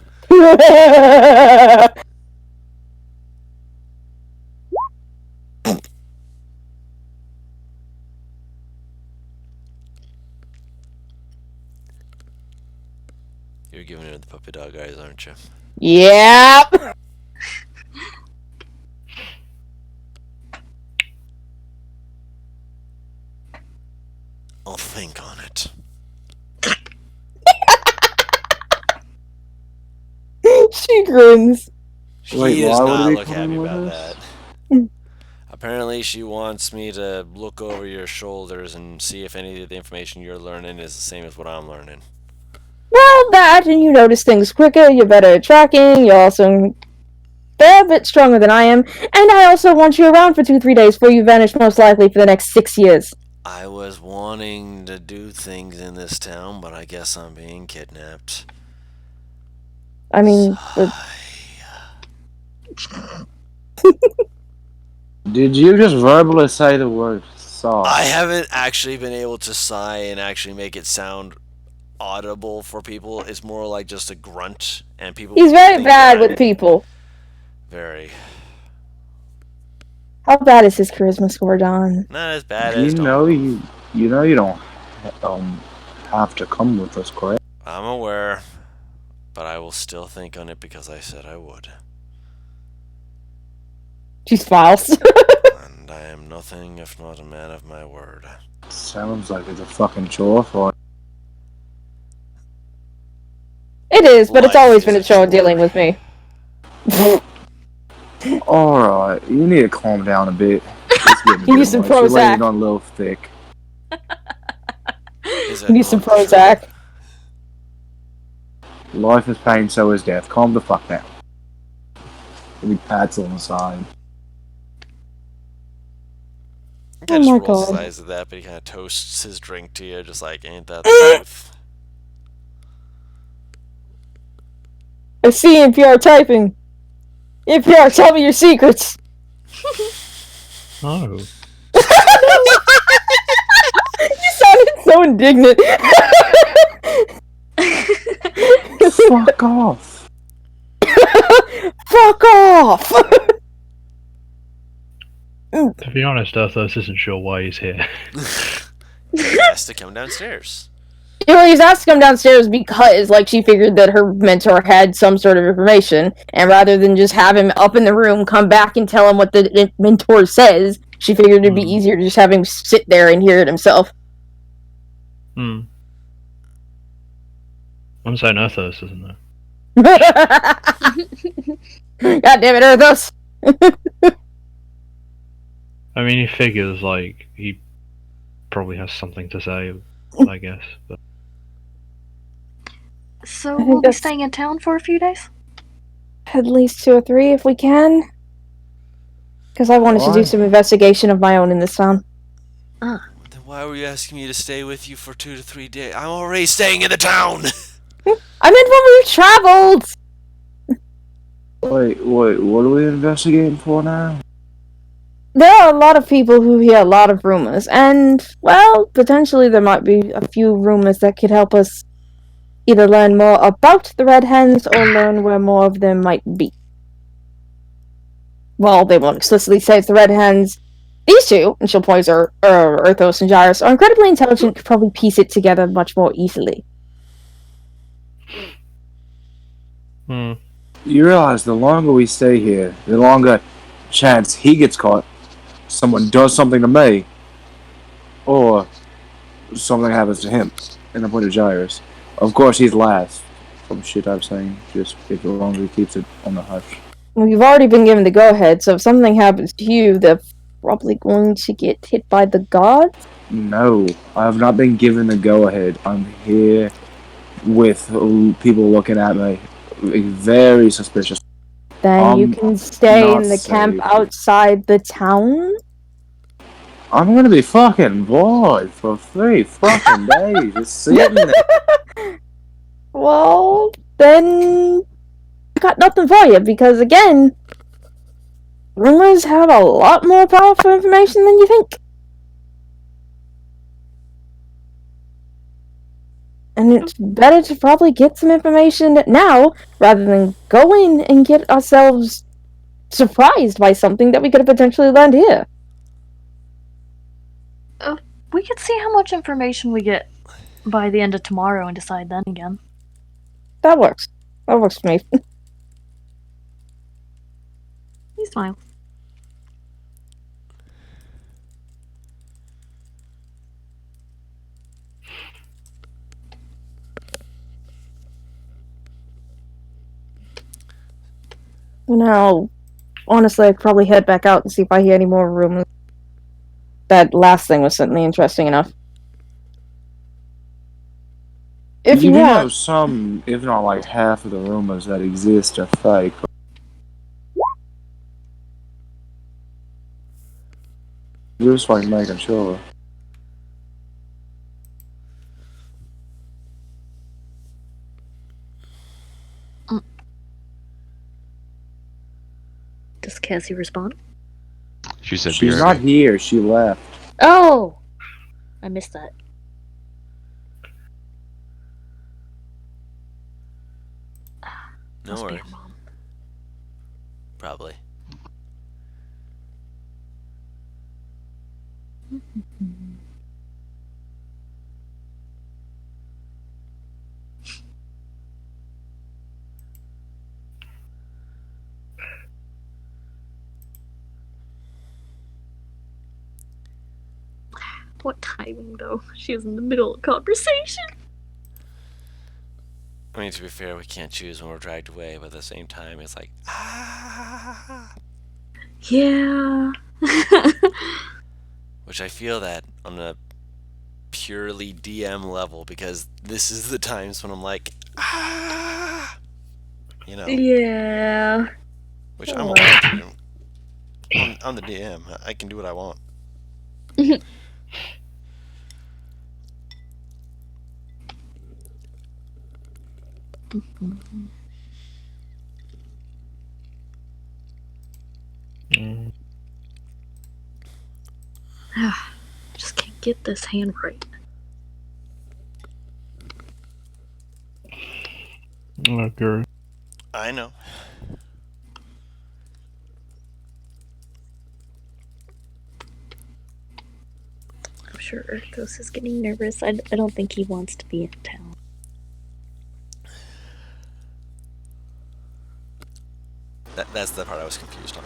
Speaker 1: You're giving her the puppy dog eyes, aren't you?
Speaker 4: Yep.
Speaker 1: I'll think on it.
Speaker 4: She grins.
Speaker 2: Wait,
Speaker 1: He does
Speaker 2: why would
Speaker 1: not
Speaker 2: he
Speaker 1: look
Speaker 2: come
Speaker 1: happy
Speaker 2: with
Speaker 1: about
Speaker 2: us?
Speaker 1: that. Apparently, she wants me to look over your shoulders and see if any of the information you're learning is the same as what I'm learning.
Speaker 4: Well, that, and you notice things quicker, you're better at tracking, you're also a fair bit stronger than I am, and I also want you around for 2-3 days before you vanish most likely for the next 6 years.
Speaker 1: I was wanting to do things in this town, but I guess I'm being kidnapped.
Speaker 4: I mean,
Speaker 2: Did you just verbally say the word saw?
Speaker 1: I haven't actually been able to sigh and actually make it sound audible for people. It's more like just a grunt, and people.
Speaker 4: he's very
Speaker 1: think
Speaker 4: bad
Speaker 1: that-
Speaker 4: with people.
Speaker 1: Very.
Speaker 4: How bad is his charisma score, John?
Speaker 1: Not as bad
Speaker 2: You
Speaker 1: as.
Speaker 2: know you don't have to come with us, correct?
Speaker 1: I'm aware, but I will still think on it because I said I would.
Speaker 4: She smiles.
Speaker 1: And I am nothing if not a man of my word.
Speaker 2: Sounds like it's a fucking chore for
Speaker 4: It is, but it's
Speaker 1: Life
Speaker 4: always
Speaker 1: is
Speaker 4: been
Speaker 1: a
Speaker 4: a show
Speaker 1: chore.
Speaker 4: dealing with me.
Speaker 2: Alright, you need to calm down a bit. It's getting
Speaker 4: You need
Speaker 2: too
Speaker 4: some
Speaker 2: much. You're
Speaker 4: Prozac.
Speaker 2: laying on a little thick.
Speaker 1: Is it
Speaker 4: You need some
Speaker 1: not true?
Speaker 4: Prozac.
Speaker 2: Life is pain, so is death. Calm the fuck down. There'll be pats on the side.
Speaker 1: I
Speaker 4: Oh
Speaker 1: just
Speaker 4: my
Speaker 1: rolls his
Speaker 4: God.
Speaker 1: eyes at that, but he kind of toasts his drink to you, just like, ain't that the truth?
Speaker 4: I see NPR typing. NPR, tell me your secrets.
Speaker 5: Oh.
Speaker 4: You sounded so indignant.
Speaker 2: Fuck off.
Speaker 4: fuck off!
Speaker 5: To be honest, Earthos isn't sure why he's here.
Speaker 1: He has to come downstairs.
Speaker 4: He's asked to come downstairs because, like, she figured that her mentor had some sort of information, and rather than just have him up in the room, come back and tell him what the mentor says, she figured it'd be easier to just have him sit there and hear it himself.
Speaker 5: I'm saying Earthos, isn't it?
Speaker 4: God damn it, Earthos!
Speaker 5: I mean, he figures, like, he probably has something to say, I guess. But
Speaker 3: So
Speaker 4: think
Speaker 3: we'll be
Speaker 4: that's-
Speaker 3: staying in town for a few days?
Speaker 4: At least 2 or 3 if we can. Because I wanted to do
Speaker 2: Why?
Speaker 4: some investigation of my own in this town.
Speaker 1: Then why were you asking me to stay with you for 2 to 3 days? I'm already staying in the town!
Speaker 4: I meant when we've traveled!
Speaker 2: Wait, what are we investigating for now?
Speaker 4: There are a lot of people who hear a lot of rumors, and, well, potentially there might be a few rumors that could help us either learn more about the Red Hens or learn where more of them might be. Well, they won't explicitly say it's the Red Hens. These two, and she'll point to Earthos and Gyrus, are incredibly intelligent, could probably piece it together much more easily.
Speaker 2: You realize the longer we stay here, the longer chance he gets caught, someone does something to me, or something happens to him. And I point to Gyrus. Of course, he's last from shit I'm saying, just if the longer he keeps it on the hush.
Speaker 4: Well, you've already been given the go-ahead, so if something happens to you, they're probably going to get hit by the gods?
Speaker 2: No, I have not been given the go-ahead. I'm here with people looking at me very suspicious.
Speaker 4: Then you can stay
Speaker 2: not
Speaker 4: in the camp
Speaker 2: safe.
Speaker 4: outside the town?
Speaker 2: I'm gonna be fucking bored for 3 fucking days, just sitting there.
Speaker 4: Well, then I got nothing for you, because again, rumors have a lot more powerful information than you think. And it's better to probably get some information now, rather than go in and get ourselves surprised by something that we could have potentially learned here.
Speaker 3: We could see how much information we get by the end of tomorrow and decide then again.
Speaker 4: That works. That works for me.
Speaker 3: You smile.
Speaker 4: Now, honestly, I'd probably head back out and see if I hear any more rumors. That last thing was certainly interesting enough. If you
Speaker 2: do know
Speaker 4: want,
Speaker 2: some, if not like half of the rumors that exist are fake. Just like making sure.
Speaker 3: Does Cassie respond?
Speaker 6: She said,
Speaker 2: She's
Speaker 6: "Be
Speaker 2: not
Speaker 6: right
Speaker 2: here, she left.
Speaker 3: Oh! I missed that.
Speaker 1: No
Speaker 3: Must be
Speaker 1: worries.
Speaker 3: her mom.
Speaker 1: Probably.
Speaker 3: What timing, though? She was in the middle of conversation.
Speaker 1: I mean, to be fair, we can't choose when we're dragged away, but at the same time, it's like,
Speaker 3: Yeah.
Speaker 1: which I feel that on a purely DM level, because this is the times when I'm like, you know,
Speaker 3: Yeah.
Speaker 1: which I'm allowed to do. I'm the DM. I can do what I want.
Speaker 3: Just can't get this hand right.
Speaker 5: I agree.
Speaker 1: I know.
Speaker 3: sure Arthos is getting nervous. I don't think he wants to be in town.
Speaker 1: That's the part I was confused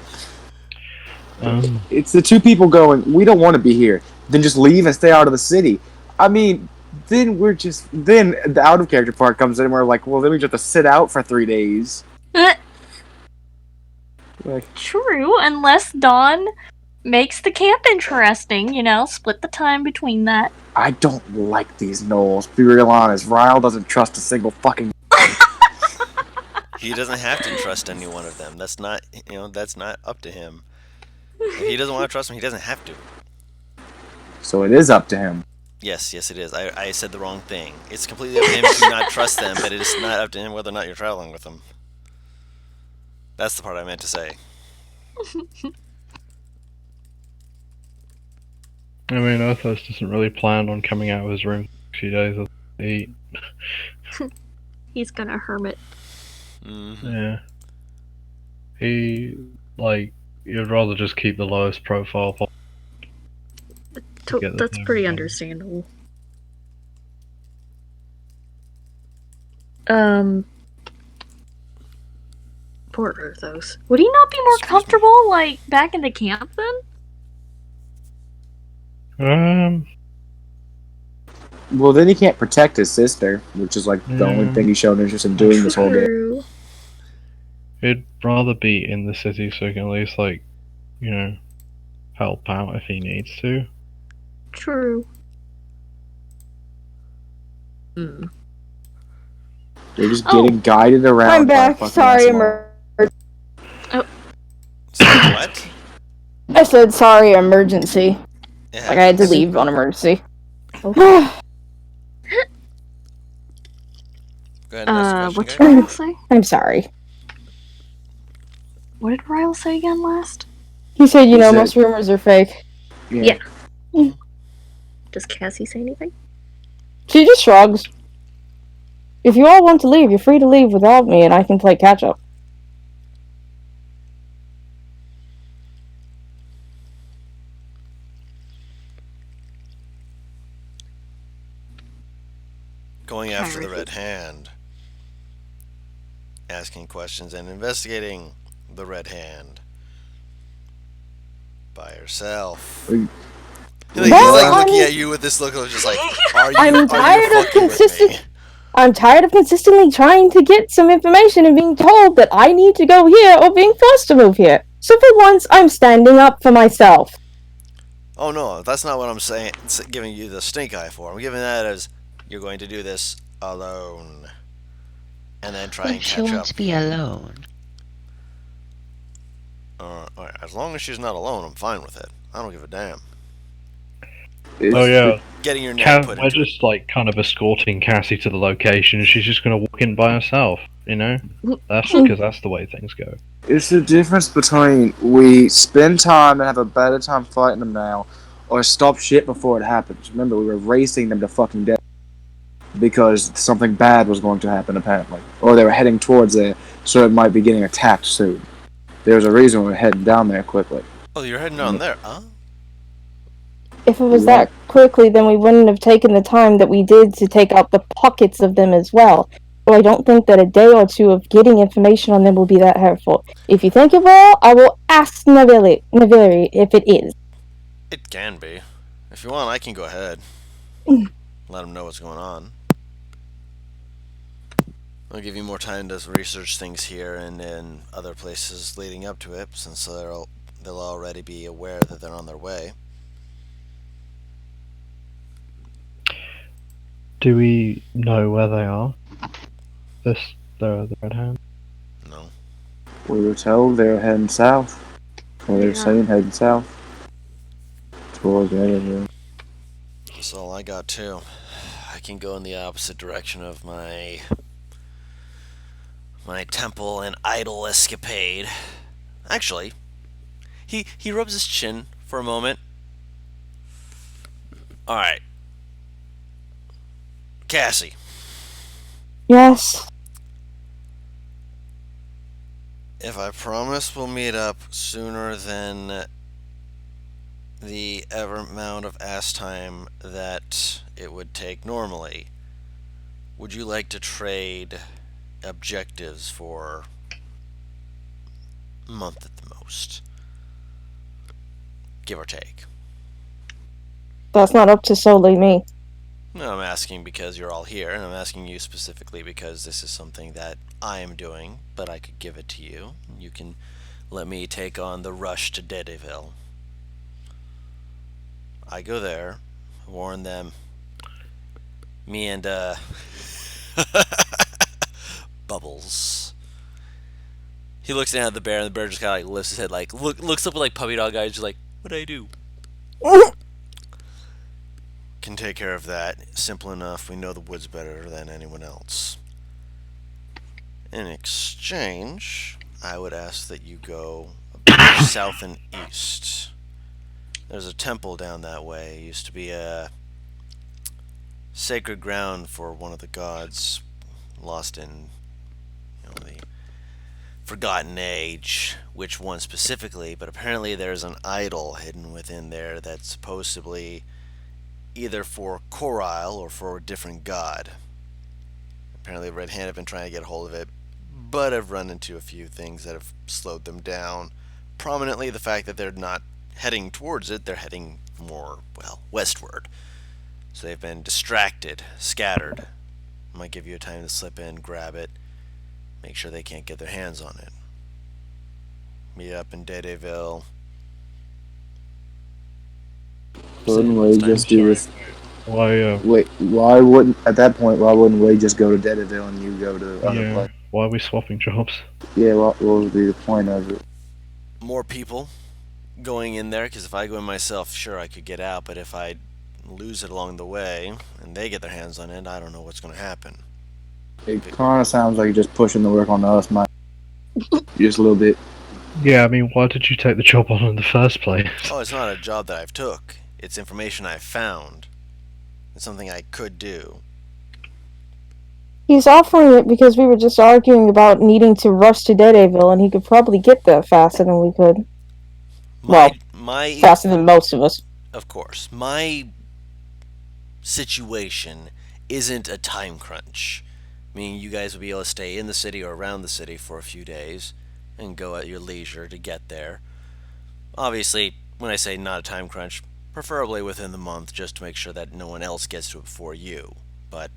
Speaker 1: on.
Speaker 2: It's the two people going, we don't want to be here. Then just leave and stay out of the city. I mean, then the out of character part comes in and we're like, well, then we just have to sit out for 3 days. Like,
Speaker 3: True, unless Dawn makes the camp interesting, split the time between that.
Speaker 2: I don't like these gnolls. Be real honest. Ryle doesn't trust a single fucking.
Speaker 1: He doesn't have to trust any one of them. That's not up to him. If he doesn't want to trust them, he doesn't have to.
Speaker 2: So it is up to him.
Speaker 1: Yes, it is. I said the wrong thing. It's completely up to him to not trust them, but it is not up to him whether or not you're traveling with them. That's the part I meant to say.
Speaker 5: I mean, Arthos doesn't really plan on coming out of his room for a few days to eat.
Speaker 3: He's gonna hermit.
Speaker 5: Yeah. You'd rather just keep the lowest profile. Get the
Speaker 3: That's
Speaker 5: thing
Speaker 3: pretty
Speaker 5: done.
Speaker 3: understandable. Poor Arthos. Would he not be more
Speaker 1: Excuse me.
Speaker 3: comfortable, back in the camp then?
Speaker 2: Well, then he can't protect his sister, which is like the only
Speaker 5: Yeah.
Speaker 2: thing he's shown interest in doing this whole game.
Speaker 3: True.
Speaker 5: He'd rather be in the city so he can at least, help out if he needs to.
Speaker 3: True.
Speaker 2: They're just getting guided around.
Speaker 4: I'm
Speaker 2: by
Speaker 4: back.
Speaker 2: fucking
Speaker 4: Sorry,
Speaker 2: Asmar.
Speaker 1: So what?
Speaker 4: I said sorry, emergency.
Speaker 1: Yeah.
Speaker 4: Like I had to leave on emergency.
Speaker 1: Go ahead and ask a
Speaker 3: What's
Speaker 1: question,
Speaker 3: Ryle say?
Speaker 4: I'm sorry.
Speaker 3: What did Ryle say again last?
Speaker 4: He said,
Speaker 2: He said-
Speaker 4: most rumors are fake.
Speaker 3: Yeah. Does Cassie say anything?
Speaker 4: She just shrugs. If you all want to leave, you're free to leave without me, and I can play catch up.
Speaker 1: Going after the Red Hand. Asking questions and investigating the Red Hand. By herself.
Speaker 2: Well,
Speaker 1: He's looking at you with this look of just like, are you
Speaker 4: I'm tired of
Speaker 1: fucking with
Speaker 4: consistent-
Speaker 1: me?
Speaker 4: I'm tired of consistently trying to get some information and being told that I need to go here or being forced to move here. So for once, I'm standing up for myself.
Speaker 1: Oh no, that's not what I'm saying. Giving you the stink eye for. I'm giving that as you're going to do this alone, and then try and
Speaker 7: If she
Speaker 1: catch up.
Speaker 7: wants to be alone.
Speaker 1: Alright, as long as she's not alone, I'm fine with it. I don't give a damn.
Speaker 5: Oh yeah,
Speaker 1: Getting your neck put
Speaker 5: we're
Speaker 1: into it.
Speaker 5: just kind of escorting Cassie to the location, and she's just gonna walk in by herself. That's because that's the way things go.
Speaker 2: It's the difference between we spend time and have a better time fighting them now, or stop shit before it happens. Remember, we were racing them to fucking death because something bad was going to happen, apparently. Or they were heading towards there, so it might be getting attacked soon. There's a reason we're heading down there quickly.
Speaker 1: Oh, you're heading down there, huh?
Speaker 4: If it was that quickly, then we wouldn't have taken the time that we did to take out the pockets of them as well. So I don't think that a day or two of getting information on them will be that helpful. If you think it will, I will ask Navili if it is.
Speaker 1: It can be. If you want, I can go ahead. Let them know what's going on. I'll give you more time to research things here and in other places leading up to it, since they'll already be aware that they're on their way.
Speaker 5: Do we know where they are? The Red Hand.
Speaker 1: No.
Speaker 2: We were told they were heading south. Or they were saying heading south. Towards the area.
Speaker 1: That's all I got too. I can go in the opposite direction of my temple and idol escapade. Actually, he rubs his chin for a moment. Alright. Cassie,
Speaker 4: Yes.
Speaker 1: if I promise we'll meet up sooner than the ever amount of ass time that it would take normally, would you like to trade objectives for a month at the most? Give or take.
Speaker 4: That's not up to solely me.
Speaker 1: No, I'm asking because you're all here, and I'm asking you specifically because this is something that I am doing, but I could give it to you. You can let me take on the rush to Dedeville. I go there, warn them. Me and, Bubbles. He looks down at the bear, and the bear just kind of like lifts his head, like looks up with like puppy dog eyes, just like, what'd I do? Can take care of that. Simple enough. We know the woods better than anyone else. In exchange, I would ask that you go a bit south and east. There's a temple down that way. It used to be a sacred ground for one of the gods, lost in the Forgotten Age. Which one specifically? But apparently there's an idol hidden within there that's supposedly either for Corile or for a different god. Apparently Red Hand have been trying to get a hold of it, but have run into a few things that have slowed them down. Prominently the fact that they're not heading towards it, they're heading more, westward. So they've been distracted, scattered. Might give you a time to slip in, grab it, make sure they can't get their hands on it. Meet up in Dedeville.
Speaker 2: Wouldn't we just do this?
Speaker 5: Why?
Speaker 2: Wait, why wouldn't at that point? Why wouldn't we just go to Dedeville and you go to other
Speaker 5: Yeah.
Speaker 2: place?
Speaker 5: Why are we swapping jobs?
Speaker 2: Yeah, what would be the point of it?
Speaker 1: More people going in there, because if I go in myself, sure, I could get out, but if I lose it along the way and they get their hands on it, I don't know what's going to happen.
Speaker 2: It kind of sounds like you're just pushing the work on us, Mike. Just a little bit.
Speaker 5: Yeah, I mean, why did you take the job on in the first place?
Speaker 1: Oh, it's not a job that I've took. It's information I've found. It's something I could do.
Speaker 4: He's offering it because we were just arguing about needing to rush to Dedeville, and he could probably get there faster than we could.
Speaker 1: My
Speaker 4: Faster than most of us.
Speaker 1: Of course. My situation isn't a time crunch. Meaning you guys would be able to stay in the city or around the city for a few days and go at your leisure to get there. Obviously, when I say not a time crunch, preferably within the month, just to make sure that no one else gets to it before you. But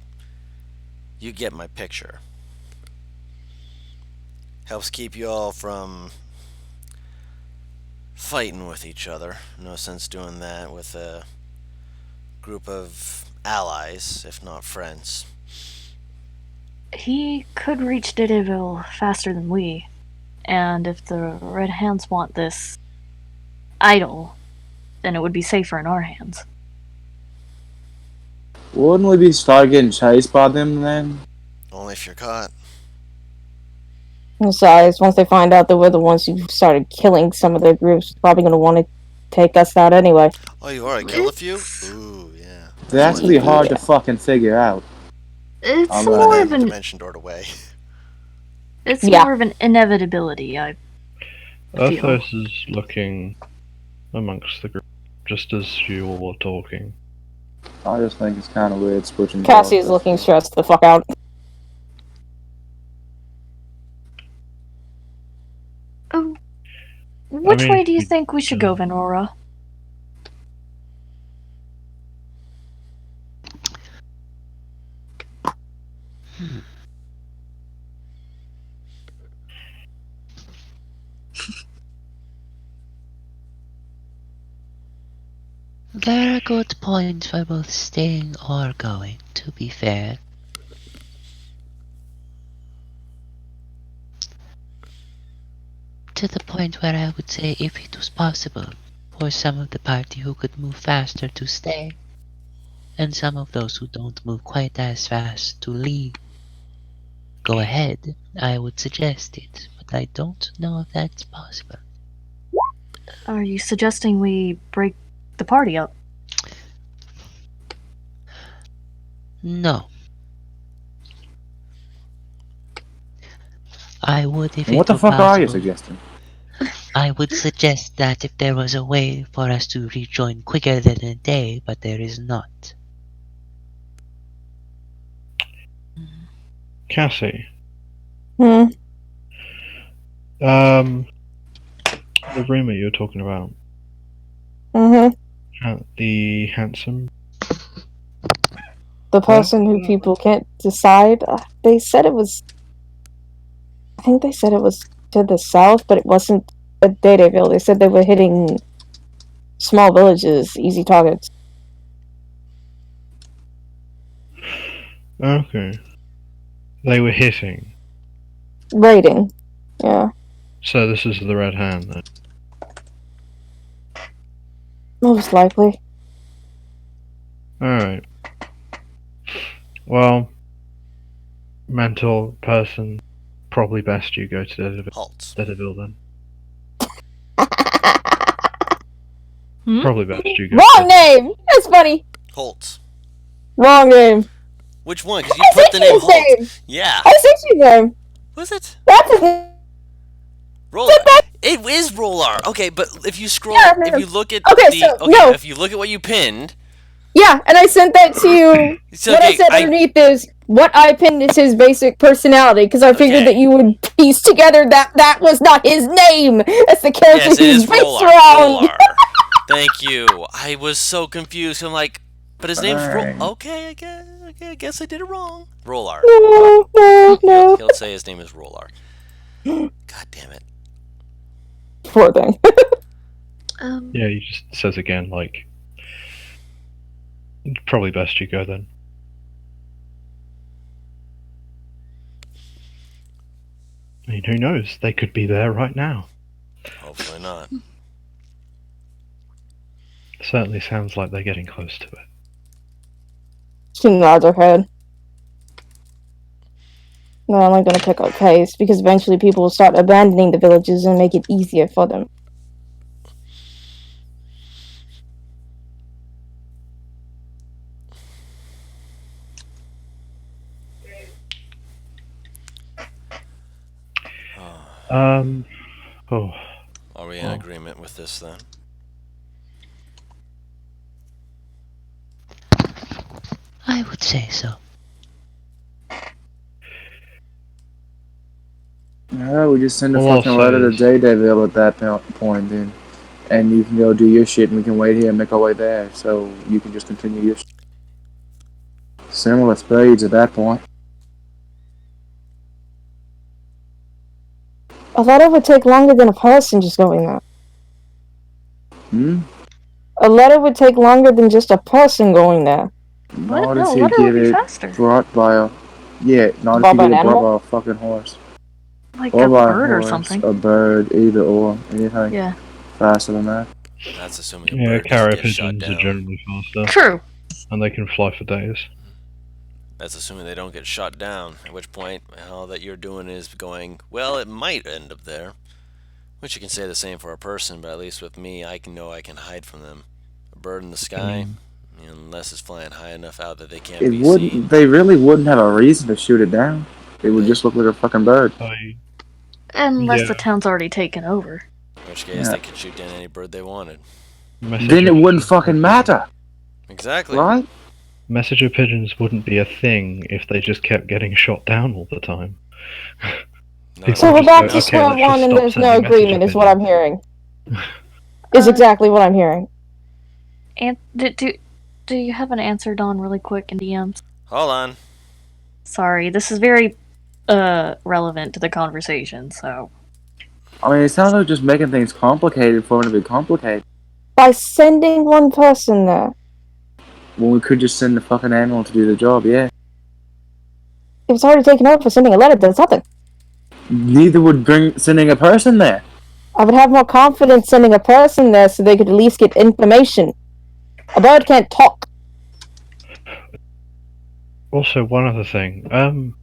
Speaker 1: you get my picture. Helps keep you all from fighting with each other. No sense doing that with a group of allies, if not friends.
Speaker 3: He could reach Dedeville faster than we, and if the Red Hands want this idol, then it would be safer in our hands.
Speaker 2: Wouldn't we be start getting chased by them then?
Speaker 1: Only if you're caught.
Speaker 4: Besides, once they find out that we're the ones who started killing some of their groups, they're probably going to want to take us out anyway.
Speaker 1: Oh, you already killed a few? Ooh, yeah.
Speaker 2: That's gonna be hard to fucking figure out.
Speaker 3: It's
Speaker 2: I'm
Speaker 3: more
Speaker 2: gonna
Speaker 3: of an
Speaker 1: dimension doored away.
Speaker 3: it's
Speaker 4: Yeah.
Speaker 3: more of an inevitability. I feel.
Speaker 5: Earthos is looking amongst the group, just as you all were talking.
Speaker 2: I just think it's kind of weird switching.
Speaker 4: Cassie is looking stressed the fuck out.
Speaker 3: Which
Speaker 5: mean,
Speaker 3: way do you think we should go, Venora?
Speaker 7: There are good points for both staying or going, to be fair. To the point where I would say if it was possible for some of the party who could move faster to stay, and some of those who don't move quite as fast to leave. Go ahead, I would suggest it, but I don't know if that's possible.
Speaker 3: Are you suggesting we break the party up?
Speaker 7: No. I would if it
Speaker 2: What the
Speaker 7: were
Speaker 2: fuck are you
Speaker 7: possible.
Speaker 2: suggesting?
Speaker 7: I would suggest that if there was a way for us to rejoin quicker than a day, but there is not.
Speaker 5: Cassie,
Speaker 4: Hmm.
Speaker 5: the rumor you were talking about,
Speaker 4: Mm-hmm.
Speaker 5: the handsome.
Speaker 4: The person who people can't decide. They said it was. I think they said it was to the south, but it wasn't at Dataville. They said they were hitting small villages, easy targets.
Speaker 5: Okay. They were hitting.
Speaker 4: Raiding. Yeah.
Speaker 5: So this is the Red Hand then.
Speaker 4: Most likely.
Speaker 5: Alright. Well, mentor person, probably best you go to
Speaker 1: Halt.
Speaker 5: Dedeville then.
Speaker 3: Hmm?
Speaker 5: Probably best you go.
Speaker 4: Wrong name! That's funny!
Speaker 1: Holt.
Speaker 4: Wrong name.
Speaker 1: Which one? Because you
Speaker 4: I
Speaker 1: put
Speaker 4: said
Speaker 1: the name
Speaker 4: his
Speaker 1: Holt.
Speaker 4: name!
Speaker 1: Yeah.
Speaker 4: I said his name!
Speaker 1: Was it?
Speaker 4: That's his name!
Speaker 1: Roller. It is Roller. Okay, but if you scroll,
Speaker 4: Yeah,
Speaker 1: if you look at
Speaker 4: okay,
Speaker 1: the,
Speaker 4: so,
Speaker 1: okay,
Speaker 4: no.
Speaker 1: if you look at what you pinned,
Speaker 4: Yeah, and I sent that to you.
Speaker 1: so,
Speaker 4: What I
Speaker 1: okay,
Speaker 4: said underneath is, what I pinned is his basic personality, because I figured
Speaker 1: Okay.
Speaker 4: that you would piece together that was not his name! That's the character
Speaker 1: yes, it
Speaker 4: he's
Speaker 1: is
Speaker 4: based
Speaker 1: Roller.
Speaker 4: around!
Speaker 1: Roller. Thank you. I was so confused. I'm like, but his name's
Speaker 2: Alright.
Speaker 1: Okay, I guess I did it wrong. Roller.
Speaker 4: No, no, no.
Speaker 1: He'll say his name is Roller. God damn it.
Speaker 4: Poor thing.
Speaker 5: Yeah, he just says again, like, probably best you go then. I mean, who knows? They could be there right now.
Speaker 1: Hopefully not.
Speaker 5: Certainly sounds like they're getting close to it.
Speaker 4: She nods her head. No, I'm not gonna pick up pace, because eventually people will start abandoning the villages and make it easier for them.
Speaker 5: Oh,
Speaker 1: Are we in
Speaker 5: Well.
Speaker 1: agreement with this then?
Speaker 7: I would say so.
Speaker 2: Yeah, we just send a
Speaker 5: Well,
Speaker 2: fucking
Speaker 5: also
Speaker 2: letter to
Speaker 5: is-
Speaker 2: Daredevil at that point, then. And you can go do your shit, and we can wait here and make our way there, so you can just continue your shit. Similar speeds at that point.
Speaker 4: A letter would take longer than a person just going there.
Speaker 2: Hmm?
Speaker 4: A letter would take longer than just a person going there.
Speaker 2: Not
Speaker 3: No,
Speaker 2: if you
Speaker 3: letter
Speaker 2: get
Speaker 3: would be
Speaker 2: it
Speaker 3: faster.
Speaker 2: brought by a... Yeah, not
Speaker 4: Brought
Speaker 2: if
Speaker 4: by
Speaker 2: you
Speaker 4: an
Speaker 2: get it brought
Speaker 4: animal?
Speaker 2: by a fucking horse.
Speaker 3: Like
Speaker 2: Or
Speaker 3: a
Speaker 2: by
Speaker 3: bird
Speaker 2: a
Speaker 3: or
Speaker 2: horse,
Speaker 3: something.
Speaker 2: a bird, either or. Anything
Speaker 3: Yeah.
Speaker 2: faster than that.
Speaker 1: That's assuming a
Speaker 5: yeah,
Speaker 1: bird doesn't
Speaker 5: carrier
Speaker 1: get shot
Speaker 5: pigeons are
Speaker 1: down.
Speaker 5: generally faster,
Speaker 3: True.
Speaker 5: and they can fly for days.
Speaker 1: That's assuming they don't get shot down. At which point, all that you're doing is going, well, it might end up there. Which you can say the same for a person, but at least with me, I can know I can hide from them. A bird in the sky, unless it's flying high enough out that they can't
Speaker 2: It
Speaker 1: be
Speaker 2: wouldn't...
Speaker 1: seen.
Speaker 2: They really wouldn't have a reason to shoot it down. It would just look like a fucking bird.
Speaker 3: Unless
Speaker 5: Yeah.
Speaker 3: the town's already taken over.
Speaker 1: In which case,
Speaker 2: Yeah.
Speaker 1: they could shoot down any bird they wanted.
Speaker 2: Then it wouldn't fucking matter,
Speaker 1: Exactly.
Speaker 2: right?
Speaker 5: Messenger pigeons wouldn't be a thing if they just kept getting shot down all the time.
Speaker 1: No,
Speaker 4: So
Speaker 5: Or
Speaker 4: we're
Speaker 5: just
Speaker 4: back
Speaker 5: go,
Speaker 4: to
Speaker 5: "Okay,
Speaker 4: square
Speaker 5: let's just
Speaker 4: one and
Speaker 5: stop
Speaker 4: there's no
Speaker 5: sending
Speaker 4: agreement,
Speaker 5: messenger
Speaker 4: is what I'm
Speaker 5: pigeons."
Speaker 4: hearing. Is exactly what I'm hearing.
Speaker 3: And do you have an answer, Don, really quick in DMs?
Speaker 1: Hold on.
Speaker 3: Sorry, this is very relevant to the conversation, so
Speaker 2: I mean, it sounds like just making things complicated for them to be complicated.
Speaker 4: By sending one person there.
Speaker 2: When we could just send the fucking animal to do the job, yeah.
Speaker 4: If it's already taken over for sending a letter, then something.
Speaker 2: Neither would bring sending a person there.
Speaker 4: I would have more confidence sending a person there so they could at least get information. A bird can't talk.
Speaker 5: Also, one other thing.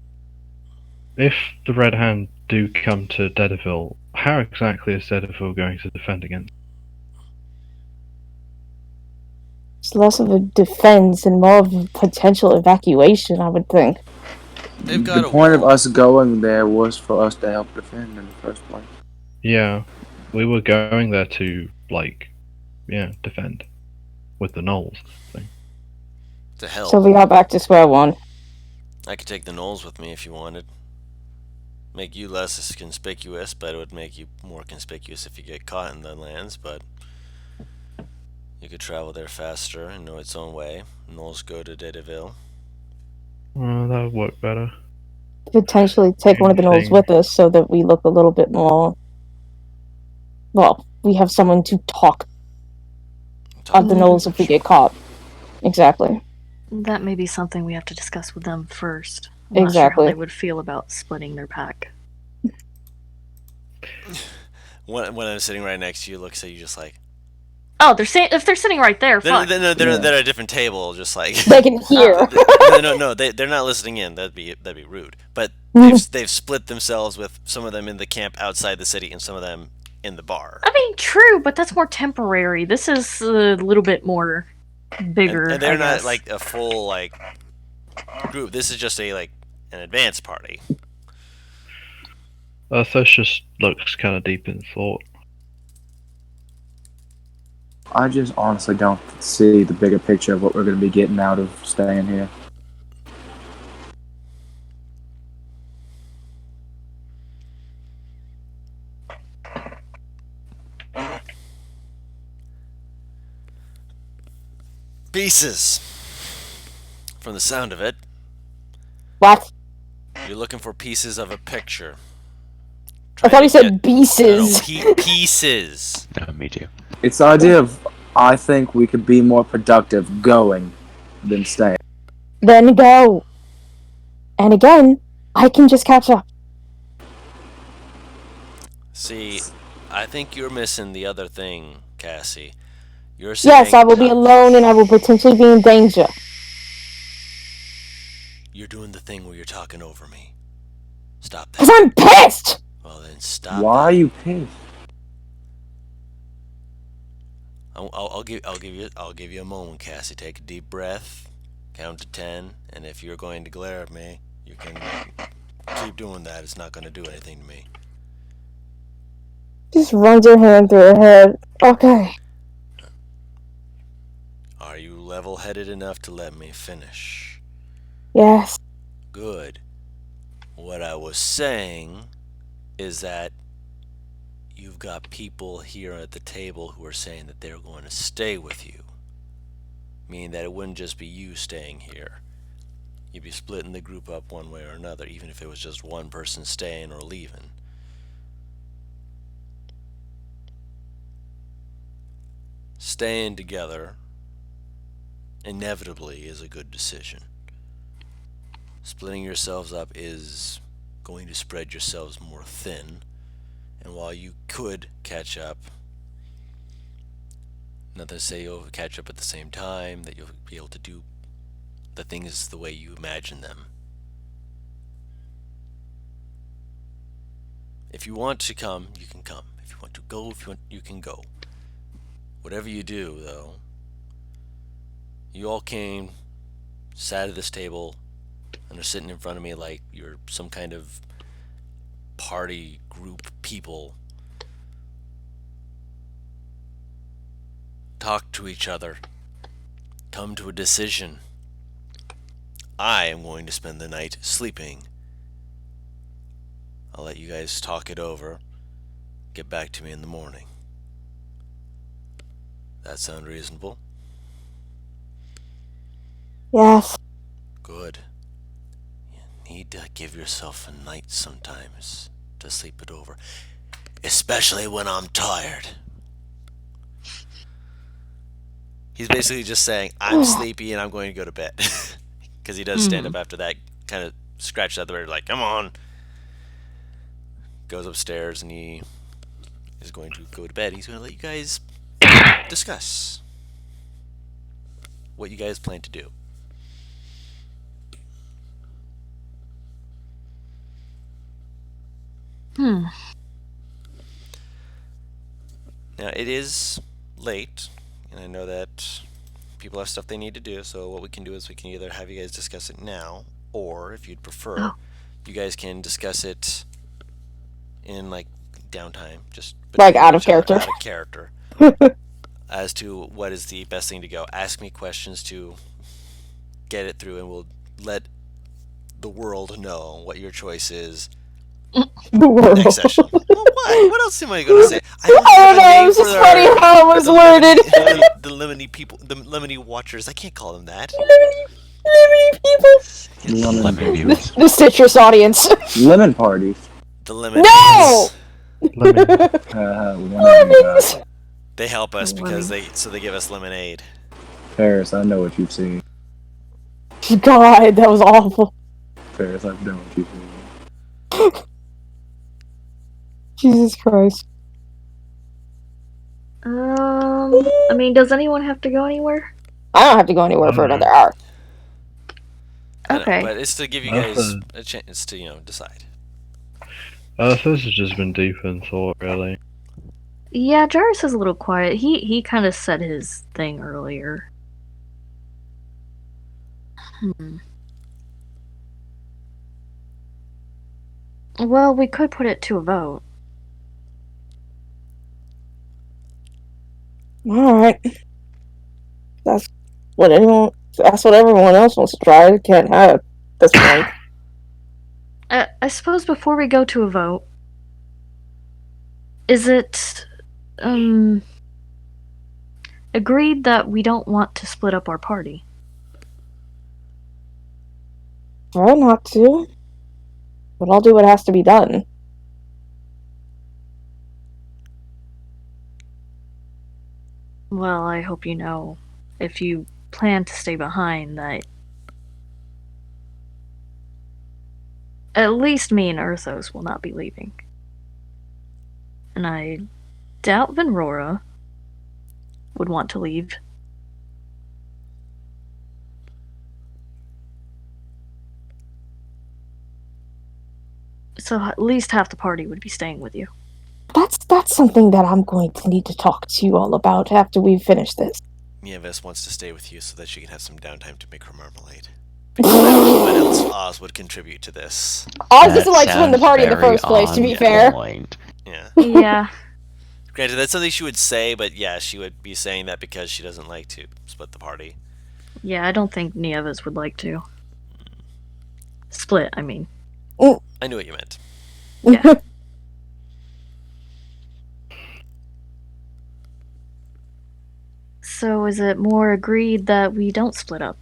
Speaker 5: If the Red Hand do come to Dedeville, how exactly is Dedeville going to defend against?
Speaker 4: It's less of a defense and more of a potential evacuation, I would think.
Speaker 1: They've got
Speaker 2: The
Speaker 1: a
Speaker 2: point of
Speaker 1: wall.
Speaker 2: us going there was for us to help defend in the first place.
Speaker 5: Yeah, We were going there to, defend with the gnolls thing.
Speaker 1: To help.
Speaker 4: So we got back to square one.
Speaker 1: I could take the gnolls with me if you wanted. Make you less conspicuous, but it would make you more conspicuous if you get caught in the lands, but you could travel there faster and know its own way. Gnolls go to Dedeville.
Speaker 5: That would work better.
Speaker 4: Potentially take one of the gnolls
Speaker 5: Anything-
Speaker 4: with us so that we look a little bit more. Well, we have someone to talk of the gnolls if we get caught. Exactly.
Speaker 3: That may be something we have to discuss with them first. I'm not sure
Speaker 4: Exactly.
Speaker 3: how they would feel about splitting their pack.
Speaker 1: When I'm sitting right next to you, looks at you just like...
Speaker 3: Oh, if they're sitting right there,
Speaker 1: They're,
Speaker 3: fine.
Speaker 1: they're at a different table, just like...
Speaker 4: They can hear.
Speaker 1: no, they're not listening in. That'd be rude. But they've split themselves with some of them in the camp outside the city and some of them in the bar.
Speaker 3: I mean, true, but that's more temporary. This is a little bit more bigger.
Speaker 1: And they're
Speaker 3: I
Speaker 1: not
Speaker 3: guess.
Speaker 1: like a full group. This is just an advanced party.
Speaker 5: Thos just looks kind of deep in thought.
Speaker 2: I just honestly don't see the bigger picture of what we're going to be getting out of staying here.
Speaker 1: Pieces. From the sound of it,
Speaker 4: What?
Speaker 1: you're looking for pieces of a picture.
Speaker 4: I thought he
Speaker 1: Trying to
Speaker 4: said
Speaker 1: get-
Speaker 4: pieces.
Speaker 1: No, pieces.
Speaker 6: No, me too.
Speaker 2: It's the idea of, I think we could be more productive going than staying.
Speaker 4: Then go. And again, I can just catch up.
Speaker 1: See, I think you're missing the other thing, Cassie. You're saying
Speaker 4: Yes, I will be alone and I will potentially be in danger.
Speaker 1: you're doing the thing where you're talking over me. Stop
Speaker 4: Because
Speaker 1: that.
Speaker 4: I'm pissed!
Speaker 1: Well then, stop.
Speaker 2: Why
Speaker 1: that.
Speaker 2: are you pissed?
Speaker 1: I'll give you a moment, Cassie. Take a deep breath, count to 10, and if you're going to glare at me, you can keep doing that. It's not going to do anything to me.
Speaker 4: Just runs her hand through her head. Okay.
Speaker 1: Are you level-headed enough to let me finish?
Speaker 4: Yes.
Speaker 1: Good. What I was saying is that you've got people here at the table who are saying that they're going to stay with you. Meaning that it wouldn't just be you staying here. You'd be splitting the group up one way or another, even if it was just one person staying or leaving. Staying together inevitably is a good decision. Splitting yourselves up is going to spread yourselves more thin, and while you could catch up, not to say you'll catch up at the same time, that you'll be able to do the things the way you imagine them. If you want to come, you can come. If you want to go, you can go. Whatever you do, though, you all came, sat at this table, and are sitting in front of me like you're some kind of party group people. Talk to each other. Come to a decision. I am going to spend the night sleeping. I'll let you guys talk it over. Get back to me in the morning. That sound reasonable?
Speaker 4: Yes.
Speaker 1: Good. You need to give yourself a night sometimes to sleep it over. Especially when I'm tired. He's basically just saying, I'm sleepy and I'm going to go to bed. Because he does stand up after that, kind of scratches out the bed, like, come on. Goes upstairs and he is going to go to bed. He's going to let you guys discuss what you guys plan to do. Now, it is late, and I know that people have stuff they need to do, so what we can do is we can either have you guys discuss it now, or if you'd prefer, you guys can discuss it in, like, downtime, just
Speaker 4: Like,
Speaker 1: between
Speaker 4: out of
Speaker 1: each other,
Speaker 4: character.
Speaker 1: out of character, as to what is the best thing to go. Ask me questions to get it through, and we'll let the world know what your choice is
Speaker 4: The world.
Speaker 1: next session. Well, what? What else am I going to say? I don't
Speaker 4: I
Speaker 1: have
Speaker 4: don't
Speaker 1: a
Speaker 4: know,
Speaker 1: name
Speaker 4: it was
Speaker 1: for
Speaker 4: just funny
Speaker 1: our-
Speaker 4: how it
Speaker 1: for
Speaker 4: was
Speaker 1: the
Speaker 4: worded.
Speaker 1: the lemony people, the lemony watchers. I can't call them that.
Speaker 4: Lemony people.
Speaker 6: Lemon viewers.
Speaker 4: The citrus audience.
Speaker 2: Lemon party.
Speaker 1: The lemon.
Speaker 4: No!
Speaker 5: Lemon.
Speaker 2: Whenever you got.
Speaker 1: They help us because
Speaker 3: Lemons.
Speaker 1: they give us lemonade.
Speaker 2: Paris, I know what you've seen.
Speaker 4: God, that was awful.
Speaker 2: Paris, I know what you've seen.
Speaker 4: Jesus Christ.
Speaker 3: I mean, does anyone have to go anywhere?
Speaker 4: I don't have to go anywhere for another hour.
Speaker 1: I know,
Speaker 3: Okay.
Speaker 1: but it's to give you
Speaker 5: That's
Speaker 1: guys a chance to decide.
Speaker 5: This has just been deep in thought, really.
Speaker 3: Yeah, Jarvis is a little quiet. He kind of said his thing earlier. Well, we could put it to a vote.
Speaker 4: Alright. That's what everyone else wants to try. Can't have at this point.
Speaker 3: I suppose before we go to a vote, is it agreed that we don't want to split up our party?
Speaker 4: Try not to. But I'll do what has to be done.
Speaker 3: Well, I hope you know, if you plan to stay behind, that at least me and Urthos will not be leaving. And I doubt Venrora would want to leave. So at least half the party would be staying with you.
Speaker 4: That's something that I'm going to need to talk to you all about after we finish this.
Speaker 1: Nieves wants to stay with you so that she can have some downtime to make her marmalade. Because I don't know what else Oz would contribute to this.
Speaker 4: Oz doesn't like to win the party in the first place, to be fair.
Speaker 1: Yeah.
Speaker 3: Yeah.
Speaker 1: Granted, that's something she would say, but yeah, she would be saying that because she doesn't like to split the party.
Speaker 3: Yeah, I don't think Nieves would like to. Split, I mean.
Speaker 1: I knew what you meant.
Speaker 3: Yeah. So is it more agreed that we don't split up?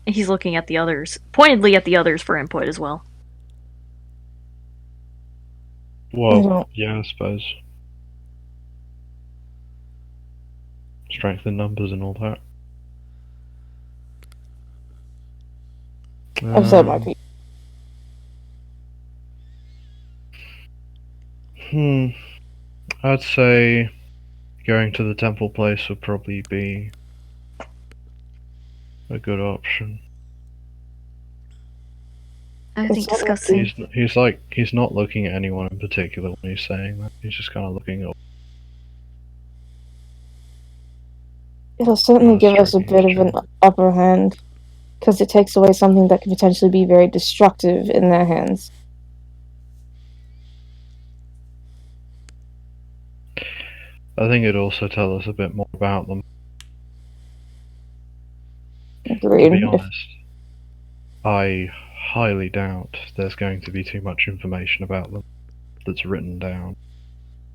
Speaker 3: He's looking at the others, pointedly at the others for input as well.
Speaker 5: Well, yeah, I suppose. Strength in numbers and all that.
Speaker 4: I've said my piece.
Speaker 5: I'd say going to the temple place would probably be a good option.
Speaker 3: I think discussing.
Speaker 5: He's not looking at anyone in particular when he's saying that. He's just kind of looking up.
Speaker 4: It'll certainly give us a bit of an upper hand, because it takes away something that could potentially be very destructive in their hands.
Speaker 5: I think it'd also tell us a bit more about them.
Speaker 4: Agreed.
Speaker 5: To be honest, I highly doubt there's going to be too much information about them that's written down.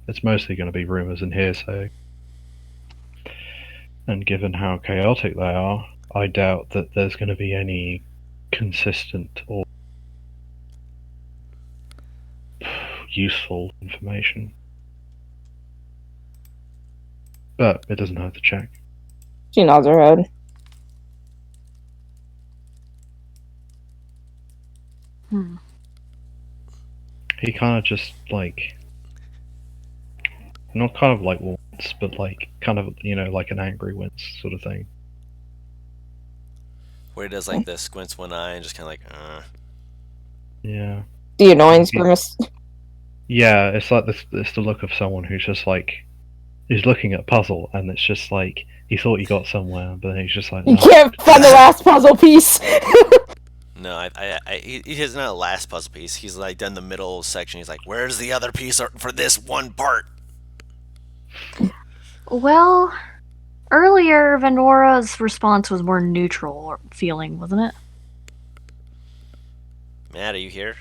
Speaker 5: It's mostly going to be rumours and hearsay. And given how chaotic they are, I doubt that there's going to be any consistent or useful information. But it doesn't hurt to check.
Speaker 4: She nods her head.
Speaker 5: He kind of just, like, not kind of like wince, but like, kind of, you know, like an angry wince sort of thing.
Speaker 1: Where he does like this, squints one eye and just kind of like,
Speaker 5: Yeah.
Speaker 4: The annoyance grimace.
Speaker 5: Yeah, it's like this. It's the look of someone who's just like, he's looking at a puzzle, and it's just like he thought he got somewhere, but he's just like,
Speaker 4: You
Speaker 5: no.
Speaker 4: can't find the last puzzle piece.
Speaker 1: No, he's not a last puzzle piece. He's like done the middle section. He's like, "Where's the other piece for this one part?"
Speaker 3: Well, earlier Venora's response was more neutral feeling, wasn't it?
Speaker 1: Matt, are you here?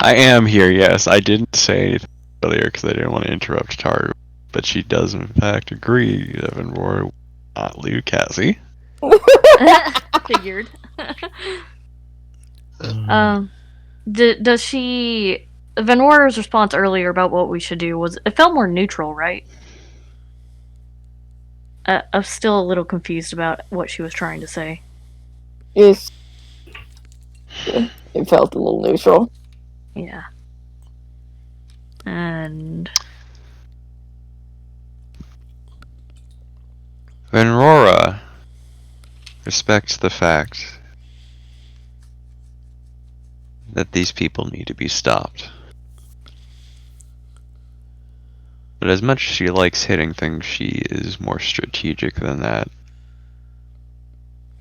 Speaker 6: I am here, yes. I didn't say anything earlier because I didn't want to interrupt Taru, but she does in fact agree that Venora will not leave Cassie.
Speaker 3: Figured. Does she? Venora's response earlier about what we should do it felt more neutral, right? I'm still a little confused about what she was trying to say.
Speaker 4: Yes. Yeah, it felt a little neutral.
Speaker 3: Yeah. And
Speaker 6: Venora respects the fact that these people need to be stopped. But as much as she likes hitting things, she is more strategic than that.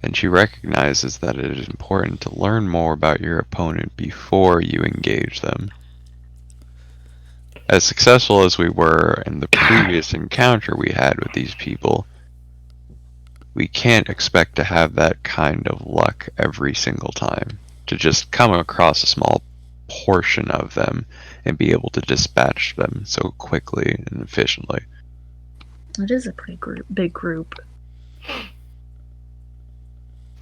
Speaker 6: And she recognizes that it is important to learn more about your opponent before you engage them. As successful as we were in the previous encounter we had with these people, we can't expect to have that kind of luck every single time. To just come across a small portion of them and be able to dispatch them so quickly and efficiently.
Speaker 3: it is a pretty big group.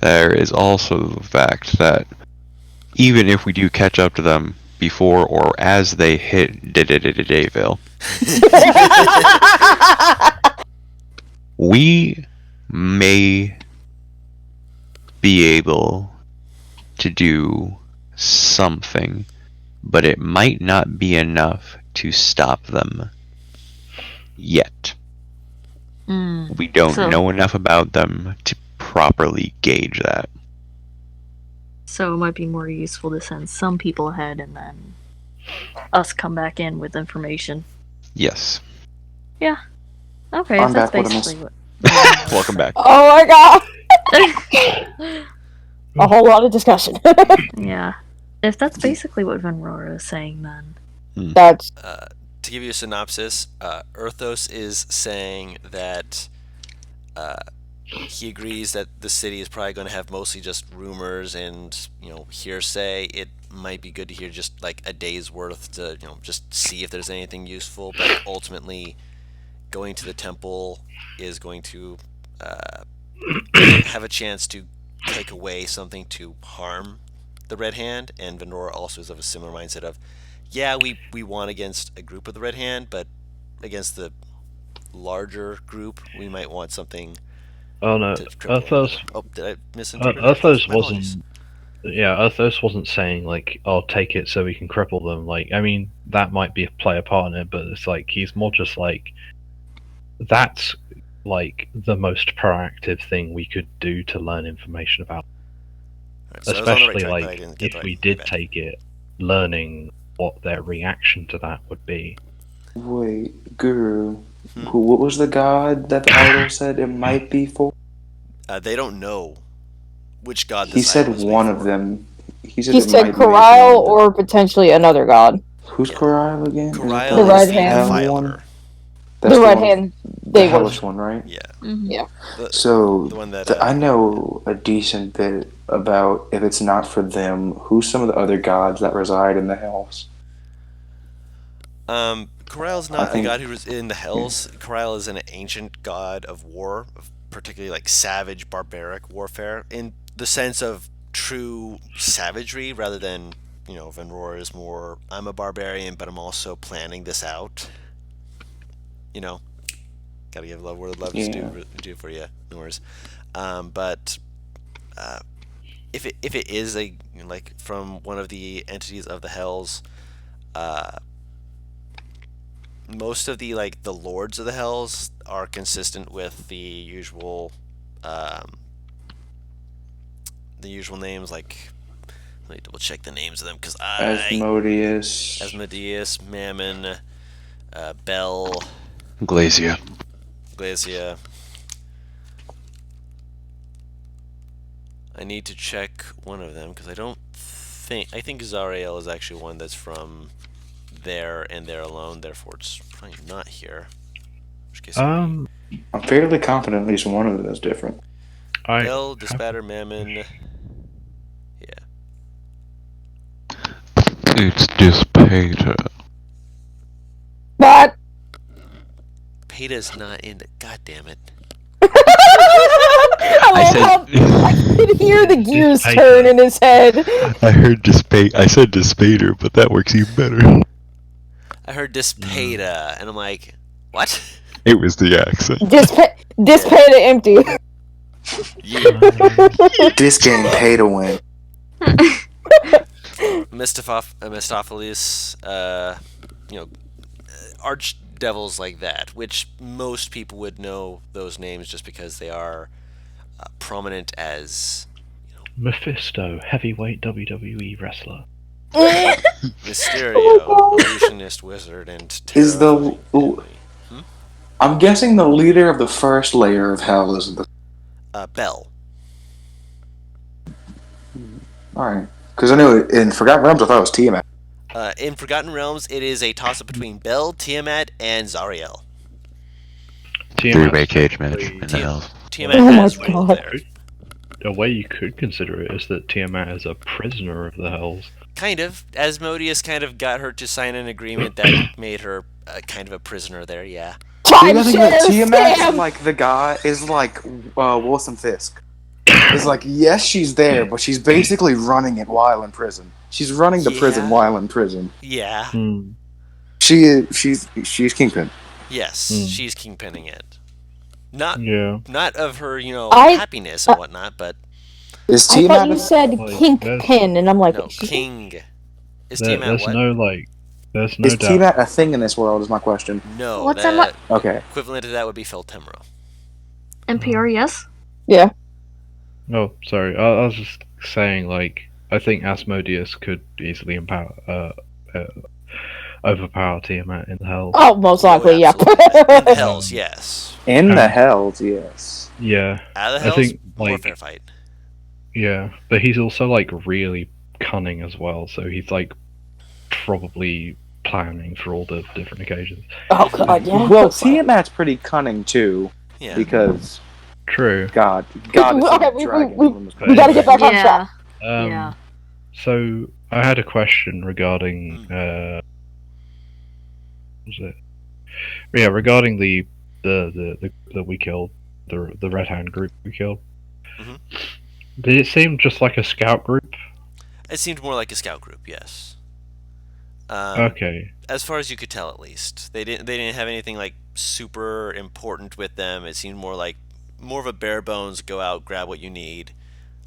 Speaker 6: There is also the fact that even if we do catch up to them before or as they hit Dayville, we may be able to do something, but it might not be enough to stop them yet. We don't know enough about them to properly gauge that.
Speaker 3: So it might be more useful to send some people ahead and then us come back in with information.
Speaker 6: Yes.
Speaker 3: Yeah. Okay,
Speaker 2: I'm
Speaker 3: that's
Speaker 2: back, what am I
Speaker 3: basically what.
Speaker 6: Welcome back.
Speaker 4: Oh my god! A whole lot of discussion.
Speaker 3: Yeah. If that's basically what Venrora is saying, then.
Speaker 4: That's
Speaker 1: To give you a synopsis, Erthos is saying that he agrees that the city is probably going to have mostly just rumors and hearsay. It might be good to hear just like a day's worth to just see if there's anything useful. But ultimately, going to the temple is going to have a chance to take away something to harm the Red Hand. And Venora also is of a similar mindset of, yeah, we won against a group of the Red Hand, but against the larger group, we might want something.
Speaker 5: Oh no, Erthos.
Speaker 1: Oh, did I misinterpret?
Speaker 5: Erthos
Speaker 1: My apologies.
Speaker 5: wasn't. Yeah, Erthos wasn't saying like, "I'll take it so we can cripple them." Like, I mean, that might play a part in it, but it's like he's more just like, that's like the most proactive thing we could do to learn information about.
Speaker 1: Alright, so I was on the right
Speaker 5: Especially
Speaker 1: track, but I
Speaker 5: like
Speaker 1: didn't get
Speaker 5: if
Speaker 1: the
Speaker 5: we
Speaker 1: right
Speaker 5: did
Speaker 1: feedback.
Speaker 5: take it, learning what their reaction to that would be.
Speaker 2: Wait, Guru, what was the god that the idol said it might be for?
Speaker 1: They don't know which god
Speaker 2: He
Speaker 1: this
Speaker 2: said
Speaker 1: idol is
Speaker 2: one
Speaker 1: made
Speaker 2: of
Speaker 1: for.
Speaker 2: them. He said
Speaker 4: he
Speaker 2: it
Speaker 4: said
Speaker 2: might be made for
Speaker 4: Corral
Speaker 2: one.
Speaker 4: or potentially another god.
Speaker 2: Who's
Speaker 1: Yeah.
Speaker 2: Corral again? Is it
Speaker 1: Corral
Speaker 4: The
Speaker 1: is
Speaker 4: Red
Speaker 1: the
Speaker 4: Hand.
Speaker 2: hell
Speaker 1: defiler.
Speaker 2: one? That's
Speaker 4: The Red
Speaker 2: one,
Speaker 4: Hand,
Speaker 2: the
Speaker 4: they
Speaker 2: hellish
Speaker 4: was.
Speaker 2: one, right?
Speaker 1: Yeah.
Speaker 3: Mm-hmm.
Speaker 4: Yeah.
Speaker 2: So
Speaker 1: The one that
Speaker 2: I know a decent bit about if it's not for them, who's some of the other gods that reside in the hells?
Speaker 1: Corral's
Speaker 2: I
Speaker 1: not a
Speaker 2: think-
Speaker 1: god who is in the hells. Corral is an ancient god of war, particularly like savage, barbaric warfare, in the sense of true savagery, rather than Venror is more, I'm a barbarian, but I'm also planning this out. Gotta give love where love is due for you, Nors. But if it is like from one of the entities of the hells, most of the lords of the hells are consistent with the usual names. Like, let me double check the names of them because Asmodeus, Mammon, Bel,
Speaker 6: Glacia.
Speaker 1: I need to check one of them because I think Zariel is actually one that's from there and there alone. Therefore, it's probably not here. Which case,
Speaker 2: I'm fairly confident at least one of them is different.
Speaker 1: Bell, Dispatter, Mammon. Yeah.
Speaker 6: It's Dispater.
Speaker 4: But
Speaker 1: Peta's not in the. God damn it.
Speaker 4: I could hear the gears turn in his head.
Speaker 6: I heard I said Dispater, but that works even better.
Speaker 1: I heard Dispeta, and I'm like, what?
Speaker 6: It was the accent.
Speaker 4: Dispay to empty.
Speaker 2: This game pay to win.
Speaker 1: Mistopheles, archdevils like that, which most people would know those names just because they are prominent as
Speaker 5: Mephisto, heavyweight WWE wrestler.
Speaker 1: Mysterio, illusionist, wizard, and
Speaker 2: Is the-
Speaker 1: terrifying family.
Speaker 2: I'm guessing the leader of the first layer of hell is the.
Speaker 1: Bell.
Speaker 2: Alright. Because I knew in Forgotten Realms I thought it was Tiamat.
Speaker 1: In Forgotten Realms, it is a toss-up between Bell, Tiamat, and Zariel.
Speaker 6: Three-way cage match in the Hells.
Speaker 1: Tiamat
Speaker 4: Oh my
Speaker 1: has ruled
Speaker 4: God.
Speaker 1: there.
Speaker 5: A way you could consider it is that Tiamat is a prisoner of the Hells.
Speaker 1: Kind of. Asmodeus kind of got her to sign an agreement that made her kind of a prisoner there, yeah.
Speaker 2: I think that
Speaker 4: Timeshare
Speaker 2: Tiamat
Speaker 4: scam!
Speaker 2: is like the guy is like Wilson Fisk. It's like yes, she's there, but she's basically running it while in prison. She's running the prison
Speaker 1: Yeah.
Speaker 2: while in prison.
Speaker 1: Yeah.
Speaker 2: She's Kingpin.
Speaker 1: Yes, she's kingpinning it. Not of her, happiness and whatnot, but
Speaker 2: Is
Speaker 4: I thought
Speaker 2: Tiamat?
Speaker 4: you said
Speaker 5: Like,
Speaker 4: kink
Speaker 5: there's-
Speaker 4: pin, and I'm like,
Speaker 1: no, king. Is
Speaker 5: There-
Speaker 1: Tiamat
Speaker 5: there's
Speaker 1: what?
Speaker 5: there's no
Speaker 2: Is
Speaker 5: doubt.
Speaker 2: Tiamat a thing in this world? Is my question.
Speaker 1: No,
Speaker 3: What's
Speaker 1: the
Speaker 3: that
Speaker 2: Okay.
Speaker 1: equivalent to that would be Feltemro.
Speaker 3: NPR, yes?
Speaker 4: yeah.
Speaker 5: Oh, sorry. I was just saying, like, I think Asmodeus could easily overpower Tiamat in the Hells.
Speaker 4: Oh, most likely, yeah.
Speaker 1: absolutely. In the Hells, yes.
Speaker 2: In the Hells, yes.
Speaker 5: Yeah,
Speaker 1: Out of the
Speaker 5: I
Speaker 1: Hells,
Speaker 5: think,
Speaker 1: more
Speaker 5: like-
Speaker 1: fair fight.
Speaker 5: yeah. But he's also, like, really cunning as well, so he's, like, probably planning for all the different occasions.
Speaker 4: Oh god, yeah.
Speaker 2: Well, Tiamat's pretty cunning too,
Speaker 1: Yeah.
Speaker 2: because
Speaker 5: True.
Speaker 2: God is
Speaker 4: Okay,
Speaker 2: a
Speaker 4: we
Speaker 2: dragon.
Speaker 4: gotta get back on track.
Speaker 3: Yeah.
Speaker 5: So I had a question regarding what was it? Yeah, regarding the we killed the Red Hand group we killed.
Speaker 1: Mhm.
Speaker 5: Did it seem just like a scout group?
Speaker 1: It seemed more like a scout group, yes.
Speaker 5: Okay.
Speaker 1: As far as you could tell, at least they didn't have anything like super important with them. It seemed more of a bare bones, go out, grab what you need,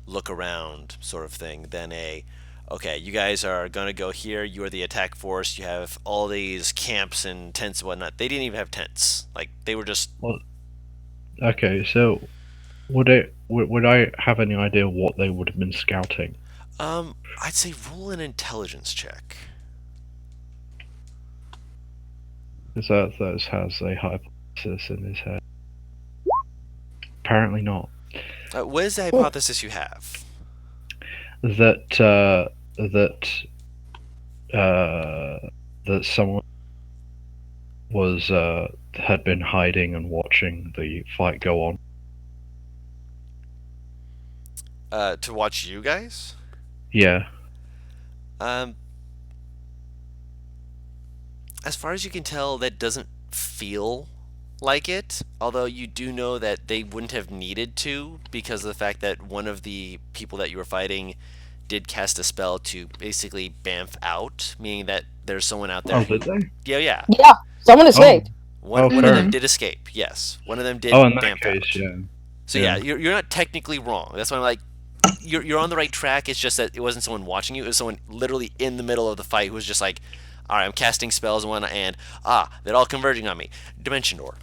Speaker 1: look around sort of thing than okay, you guys are gonna go here. You are the attack force. You have all these camps and tents and whatnot. They didn't even have tents. Like they were just.
Speaker 5: Okay, so would I have any idea what they would have been scouting?
Speaker 1: I'd say roll an intelligence check.
Speaker 5: Because that has a hypothesis in his head. Apparently not.
Speaker 1: What is the hypothesis you have?
Speaker 5: That someone was had been hiding and watching the fight go on.
Speaker 1: To watch you guys?
Speaker 5: Yeah.
Speaker 1: As far as you can tell, that doesn't feel like it. Although you do know that they wouldn't have needed to because of the fact that one of the people that you were fighting did cast a spell to basically bamf out, meaning that there's someone out there.
Speaker 5: Oh, did they?
Speaker 1: Yeah.
Speaker 4: Yeah, someone escaped.
Speaker 1: One of
Speaker 5: fair.
Speaker 1: them did escape. Yes, one of them did.
Speaker 5: Oh, in that
Speaker 1: bamf
Speaker 5: case,
Speaker 1: out.
Speaker 5: yeah.
Speaker 1: So yeah, you're not technically wrong. That's why I'm like, you're on the right track. It's just that it wasn't someone watching you. It was someone literally in the middle of the fight who was just like, all right, I'm casting spells and whatnot, and they're all converging on me. Dimension door,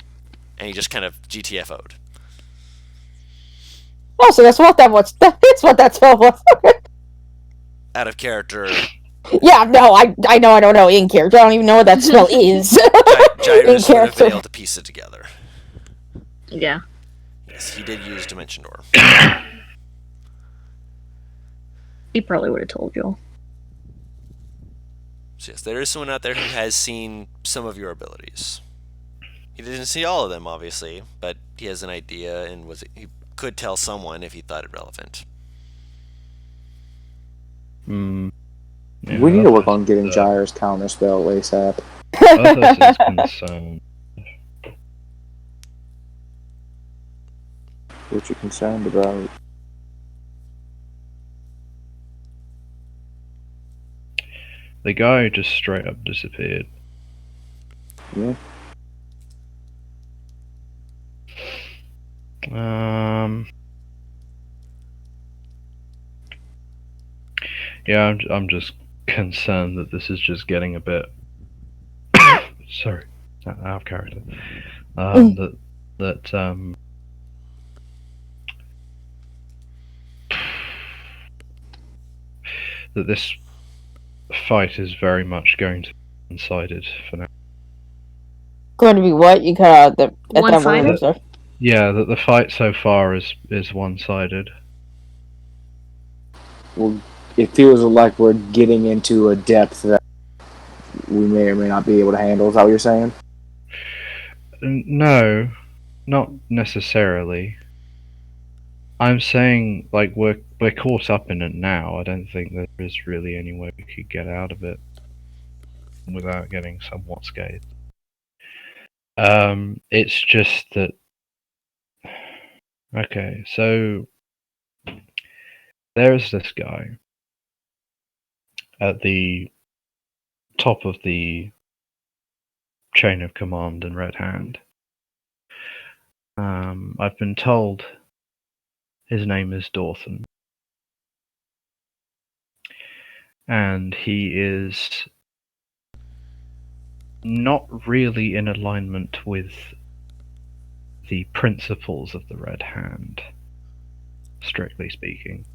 Speaker 1: and he just kind of GTFO'd.
Speaker 4: Oh, so that's what that was. That's what that spell was.
Speaker 1: Out of character,
Speaker 4: Yeah, no, I know I don't know in character. I don't even know what that spell is.
Speaker 1: Gyrus would have
Speaker 4: character.
Speaker 1: been able to piece it together.
Speaker 3: Yeah.
Speaker 1: Yes, he did use Dimension door.
Speaker 3: He probably would have told you.
Speaker 1: So yes, there is someone out there who has seen some of your abilities. He didn't see all of them, obviously, but he has an idea and he could tell someone if he thought it relevant.
Speaker 5: Hmm. Yeah,
Speaker 2: We need to work
Speaker 5: Arthas,
Speaker 2: on getting Gyre's counter spell ASAP.
Speaker 5: Arthas is concerned.
Speaker 2: What you concerned about?
Speaker 5: The guy just straight up disappeared.
Speaker 2: Yeah.
Speaker 5: Yeah, I'm just concerned that this is just getting a bit. Sorry, out of character. That this fight is very much going to be one-sided for now.
Speaker 4: Going to be what? You cut out at that
Speaker 3: One-sided?
Speaker 4: word, sir.
Speaker 5: Yeah, that the fight so far is one-sided.
Speaker 2: Well, it feels like we're getting into a depth that we may or may not be able to handle. Is that what you're saying?
Speaker 5: No, not necessarily. I'm saying like we're caught up in it now. I don't think there is really any way we could get out of it without getting somewhat scathed. It's just that. Okay, so there's this guy at the top of the chain of command in Red Hand. I've been told his name is Dawson. And he is not really in alignment with the principles of the Red Hand, strictly speaking.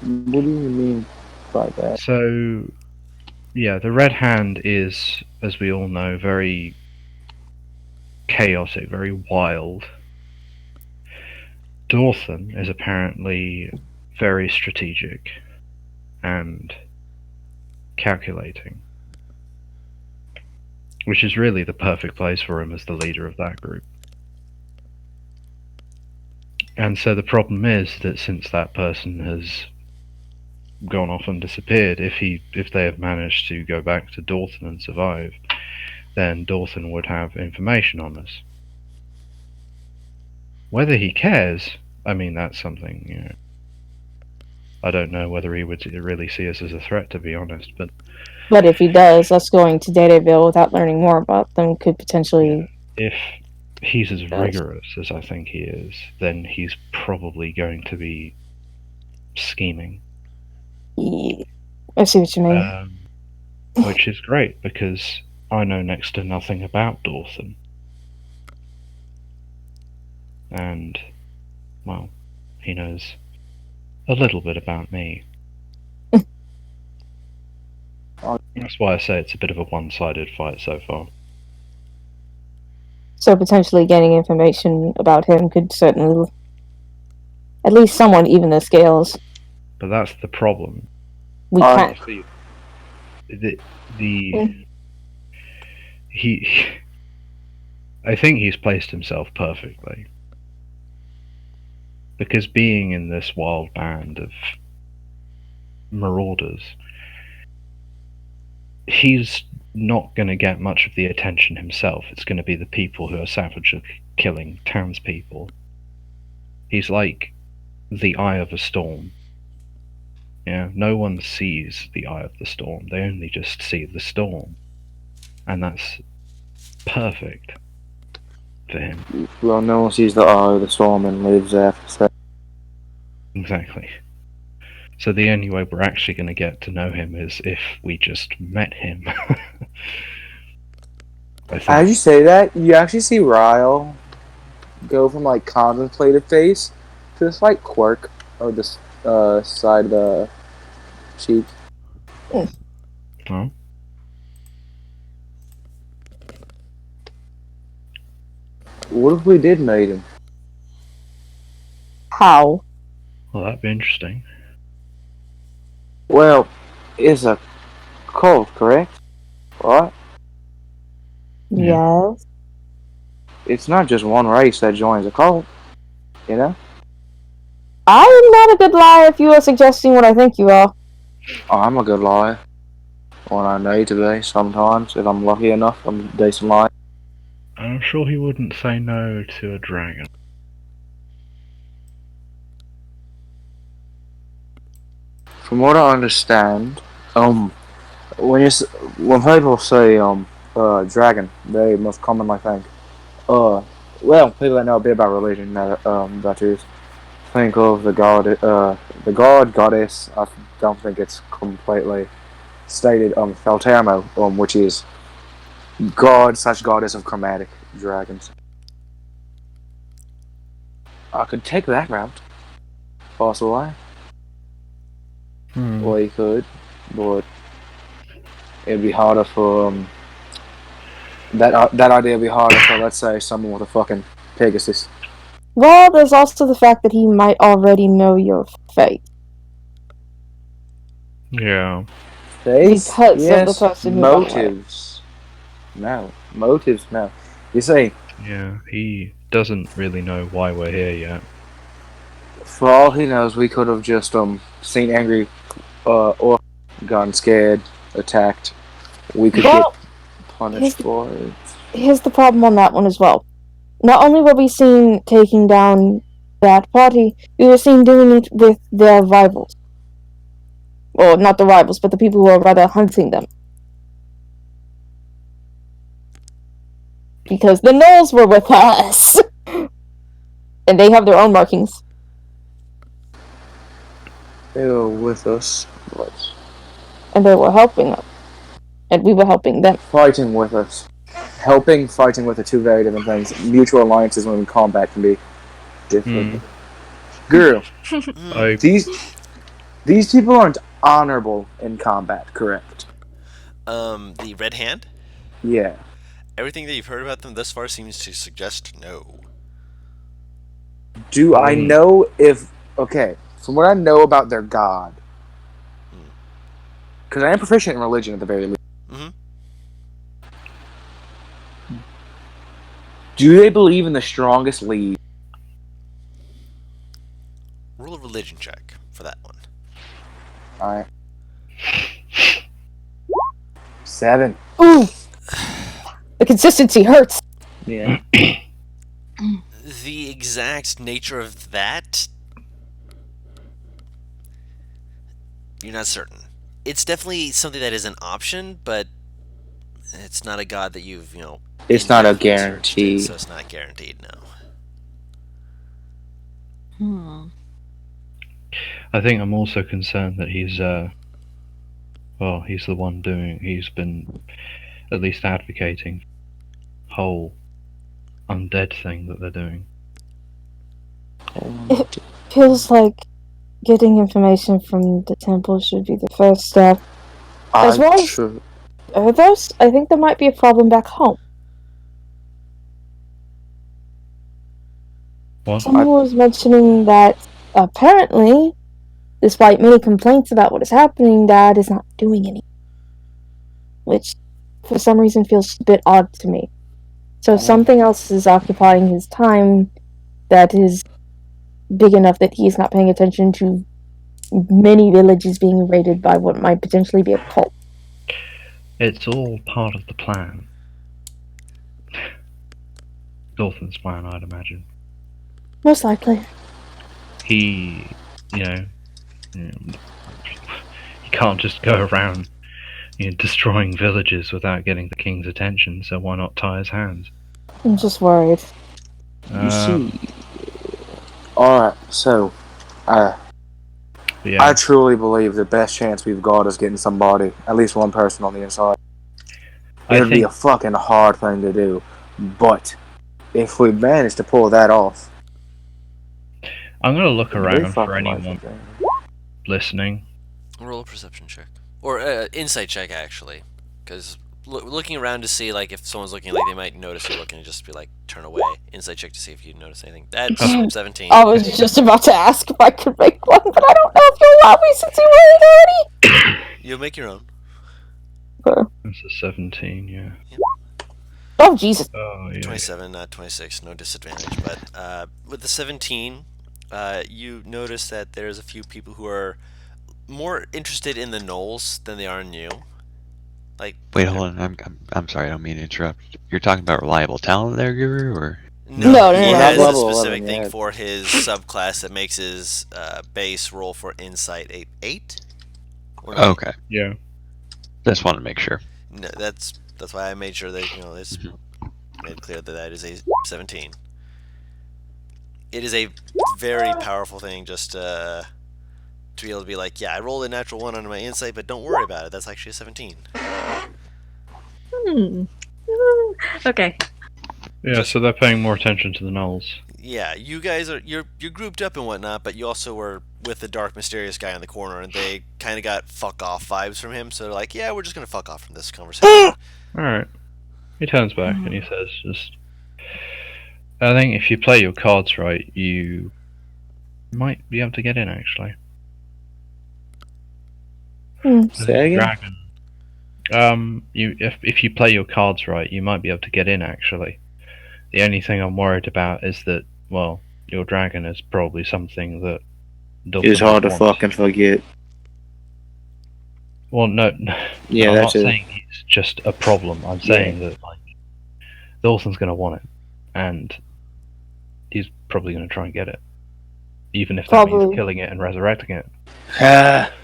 Speaker 2: What do you mean by that?
Speaker 5: So, yeah, the Red Hand is, as we all know, very chaotic, very wild. Dawson is apparently very strategic and calculating, which is really the perfect place for him as the leader of that group. And so the problem is that since that person has gone off and disappeared, if they have managed to go back to Dawson and survive, then Dawson would have information on us. Whether he cares, I mean, that's something, you know. I don't know whether he would really see us as a threat, to be honest, but
Speaker 4: if he does, us going to Dataville without learning more about them could potentially...
Speaker 5: if he's as rigorous as I think he is, then he's probably going to be scheming.
Speaker 4: Yeah. I see what you mean.
Speaker 5: Which is great, because I know next to nothing about Dawson. And, well, he knows a little bit about me. That's why I say it's a bit of a one-sided fight so far.
Speaker 4: So potentially getting information about him could certainly at least somewhat even the scales.
Speaker 5: But that's the problem.
Speaker 4: We can't...
Speaker 5: I think he's placed himself perfectly. Because being in this wild band of marauders, he's not going to get much of the attention himself. It's going to be the people who are savagely killing townspeople. He's like the eye of a storm. Yeah, no one sees the eye of the storm. They only just see the storm. And that's perfect for him.
Speaker 2: Well, no one sees the eye of the storm and lives after that.
Speaker 5: Exactly. So the only way we're actually going to get to know him is if we just met him.
Speaker 2: As you say that, you actually see Ryle go from like contemplative face to this like quirk or this side of the cheek.
Speaker 5: Oh.
Speaker 2: What if we did meet him?
Speaker 4: How?
Speaker 5: Well, that'd be interesting.
Speaker 2: Well, it's a cult, correct? What?
Speaker 5: Yeah.
Speaker 4: Yes.
Speaker 2: It's not just one race that joins a cult, you know?
Speaker 4: I'm not a good liar if you are suggesting what I think you are.
Speaker 2: Oh, I'm a good liar. When I need to be, sometimes. If I'm lucky enough, I'm a decent liar.
Speaker 5: I'm sure he wouldn't say no to a dragon.
Speaker 2: From what I understand, when when people say dragon, they most commonly think well, people that know a bit about religion that is think of the god goddess. I don't think it's completely stated Feltermo, which is god / goddess of chromatic dragons. I could take that route, possibly.
Speaker 5: Hmm.
Speaker 2: Or you could, but it'd be harder for that idea would be harder for, let's say, someone with a fucking Pegasus.
Speaker 4: Well, there's also the fact that he might already know your fate.
Speaker 5: Yeah.
Speaker 2: Face?
Speaker 4: Because of the
Speaker 2: Yes.
Speaker 4: person who got away.
Speaker 2: Motives? No. Motives? No. You see,
Speaker 5: Yeah. He doesn't really know why we're here yet.
Speaker 2: for all he knows, we could have just seen angry or gotten scared, attacked. We could
Speaker 4: Well,
Speaker 2: get punished for it.
Speaker 4: here's the problem on that one as well. Not only were we seen taking down that party, we were seen doing it with their rivals. Or not the rivals, but the people who are rather hunting them. Because the Knolls were with us! And they have their own markings.
Speaker 2: They were with us, but
Speaker 4: And they were helping us. And we were helping them.
Speaker 2: fighting with us. Helping, fighting with are two very different things. Mutual alliances when in combat can be different. Girl,
Speaker 5: I
Speaker 2: these people aren't honorable in combat, correct?
Speaker 1: The Red Hand?
Speaker 2: Yeah.
Speaker 1: Everything that you've heard about them thus far seems to suggest no.
Speaker 2: Do I know if... Okay, from what I know about their god... Because I am proficient in religion at the very least.
Speaker 1: Mm-hmm.
Speaker 2: Do they believe in the strongest lead?
Speaker 1: Roll a religion check for that one.
Speaker 2: Alright. 7.
Speaker 4: Ooh! The consistency hurts!
Speaker 2: Yeah.
Speaker 1: The exact nature of that, you're not certain. It's definitely something that is an option, but it's not a god that you've,
Speaker 2: It's not a
Speaker 1: in-depth researched it,
Speaker 2: guarantee.
Speaker 1: so it's not guaranteed, no.
Speaker 5: I think I'm also concerned that he's he's the one he's been at least advocating whole undead thing that they're doing.
Speaker 4: It feels like getting information from the temple should be the first step. As well as others, I think there might be a problem back home.
Speaker 5: What?
Speaker 4: Someone was mentioning that apparently, despite many complaints about what is happening, Dad is not doing anything. Which, for some reason, feels a bit odd to me. So something else is occupying his time that is big enough that he's not paying attention to many villages being raided by what might potentially be a cult.
Speaker 5: It's all part of the plan. Thorfind's plan, I'd imagine.
Speaker 4: Most likely.
Speaker 5: He, he can't just go around, destroying villages without getting the king's attention. So why not tie his hands?
Speaker 4: I'm just worried.
Speaker 2: You see... Alright, so...
Speaker 5: Yeah.
Speaker 2: I truly believe the best chance we've got is getting somebody, at least one person on the inside. It would be a fucking hard thing to do, but if we manage to pull that off...
Speaker 5: I'm gonna look around for anyone listening.
Speaker 1: Roll a perception check. Or insight check, actually. Because looking around to see like if someone's looking, like they might notice you're looking and just be like turn away. Insight check to see if you notice anything. That's 17.
Speaker 4: I was just about to ask if I could make one, but I don't know if you'll allow me since you were already.
Speaker 1: You'll make your own.
Speaker 5: That's a 17, yeah.
Speaker 4: Oh Jesus!
Speaker 5: Oh, yeah.
Speaker 1: 27, not 26, no disadvantage. But with the 17, you notice that there's a few people who are more interested in the gnolls than they are in you. Like,
Speaker 6: Wait, hold on. I'm sorry. I don't mean to interrupt. You're talking about reliable talent there, Guru, or?
Speaker 4: No,
Speaker 1: he
Speaker 4: no,
Speaker 1: has a
Speaker 2: level
Speaker 1: specific
Speaker 2: 11,
Speaker 1: thing
Speaker 2: yeah.
Speaker 1: for his subclass that makes his base roll for insight 8? Or nine?
Speaker 6: Okay.
Speaker 5: Yeah.
Speaker 6: Just want to make sure.
Speaker 1: No, that's why I made sure that it's made clear that that is a 17. It is a very powerful thing just to be able to be like, yeah, I rolled a natural 1 on my insight, but don't worry about it. That's actually a 17.
Speaker 3: Okay.
Speaker 5: Yeah, so they're paying more attention to the gnolls.
Speaker 1: Yeah, you guys you're grouped up and whatnot, but you also were with the dark, mysterious guy in the corner, and they kind of got fuck off vibes from him. So they're like, yeah, we're just gonna fuck off from this conversation.
Speaker 5: Alright. He turns back and he says, just... I think if you play your cards right, you might be able to get in, actually.
Speaker 2: Say again?
Speaker 5: Dragon. If you play your cards right, you might be able to get in, actually. The only thing I'm worried about is that, well, your dragon is probably something that
Speaker 2: It's hard to
Speaker 5: want.
Speaker 2: fucking forget.
Speaker 5: Well, no,
Speaker 2: Yeah,
Speaker 5: I'm
Speaker 2: that's
Speaker 5: not
Speaker 2: it.
Speaker 5: saying he's just a problem. I'm saying that like Dawson's going to want it, and he's probably going to try and get it, even if that
Speaker 4: Probably.
Speaker 5: means killing it and resurrecting it.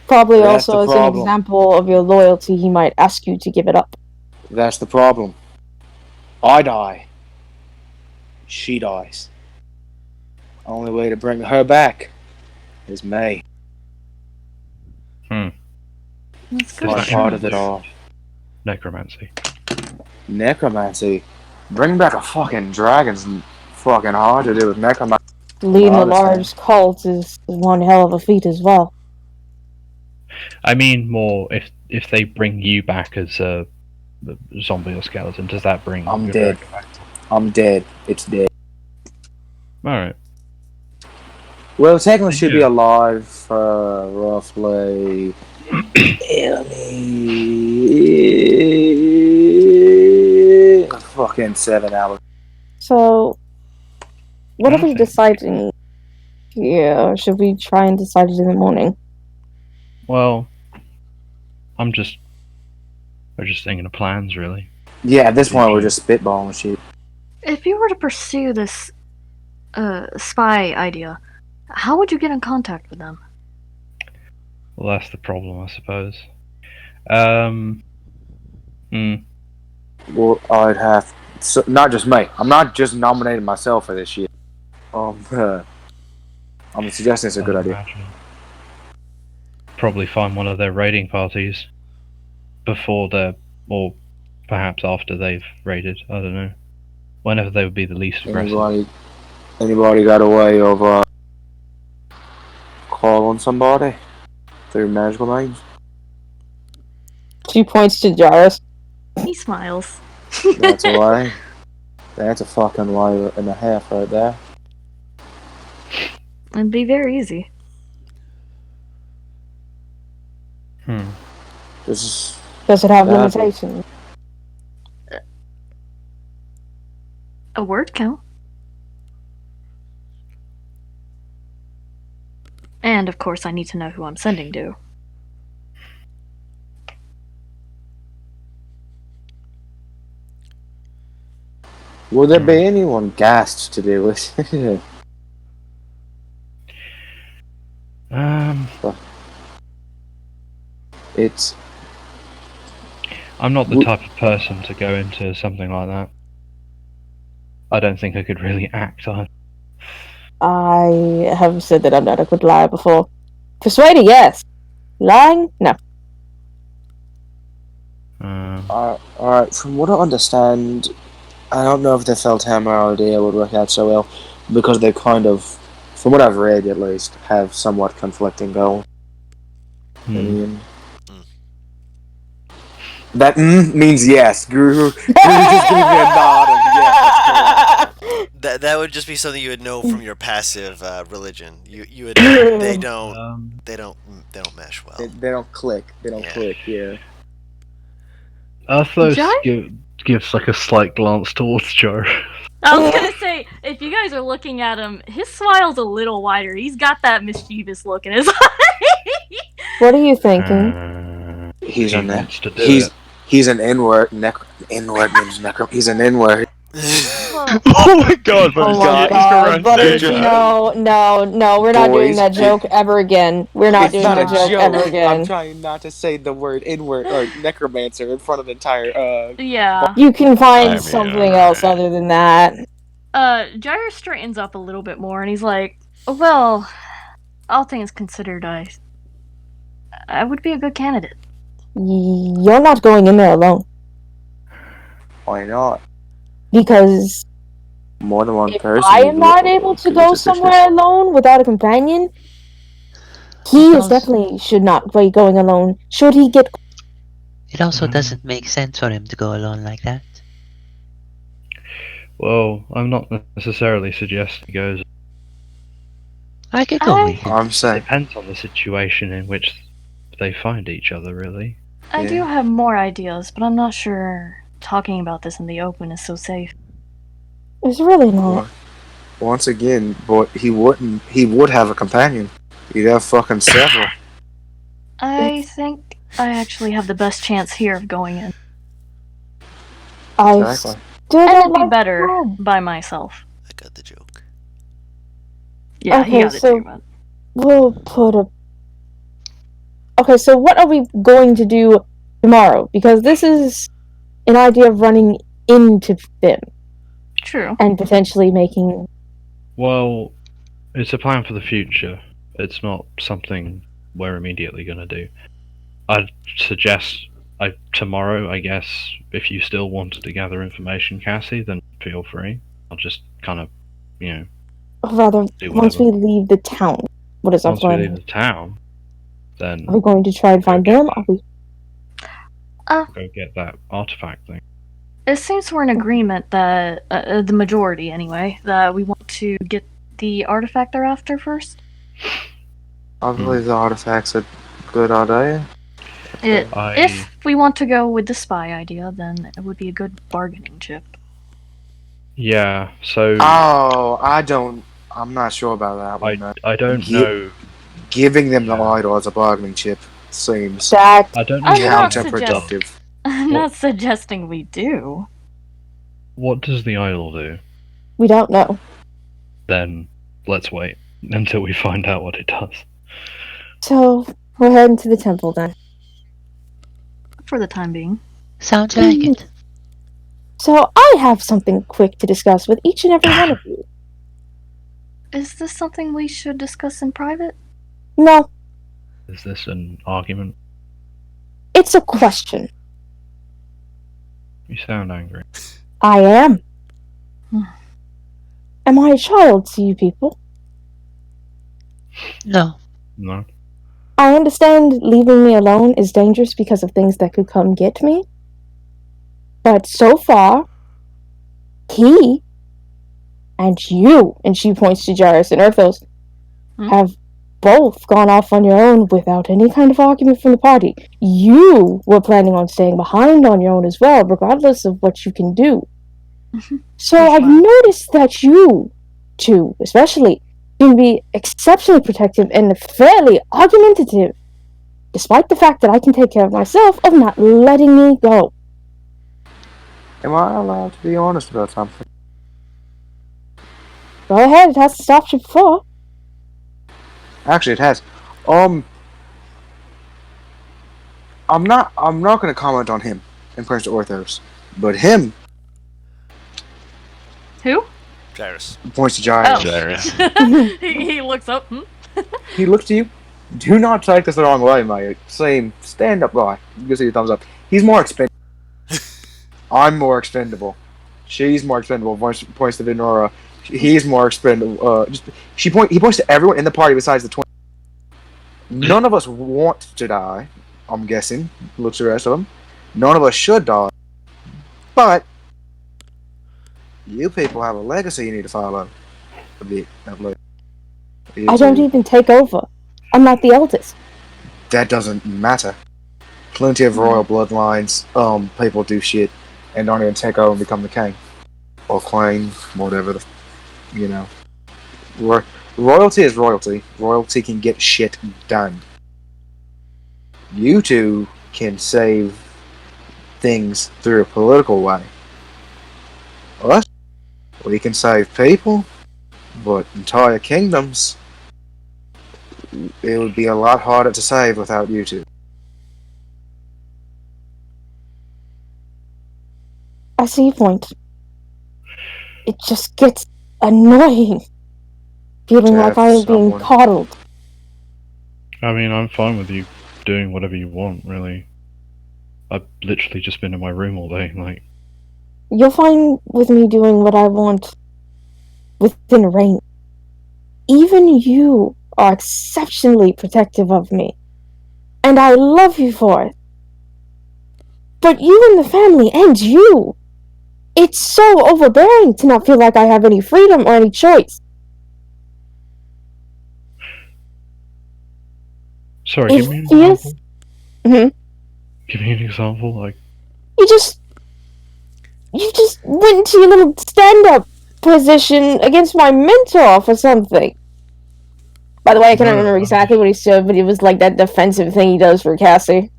Speaker 4: Probably
Speaker 2: That's
Speaker 4: also
Speaker 2: the
Speaker 4: as an
Speaker 2: problem.
Speaker 4: example of your loyalty, he might ask you to give it up.
Speaker 2: That's the problem. I die. She dies. Only way to bring her back is me.
Speaker 3: That's
Speaker 5: Does
Speaker 2: My
Speaker 5: that
Speaker 2: part
Speaker 5: count
Speaker 2: of it
Speaker 5: as
Speaker 2: all.
Speaker 5: Necromancy.
Speaker 2: Necromancy. Bring back a fucking dragon's fucking hard to do with necromancy.
Speaker 4: Leading a
Speaker 2: Honestly.
Speaker 4: large cult is one hell of a feat as well.
Speaker 5: I mean, more if they bring you back as a zombie or skeleton, does that bring?
Speaker 2: I'm
Speaker 5: your
Speaker 2: dead.
Speaker 5: dragon back?
Speaker 2: I'm dead. It's dead.
Speaker 5: All right.
Speaker 2: Well, technically should be
Speaker 5: Yeah.
Speaker 2: alive for roughly fucking 7 hours.
Speaker 4: So, what are we
Speaker 5: Okay.
Speaker 4: deciding? Yeah, should we try and decide it in the morning?
Speaker 5: Well, I'm just thinking of plans, really.
Speaker 2: Yeah, at this point we're just spitballing shit.
Speaker 3: If you were to pursue this spy idea, how would you get in contact with them?
Speaker 5: Well, that's the problem, I suppose.
Speaker 2: Well, I'd have not just me. I'm not just nominating myself for this shit. I'm suggesting it's a good idea.
Speaker 5: Imagine. Probably find one of their raiding parties before they're, or perhaps after they've raided. I don't know. Whenever they would be the least aggressive.
Speaker 2: Anybody got a way of calling somebody through magical means?
Speaker 4: She points to Jairus.
Speaker 3: He smiles.
Speaker 2: That's a way. That's a fucking way and a half right there.
Speaker 3: It'd be very easy.
Speaker 2: This is
Speaker 4: Does it have
Speaker 2: Exactly.
Speaker 4: limitations?
Speaker 3: A word count. And of course, I need to know who I'm sending to.
Speaker 2: Would there be anyone gassed to do it? It's
Speaker 5: I'm not the type of person to go into something like that. I don't think I could really act on.
Speaker 4: I have said that I'm not a good liar before. Persuading, yes. Lying, no.
Speaker 2: alright. From what I understand, I don't know if the Feldhammer idea would work out so well because they kind of, from what I've read at least, have somewhat conflicting goals. I mean, That means yes. Guru just gave me a nod of yes.
Speaker 1: That would just be something you would know from your passive religion. You would know they don't mesh well.
Speaker 2: They don't click. They don't
Speaker 1: Yeah.
Speaker 2: click. Yeah.
Speaker 5: Arthos
Speaker 3: Jai?
Speaker 5: gives like a slight glance towards Joe.
Speaker 3: I was gonna say, if you guys are looking at him, his smile's a little wider. He's got that mischievous look in his eye.
Speaker 4: What are you thinking?
Speaker 2: He's
Speaker 5: He
Speaker 2: a neck.
Speaker 5: wants to do it.
Speaker 2: He's an N-word. N-word means necro. He's an N-word.
Speaker 6: Oh my god,
Speaker 4: Oh
Speaker 6: buddy,
Speaker 4: my
Speaker 6: God,
Speaker 4: god, buddy,
Speaker 6: good job.
Speaker 4: no, we're not doing
Speaker 2: Boys,
Speaker 4: that joke ever again. We're not
Speaker 2: It's
Speaker 4: doing
Speaker 2: not
Speaker 4: that
Speaker 2: a
Speaker 4: joke
Speaker 2: joke.
Speaker 4: ever
Speaker 2: I'm
Speaker 4: again.
Speaker 2: trying not to say the word N-word or necromancer in front of the entire.
Speaker 3: Yeah.
Speaker 4: You can find
Speaker 6: I mean,
Speaker 4: something else other than that.
Speaker 3: Jair straightens up a little bit more, and he's like, "Well, all things considered, I would be a good candidate."
Speaker 4: You're not going in there alone.
Speaker 2: Why not?
Speaker 4: Because
Speaker 2: More than one
Speaker 4: if
Speaker 2: person.
Speaker 4: I am not able to go somewhere alone without a companion, he is definitely should not be going alone. Should he get...
Speaker 7: It also doesn't make sense for him to go alone like that.
Speaker 5: Well, I'm not necessarily suggesting he goes.
Speaker 7: I could go with him.
Speaker 2: I'm saying.
Speaker 5: Depends on the situation in which they find each other, really.
Speaker 3: I
Speaker 2: Yeah.
Speaker 3: do have more ideas, but I'm not sure talking about this in the open is so safe.
Speaker 4: It's really not.
Speaker 2: Once again, boy, he would have a companion. He'd have fucking several.
Speaker 3: I think I actually have the best chance here of going in.
Speaker 4: I
Speaker 2: Exactly.
Speaker 4: still
Speaker 3: And
Speaker 4: don't
Speaker 3: it'd be
Speaker 4: like
Speaker 3: better
Speaker 4: home.
Speaker 3: by myself.
Speaker 1: I got the joke.
Speaker 3: Yeah,
Speaker 4: Okay,
Speaker 3: he got it
Speaker 4: so-
Speaker 3: too, but...
Speaker 4: We'll put a... Okay, so what are we going to do tomorrow? Because this is an idea of running into them
Speaker 3: True.
Speaker 4: and potentially making...
Speaker 5: Well, it's a plan for the future. It's not something we're immediately going to do. I'd suggest tomorrow, I guess, if you still wanted to gather information, Cassie, then feel free. I'll just kind of,
Speaker 4: Or rather,
Speaker 5: do
Speaker 4: once we
Speaker 5: whatever.
Speaker 4: leave the town, what is our
Speaker 5: Once we leave
Speaker 4: plan?
Speaker 5: the town, then
Speaker 4: Are we going to try and find them? Are we...
Speaker 5: go get that artifact thing.
Speaker 3: It seems we're in agreement that, the majority anyway, that we want to get the artifact they're after first.
Speaker 2: I believe the artifact's a good idea.
Speaker 3: If we want to go with the spy idea, then it would be a good bargaining chip.
Speaker 5: Yeah, so
Speaker 2: Oh, I'm not sure about that one. man.
Speaker 5: I don't
Speaker 2: Ye-
Speaker 5: know.
Speaker 2: Giving them the
Speaker 5: Yeah.
Speaker 2: idol as a bargaining chip seems
Speaker 4: That...
Speaker 5: I don't know
Speaker 3: I'm not
Speaker 2: counterproductive.
Speaker 3: I'm not suggesting we do.
Speaker 5: what does the idol do.
Speaker 4: We don't know.
Speaker 5: Then let's wait until we find out what it does.
Speaker 4: So, we're heading to the temple then.
Speaker 3: For the time being.
Speaker 7: Sounds like it.
Speaker 4: So, I have something quick to discuss with each and every one of you.
Speaker 3: Is this something we should discuss in private?
Speaker 4: No,
Speaker 5: Is this an argument?
Speaker 4: it's a question.
Speaker 5: You sound angry.
Speaker 4: I am.
Speaker 3: Hmm.
Speaker 4: Am I a child to you people?
Speaker 7: No.
Speaker 5: No.
Speaker 4: I understand leaving me alone is dangerous because of things that could come get me. But so far, he and you, and she points to Jairus and Erthos, have both gone off on your own without any kind of argument from the party. You were planning on staying behind on your own as well, regardless of what you can do. So I've noticed that you two, especially, can be exceptionally protective and fairly argumentative, despite the fact that I can take care of myself, of not letting me go.
Speaker 2: Am I allowed to be honest about something?
Speaker 4: Go ahead, it has stopped you before.
Speaker 2: Actually, it has. I'm not gonna comment on him in terms of Orthos, but him
Speaker 3: Who?
Speaker 1: Jairus.
Speaker 2: points to Jairus.
Speaker 3: he looks up.
Speaker 2: He looks to you. Do not take this the wrong way, mate. Same stand-up guy. You can see a thumbs up. He's more expendable. I'm more expendable. She's more expendable. Points to Venora. He's more expendable. He points to everyone in the party besides the 20. None of us want to die. I'm guessing. Looks at the rest of them. None of us should die. But you people have a legacy you need to follow. A bit of legacy. You
Speaker 4: I don't
Speaker 2: two.
Speaker 4: even take over. I'm not the eldest.
Speaker 2: That doesn't matter. Plenty of royal bloodlines, people do shit and don't even take over and become the king. Or queen, whatever you know. Royalty is royalty. Royalty can get shit done. You two can save things through a political way. Us, we can save people, but entire kingdoms, it would be a lot harder to save without you two.
Speaker 4: I see your point. It just gets annoying. Feeling
Speaker 2: To
Speaker 4: like
Speaker 2: have
Speaker 4: I am being
Speaker 2: someone-
Speaker 4: coddled.
Speaker 5: I mean, I'm fine with you doing whatever you want, really. I've literally just been in my room all day, like.
Speaker 4: You're fine with me doing what I want within range. Even you are exceptionally protective of me. And I love you for it. But you and the family, and you, it's so overbearing to not feel like I have any freedom or any choice.
Speaker 5: Sorry,
Speaker 4: It
Speaker 5: give me an
Speaker 4: feels-
Speaker 5: example.
Speaker 4: Mhm.
Speaker 5: Give me an example, like.
Speaker 4: You just went into your little stand-up position against my mentor for something. By the way, I can't
Speaker 5: No,
Speaker 4: remember
Speaker 5: I'm
Speaker 4: exactly what he said, but it was like that defensive thing he does for Cassie.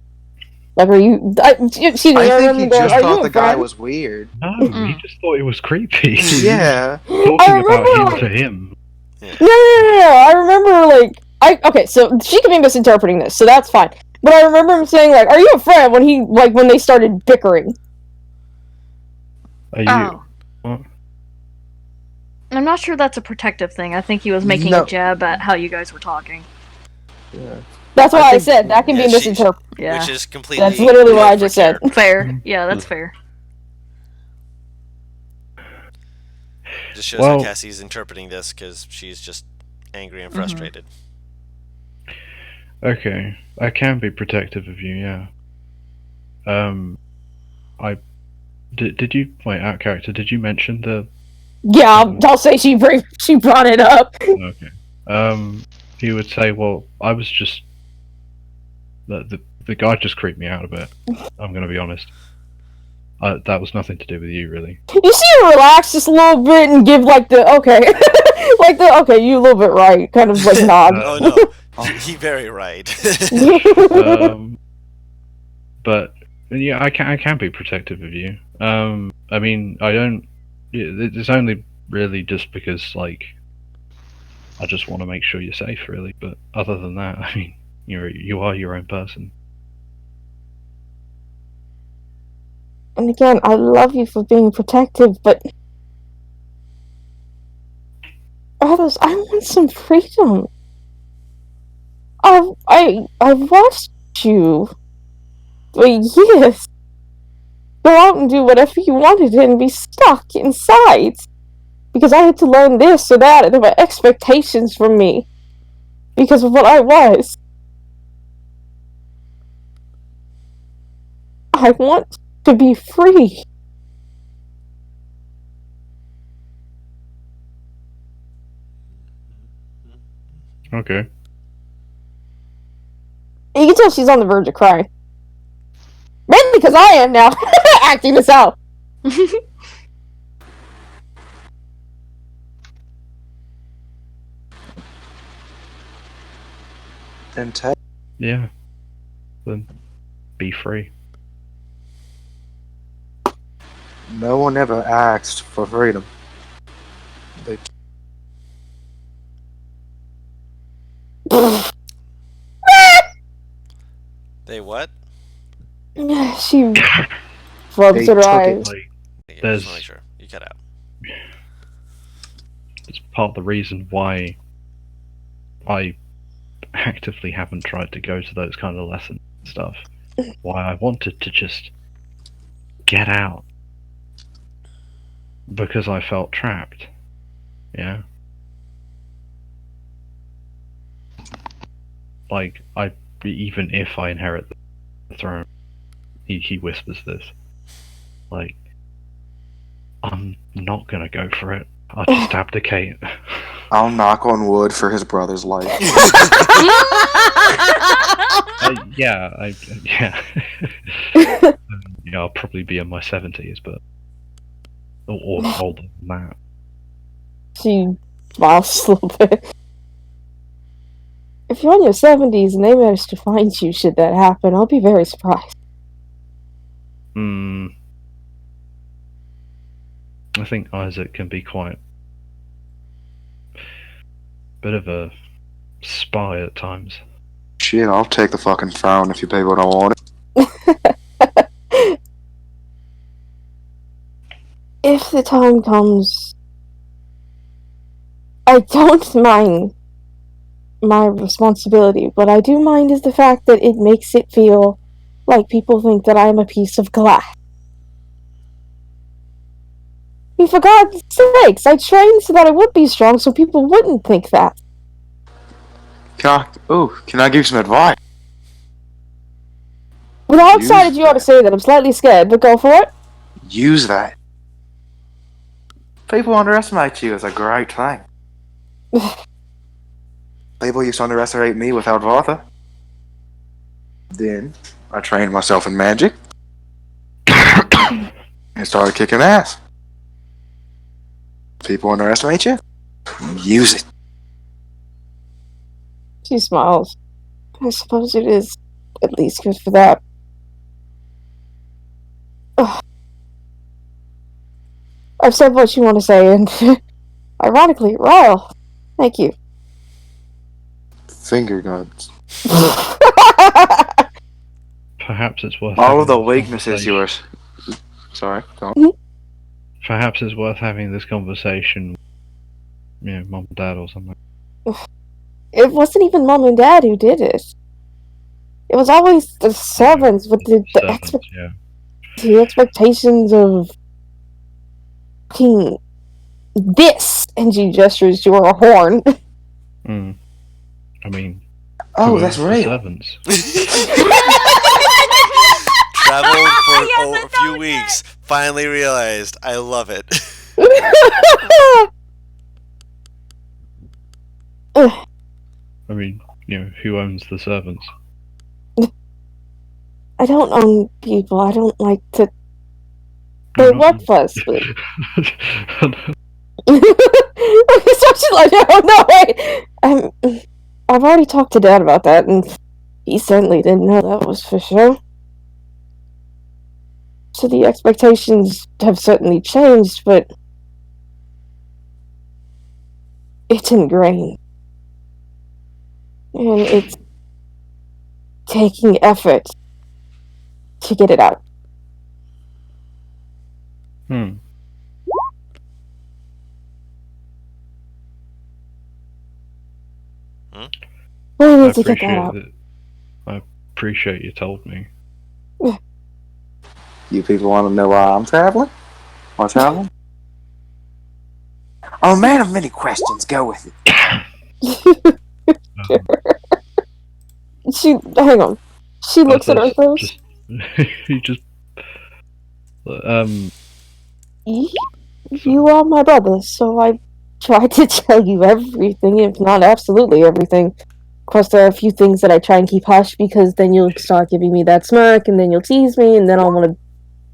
Speaker 4: Like, are you? Excuse me,
Speaker 2: I think
Speaker 4: remember
Speaker 2: he
Speaker 4: going,
Speaker 2: just
Speaker 4: "Are
Speaker 2: thought
Speaker 4: you
Speaker 2: the
Speaker 4: a
Speaker 2: guy
Speaker 4: friend?"
Speaker 2: was weird.
Speaker 5: No, he just thought it was creepy.
Speaker 2: Yeah.
Speaker 5: Talking
Speaker 4: I
Speaker 5: about
Speaker 4: remember,
Speaker 5: him
Speaker 4: like-
Speaker 5: to him.
Speaker 4: No. I remember okay, so she could be misinterpreting this, so that's fine. But I remember him saying like, "Are you a friend?" when they started bickering.
Speaker 5: Are you?
Speaker 3: Oh.
Speaker 5: What?
Speaker 3: I'm not sure that's a protective thing. I think he was making
Speaker 2: No.
Speaker 3: a jab at how you guys were talking.
Speaker 2: Yeah.
Speaker 4: That's why I
Speaker 2: think-
Speaker 4: said that can
Speaker 1: Yeah,
Speaker 4: be
Speaker 1: she-
Speaker 4: misinterpreted.
Speaker 3: Yeah.
Speaker 1: Which is completely.
Speaker 4: That's literally what I
Speaker 1: for
Speaker 4: just said.
Speaker 1: character.
Speaker 3: Fair. Yeah, that's fair.
Speaker 1: Just shows
Speaker 5: Well-
Speaker 1: how Cassie's interpreting this because she's just angry and frustrated.
Speaker 5: Okay, I can be protective of you, yeah. Did you wait out character? Did you mention the?
Speaker 4: Yeah, I'll say she brought it up.
Speaker 5: Okay. He would say, "Well, I was just the guy just creeped me out a bit. I'm gonna be honest. That was nothing to do with you, really."
Speaker 4: You see her relax just a little bit and give like the okay, like the okay, you a little bit right, kind of like nod.
Speaker 1: Oh no, he very right.
Speaker 5: But yeah, I can be protective of you. I mean, I don't. It's only really just because like I just want to make sure you're safe, really. But other than that, I mean, you are your own person.
Speaker 4: And again, I love you for being protective, but others, I want some freedom. I've watched you for years go out and do whatever you wanted and be stuck inside because I had to learn this or that, and there were expectations from me because of what I was. I want to be free.
Speaker 5: Okay.
Speaker 4: You can tell she's on the verge of crying. Mainly because I am now acting this out.
Speaker 2: And take
Speaker 5: Yeah. Then be free.
Speaker 2: no one ever asked for freedom. They
Speaker 1: They what?
Speaker 4: She rubs
Speaker 2: They
Speaker 4: her
Speaker 2: took
Speaker 4: eyes.
Speaker 5: Like,
Speaker 1: Yeah, just
Speaker 5: There's-
Speaker 1: wanna make sure you cut out.
Speaker 5: it's part of the reason why I actively haven't tried to go to those kind of lessons and stuff. Why I wanted to just get out. Because I felt trapped. Yeah. Like, even if I inherit the throne, he whispers this. Like, I'm not gonna go for it. I'll just abdicate.
Speaker 2: I'll knock on wood for his brother's life.
Speaker 5: Yeah. Yeah, I'll probably be in my 70s, but or older than that.
Speaker 4: She smiles a little bit. If you're in your 70s and they manage to find you, should that happen, I'll be very surprised.
Speaker 5: I think Isaac can be quite bit of a spy at times.
Speaker 2: Shit, I'll take the fucking throne if you pay what I want it.
Speaker 4: If the time comes, I don't mind my responsibility. What I do mind is the fact that it makes it feel like people think that I'm a piece of glass. I mean, for God's sakes, I trained so that I would be strong so people wouldn't think that.
Speaker 2: Can I give you some advice?
Speaker 4: With how
Speaker 2: Use
Speaker 4: excited you are to
Speaker 2: that.
Speaker 4: say that, I'm slightly scared, but go for it.
Speaker 2: Use that. People underestimate you as a great thing. People used to underestimate me without Vartha. Then I trained myself in magic and started kicking ass. People underestimate you? Use it.
Speaker 4: She smiles. I suppose it is at least good for that. Ugh. I've said what you want to say, and ironically, Ryle, thank you.
Speaker 2: Finger guns.
Speaker 5: Perhaps it's worth
Speaker 2: All
Speaker 5: having
Speaker 2: of the
Speaker 5: this
Speaker 2: weaknesses you
Speaker 5: conversation-
Speaker 2: are. Sorry, go on.
Speaker 5: Perhaps it's worth having this conversation, mom and dad or something.
Speaker 4: It wasn't even Mom and Dad who did it. It was always the servants with the
Speaker 5: Servants, yeah.
Speaker 4: the expectations of fucking this, and she gestures to her horn.
Speaker 5: I mean,
Speaker 2: Oh,
Speaker 5: who
Speaker 2: that's
Speaker 5: owns the
Speaker 2: real.
Speaker 5: servants?
Speaker 1: Traveled for
Speaker 3: He hasn't
Speaker 1: a few
Speaker 3: known
Speaker 1: weeks. Finally realized. I love it.
Speaker 5: I mean, who owns the servants?
Speaker 4: I don't own people. I don't like to. They work for us. But... so she's like, no, wait. I've already talked to Dad about that, and he certainly didn't know that was for sure. So the expectations have certainly changed, but it's ingrained. And it's taking effort to get it out. I need to get that out.
Speaker 5: I appreciate you told me.
Speaker 2: You people want to know why I'm traveling? What's traveling? I'm a man of many questions. Go with it.
Speaker 4: Hang on. She looks at her first.
Speaker 5: You just.
Speaker 4: You are my brother, so I tried to tell you everything, if not absolutely everything. Of course, there are a few things that I try and keep hush because then you'll start giving me that smirk, and then you'll tease me, and then I'll want to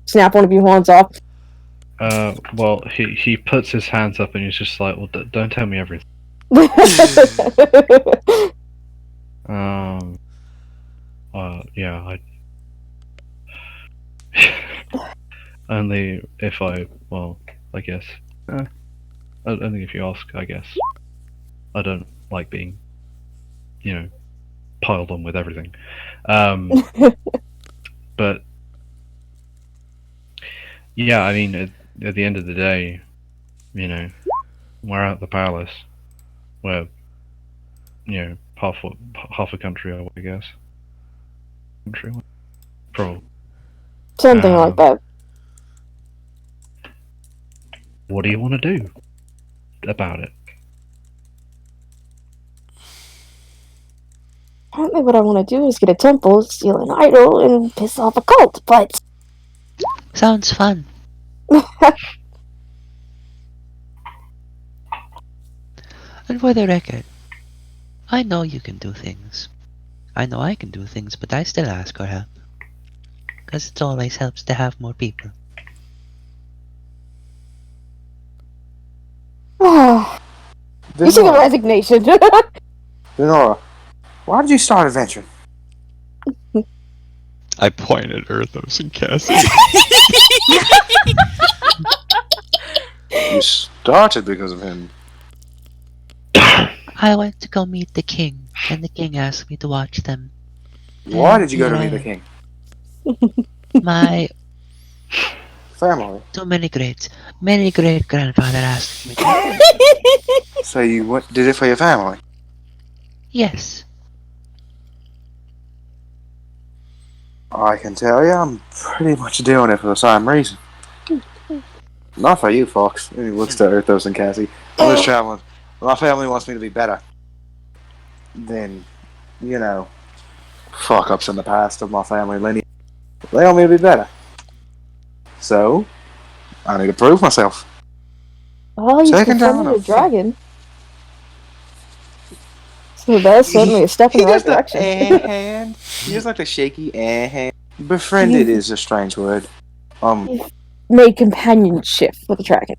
Speaker 4: snap one of your horns off.
Speaker 5: Well, he puts his hands up and he's just like, well, don't tell me everything. Yeah, only if I guess. Only if you ask, I guess. I don't like being, piled on with everything. But yeah, I mean, at the end of the day, we're at the palace. We're, half a country away, I guess. Country away? Probably.
Speaker 4: Something like that.
Speaker 5: What do you want to do about it?
Speaker 4: Apparently what I want to do is get a temple, steal an idol, and piss off a cult, but...
Speaker 7: Sounds fun. And for the record, I know you can do things. I know I can do things, but I still ask for help. Because it always helps to have more people.
Speaker 4: You see the resignation.
Speaker 2: Denora, why did you start adventuring?
Speaker 6: I point at Earthos and Cassie.
Speaker 2: You started because of him.
Speaker 7: I went to go meet the king, and the king asked me to watch them.
Speaker 2: Why did you go to meet the king?
Speaker 7: My
Speaker 2: Family.
Speaker 7: too many great grandfather asked me to.
Speaker 2: So you did it for your family?
Speaker 7: Yes.
Speaker 2: I can tell you, I'm pretty much doing it for the same reason. Not for you, Fox. And he looks to Earthos and Cassie. I'm just traveling. My family wants me to be better than, fuck ups in the past of my family lineage. They want me to be better. So, I need to prove myself.
Speaker 4: Oh, you
Speaker 2: Second time
Speaker 4: confronted a
Speaker 2: enough.
Speaker 4: dragon. So that's certainly a step in the right direction.
Speaker 2: hand. He just like a shaky hand. Befriended is a strange word.
Speaker 4: Made companionship with a dragon.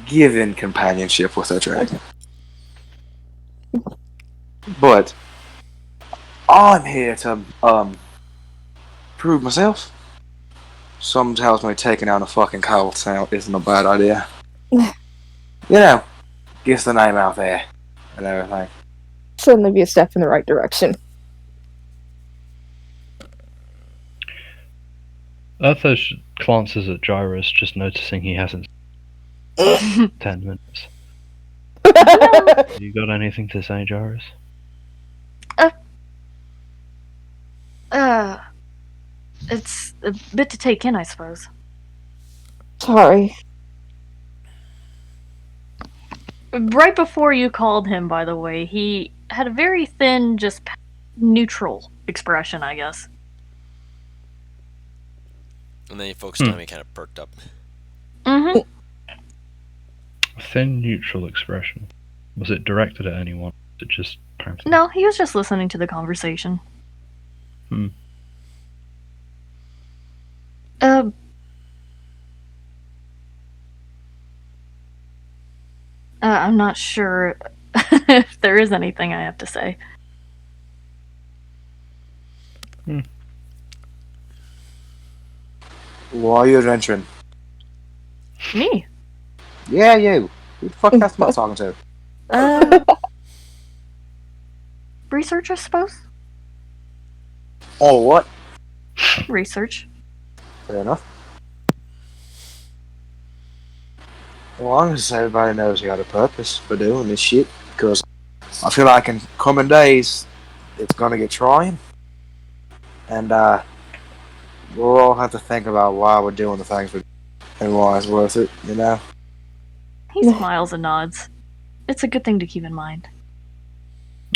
Speaker 2: Given companionship with a dragon. But I'm here to prove myself. Some tells me taking out a fucking cold sound isn't a bad idea. Gets the name out there and everything.
Speaker 4: Certainly be a step in the right direction.
Speaker 5: Earthos glances at Gyrus, just noticing he hasn't 10 minutes. You got anything to say, Gyrus?
Speaker 3: It's a bit to take in, I suppose.
Speaker 4: Sorry.
Speaker 3: Right before you called him, by the way, he had a very thin, just neutral expression, I guess.
Speaker 1: And then you focused on him, he kind of perked up.
Speaker 3: Mm-hmm.
Speaker 5: A thin, neutral expression. Was it directed at anyone? Was it just apparently?
Speaker 3: No, he was just listening to the conversation. I'm not sure if there is anything I have to say.
Speaker 2: Why are you adventuring?
Speaker 3: Me?
Speaker 2: Yeah, you. Who the fuck else am I talking to?
Speaker 3: Research, I suppose?
Speaker 2: Oh, what?
Speaker 3: Research.
Speaker 2: Fair enough. As long as everybody knows you got a purpose for doing this shit, because I feel like in coming days, it's gonna get trying. And, we'll all have to think about why we're doing the things we're doing and why it's worth it,
Speaker 3: He smiles and nods. It's a good thing to keep in mind.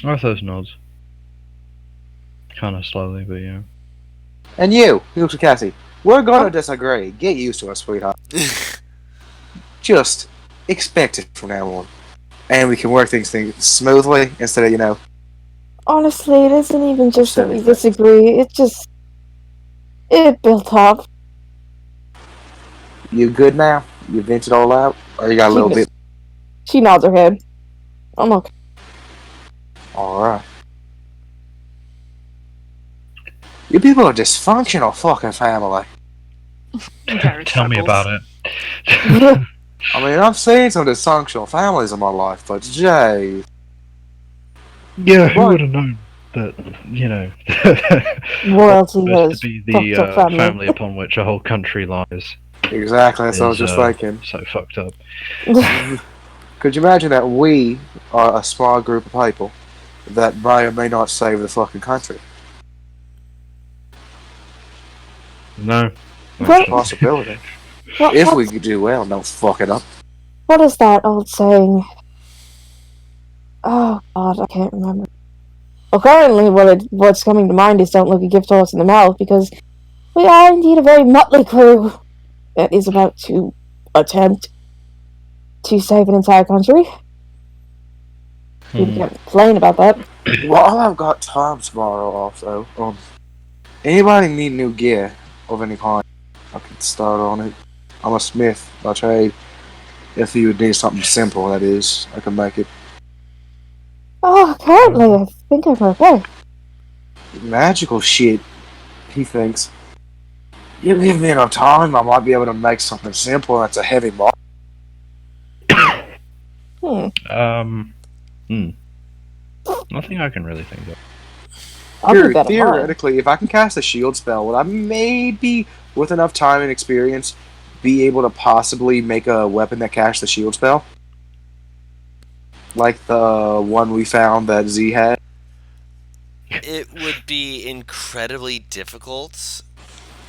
Speaker 5: Earthos nods. Kind of slowly, but yeah.
Speaker 2: And you, looks at Cassie, we're gonna disagree. Get used to it, sweetheart. Just expect it from now on. And we can work things smoothly instead of,
Speaker 4: Honestly, it isn't even just that we
Speaker 2: Silly
Speaker 4: disagree. It built up.
Speaker 2: You good now? You vented all out? Or you got a little bit?
Speaker 4: She nods her head. I'm okay.
Speaker 2: Alright. You people are dysfunctional fucking family.
Speaker 5: Tell me about it.
Speaker 2: I mean, I've seen some dysfunctional families in my life, but jay.
Speaker 5: Yeah, who
Speaker 2: What?
Speaker 5: would have known that,
Speaker 4: Royalty
Speaker 5: supposed
Speaker 4: has
Speaker 5: to be
Speaker 4: fucked
Speaker 5: the
Speaker 4: up family.
Speaker 5: family upon which a whole country lies
Speaker 2: Exactly, that's what I was
Speaker 5: is,
Speaker 2: just thinking.
Speaker 5: so fucked up.
Speaker 2: Could you imagine that we are a small group of people that may or may not save the fucking country?
Speaker 5: No.
Speaker 4: What?
Speaker 5: actually.
Speaker 2: Possibility.
Speaker 4: What,
Speaker 2: If
Speaker 4: what-
Speaker 2: we could do well, don't fuck it up.
Speaker 4: what is that old saying? Oh god, I can't remember. Well, currently, what's coming to mind is don't look a gift horse in the mouth, because we are indeed a very motley crew that is about to attempt to save an entire country. People can't complain about that.
Speaker 2: Well, I've got time tomorrow off, though. Anybody need new gear of any kind? I could start on it. I'm a smith by trade. If you would need something simple, that is, I can make it.
Speaker 4: Oh, currently, I think I'm okay.
Speaker 2: Magical shit, he thinks. You give me enough time, I might be able to make something simple that's a heavy mark.
Speaker 5: Nothing I can really think of.
Speaker 4: I'll keep that in mind.
Speaker 2: Theoretically, if I can cast a shield spell, would I maybe, with enough time and experience, be able to possibly make a weapon that casts the shield spell? Like the one we found that Z had?
Speaker 1: It would be incredibly difficult,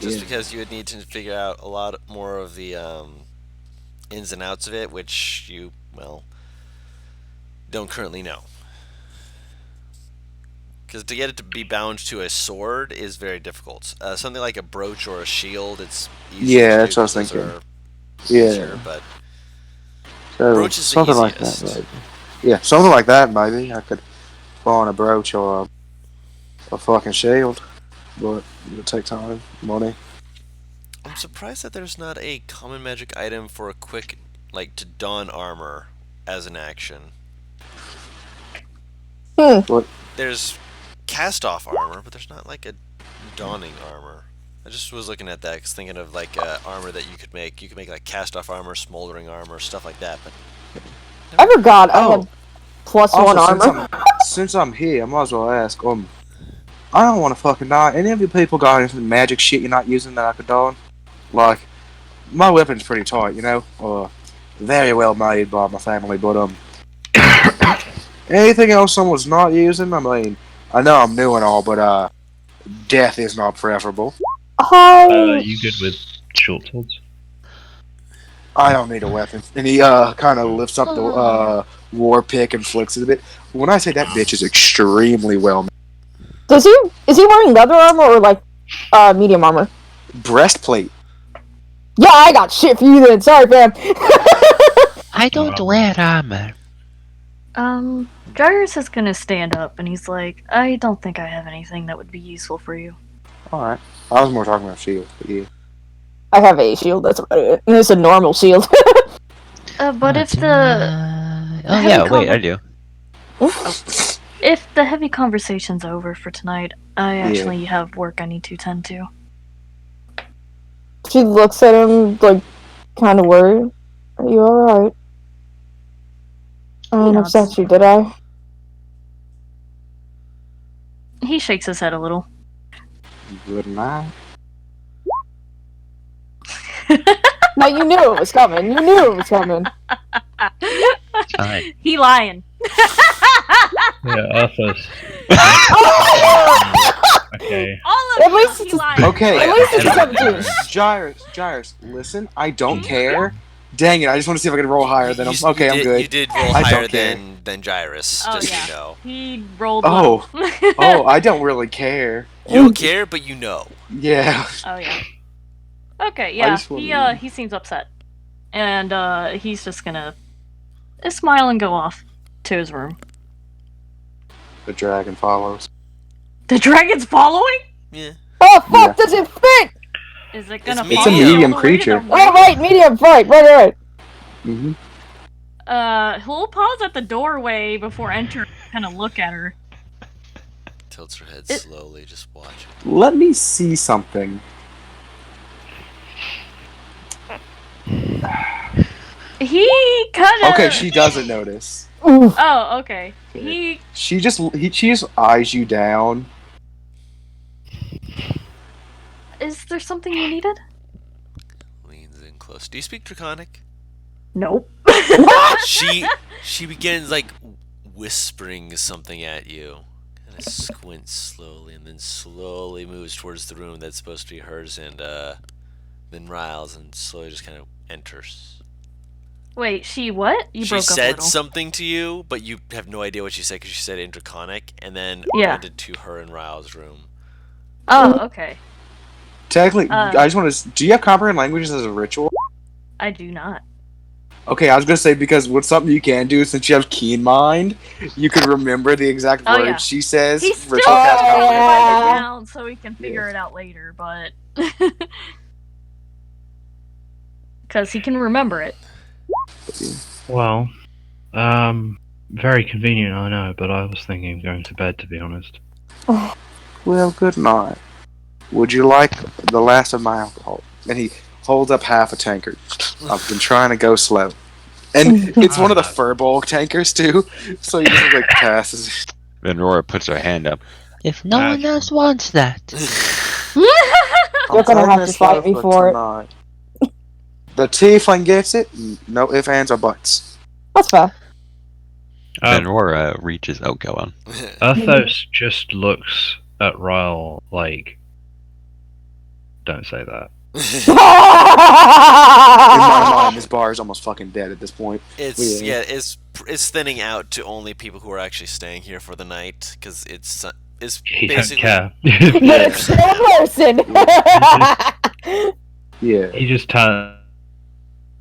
Speaker 1: just because you would need to figure out a lot more of the ins and outs of it, which you, well, don't currently know. Because to get it to be bound to a sword is very difficult. Something like a brooch or a shield, it's easier.
Speaker 2: Yeah,
Speaker 1: to
Speaker 2: that's
Speaker 1: do
Speaker 2: what I was
Speaker 1: 'cause those
Speaker 2: thinking.
Speaker 1: are
Speaker 2: Yeah.
Speaker 1: easier, but
Speaker 2: So,
Speaker 1: brooch is the
Speaker 2: something like
Speaker 1: easiest.
Speaker 2: that, maybe. Yeah, something like that, maybe. I could put on a brooch or a fucking shield. But it would take time, money.
Speaker 1: I'm surprised that there's not a common magic item for a quick, like, to don armor as an action.
Speaker 2: What?
Speaker 1: There's cast-off armor, but there's not, like, a donning armor. I just was looking at that, 'cause thinking of, like, armor that you could make. You could make, like, cast-off armor, smoldering armor, stuff like that, but...
Speaker 4: I forgot I
Speaker 2: Oh.
Speaker 4: had plus
Speaker 2: Also,
Speaker 4: one armor.
Speaker 2: since I'm here, I might as well ask, I don't want to fucking die. Any of you people got anything magic shit you're not using that I could don? Like, my weapon's pretty tight, you know? Very well made by my family, but, anything else someone's not using? I mean, I know I'm new and all, but, death is not preferable.
Speaker 5: You good with short swords?
Speaker 2: I don't need a weapon. And he, kind of lifts up the, war pick and flicks it a bit. When I say that bitch is extremely well made.
Speaker 4: Is he wearing leather armor or like medium armor?
Speaker 2: Breastplate.
Speaker 4: Yeah, I got shit for you then. Sorry, fam.
Speaker 7: I don't wear armor.
Speaker 3: Gyrus is gonna stand up and he's like, I don't think I have anything that would be useful for you.
Speaker 2: Alright. I was more talking about shield, but yeah.
Speaker 4: I have a shield. That's about it. And it's a normal shield.
Speaker 3: But if the
Speaker 7: Oh yeah, wait, I do.
Speaker 3: if the heavy conversation's over for tonight, I actually have work I need to tend to.
Speaker 4: She looks at him like, kind of worried. Are you alright? I didn't
Speaker 3: nods.
Speaker 4: upset you, did I?
Speaker 3: He shakes his head a little.
Speaker 2: Good night.
Speaker 4: No, you knew it was coming. You knew it was coming.
Speaker 7: Fine.
Speaker 3: He lying.
Speaker 5: Yeah, Arthos. Okay.
Speaker 3: All of
Speaker 4: At
Speaker 3: you,
Speaker 4: least
Speaker 3: he
Speaker 4: it's a-
Speaker 3: lying.
Speaker 2: Okay.
Speaker 4: At least it's something.
Speaker 2: Jairus, listen, I don't care. Dang it, I just want to see if I can roll higher than him. Okay, I'm
Speaker 1: You
Speaker 2: good.
Speaker 1: did roll
Speaker 2: I don't
Speaker 1: higher
Speaker 2: care.
Speaker 1: than Gyrus,
Speaker 3: Oh,
Speaker 1: just
Speaker 3: yeah.
Speaker 1: so you know.
Speaker 3: He rolled
Speaker 2: Oh.
Speaker 3: low.
Speaker 2: Oh, I don't really care.
Speaker 1: You don't care, but you know.
Speaker 2: Yeah.
Speaker 3: Oh yeah. Okay, yeah.
Speaker 2: just wanna-
Speaker 3: He seems upset, and he's just gonna smile and go off to his room.
Speaker 2: The dragon follows.
Speaker 3: The dragon's following?
Speaker 1: Yeah.
Speaker 4: Oh, fuck,
Speaker 2: Yeah.
Speaker 4: does it fit?
Speaker 3: Is it gonna
Speaker 1: It's
Speaker 3: follow
Speaker 1: a
Speaker 3: you all
Speaker 2: medium
Speaker 3: the way to
Speaker 2: creature.
Speaker 3: the
Speaker 4: Oh, right, medium fight. Right.
Speaker 2: Mm-hmm.
Speaker 3: He'll pause at the doorway before entering, kind of look at her.
Speaker 1: Tilts her head
Speaker 3: It-
Speaker 1: slowly, just watching.
Speaker 2: Let me see something.
Speaker 3: He kind of.
Speaker 2: Okay, she doesn't notice.
Speaker 4: Oof.
Speaker 3: Oh, okay. He.
Speaker 2: She just eyes you down.
Speaker 3: Is there something you needed?
Speaker 1: Leans in close. Do you speak Draconic?
Speaker 3: Nope.
Speaker 1: She begins like whispering something at you. Kind of squints slowly and then slowly moves towards the room that's supposed to be hers, and then riles and slowly just kind of enters.
Speaker 3: Wait, she what? You
Speaker 1: She
Speaker 3: broke up a
Speaker 1: said
Speaker 3: little.
Speaker 1: something to you, but you have no idea what she said because she said in Draconic, and then
Speaker 3: Yeah.
Speaker 1: went into her and Ryle's room.
Speaker 3: Oh, okay.
Speaker 2: Technically, I just want to. Do you have comprehend languages as a ritual?
Speaker 3: I do not.
Speaker 2: Okay, I was gonna say because what's something you can do since you have keen mind, you could remember the exact
Speaker 3: Oh,
Speaker 2: words
Speaker 3: yeah.
Speaker 2: she says.
Speaker 3: He's still
Speaker 2: ritual cast
Speaker 3: trying to
Speaker 2: comprehend.
Speaker 3: write it
Speaker 4: yeah.
Speaker 3: down so we can figure it out later, but because he can remember it.
Speaker 5: Well, very convenient, I know, but I was thinking of going to bed, to be honest.
Speaker 2: Well, good night. Would you like the last of my alcohol? And he holds up half a tankard. I've been trying to go slow. And it's one of the Furbolg tankers, too. So he just, like, passes.
Speaker 6: Venrora puts her hand up.
Speaker 7: If no one else wants that,
Speaker 4: You're gonna have to fight me for it.
Speaker 2: The tiefling gets it. No ifs, ands, or buts.
Speaker 4: That's fair.
Speaker 6: Venrora reaches. Oh, go on.
Speaker 5: Athos just looks at Ryle like, don't say that.
Speaker 2: In my mind, this bar is almost fucking dead at this point.
Speaker 1: It's
Speaker 2: Yeah.
Speaker 1: it's thinning out to only people who are actually staying here for the night because it's
Speaker 5: He don't
Speaker 1: basically
Speaker 5: care.
Speaker 4: But it's still a person.
Speaker 2: Yeah.
Speaker 5: He just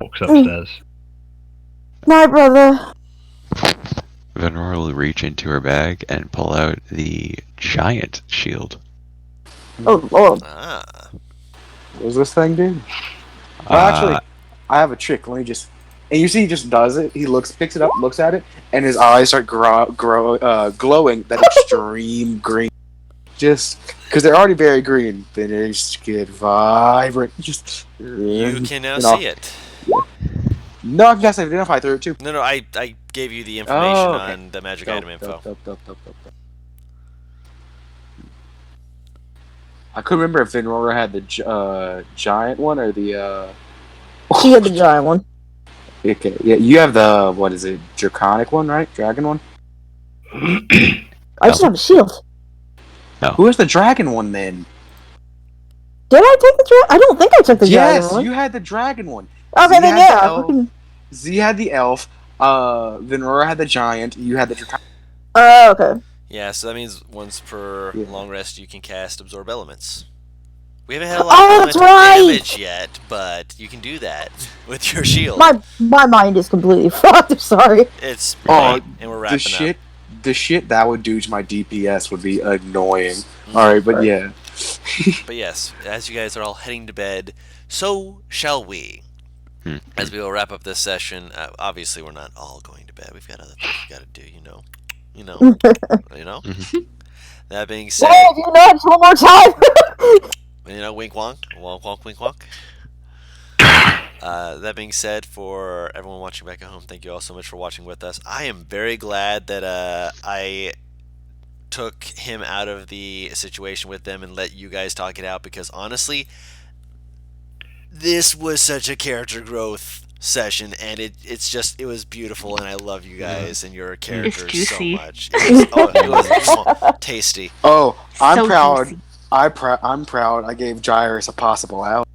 Speaker 5: walks upstairs.
Speaker 4: My brother.
Speaker 6: Venrora will reach into her bag and pull out the giant shield.
Speaker 4: Oh lord.
Speaker 2: What does this thing do? Actually, I have a trick. Let me just. And you see, he just does it. He picks it up, looks at it, and his eyes start glowing that extreme green. Just because they're already very green, then they just get vibrant. Just
Speaker 1: you can now
Speaker 2: know.
Speaker 1: see it.
Speaker 2: No, I can guess I identify through it too.
Speaker 1: No, I gave you the information
Speaker 2: okay.
Speaker 1: on the magic item info.
Speaker 2: Dope. I couldn't remember if Venrora had the giant one or the.
Speaker 4: She had the giant one.
Speaker 2: Okay, yeah, you have the what is it? Draconic one, right? Dragon one.
Speaker 4: I just have a shield.
Speaker 2: Who is the dragon one then?
Speaker 4: Did I take the dragon? I don't think I took the dragon
Speaker 2: Yes,
Speaker 4: one.
Speaker 2: you had the dragon one.
Speaker 4: Okay,
Speaker 2: Z
Speaker 4: then
Speaker 2: had the
Speaker 4: yeah.
Speaker 2: elf.
Speaker 4: Fucking...
Speaker 2: Z had the elf. Venrora had the giant. You had the draconic.
Speaker 4: Oh, okay.
Speaker 1: Yeah, so that means once per
Speaker 2: Yeah.
Speaker 1: long rest you can cast absorb elements. We haven't had a lot of
Speaker 4: Oh, that's
Speaker 1: elemental
Speaker 4: right!
Speaker 1: damage yet, but you can do that with your shield.
Speaker 4: My mind is completely fucked. I'm sorry.
Speaker 1: It's
Speaker 2: Oh,
Speaker 1: late, and we're wrapping
Speaker 2: the shit that would do to my DPS would be annoying. All right, but yeah.
Speaker 1: up. But yes, as you guys are all heading to bed, so shall we. As we will wrap up this session, obviously we're not all going to bed. We've got other things we got to do, you know. That being said,
Speaker 4: Whoa, do that one more time.
Speaker 1: wink wonk, wonk wonk, wink wonk. That being said, for everyone watching back at home, thank you all so much for watching with us. I am very glad that I took him out of the situation with them and let you guys talk it out, because honestly, this was such a character growth session, and it was beautiful, and I love you guys and your characters so
Speaker 3: juicy.
Speaker 1: much. It was tasty.
Speaker 2: Oh, I'm
Speaker 3: So
Speaker 2: proud.
Speaker 3: juicy.
Speaker 2: I'm proud. I gave Jairus a possible out.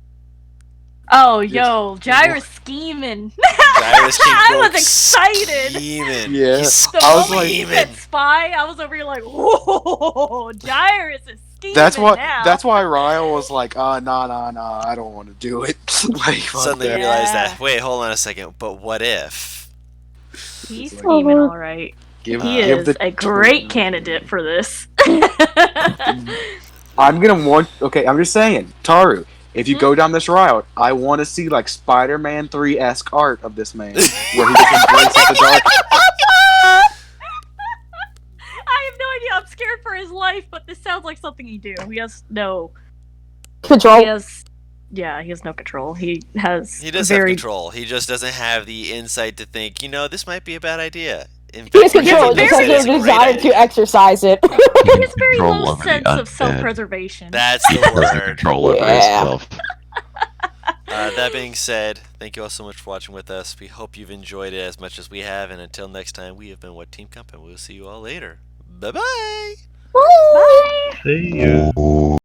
Speaker 3: Oh, yo, Gyra's scheming.
Speaker 1: Cyrus came
Speaker 3: I was
Speaker 1: broke
Speaker 3: excited.
Speaker 1: scheming.
Speaker 2: Yeah.
Speaker 1: He's
Speaker 3: The
Speaker 2: I was
Speaker 3: moment he
Speaker 1: scheming.
Speaker 3: said spy, I was over here like, whoa, Gyrus is scheming
Speaker 2: That's
Speaker 3: now.
Speaker 2: why Ryle was like, nah, I don't want to do it. Like, fuck
Speaker 1: Suddenly
Speaker 2: that.
Speaker 1: realized
Speaker 3: Yeah.
Speaker 1: that, wait, hold on a second, but what if?
Speaker 3: He's
Speaker 2: Like-
Speaker 3: scheming all right.
Speaker 2: Give-
Speaker 3: He
Speaker 2: give
Speaker 3: is
Speaker 2: the-
Speaker 3: a great candidate for this.
Speaker 2: I'm gonna want. Okay, I'm just saying, Taru. If you go down this route, I want to see like Spider-Man 3-esque art of this man, where he just embraces the dark.
Speaker 3: I have no idea. I'm scared for his life, but this sounds like something he do. He has no.
Speaker 4: Control.
Speaker 3: He has. Yeah, he has no control. He has.
Speaker 1: He does
Speaker 3: very...
Speaker 1: have control. He just doesn't have the insight to think, this might be a bad idea. In
Speaker 4: He has
Speaker 1: fact,
Speaker 4: control.
Speaker 1: he
Speaker 4: Just
Speaker 1: thinks
Speaker 4: has
Speaker 1: it
Speaker 4: no
Speaker 1: is a great
Speaker 4: desire
Speaker 1: idea.
Speaker 4: to exercise it.
Speaker 3: He has a very
Speaker 6: Control
Speaker 3: low
Speaker 6: over the
Speaker 3: sense of
Speaker 6: undead.
Speaker 3: self-preservation.
Speaker 1: That's the
Speaker 6: Doesn't
Speaker 1: word.
Speaker 6: control over
Speaker 4: Yeah.
Speaker 6: himself.
Speaker 1: That being said, thank you all so much for watching with us. We hope you've enjoyed it as much as we have, and until next time, we have been What Team Comp, and we'll see you all later. Bye-bye!
Speaker 3: Bye.
Speaker 5: See you.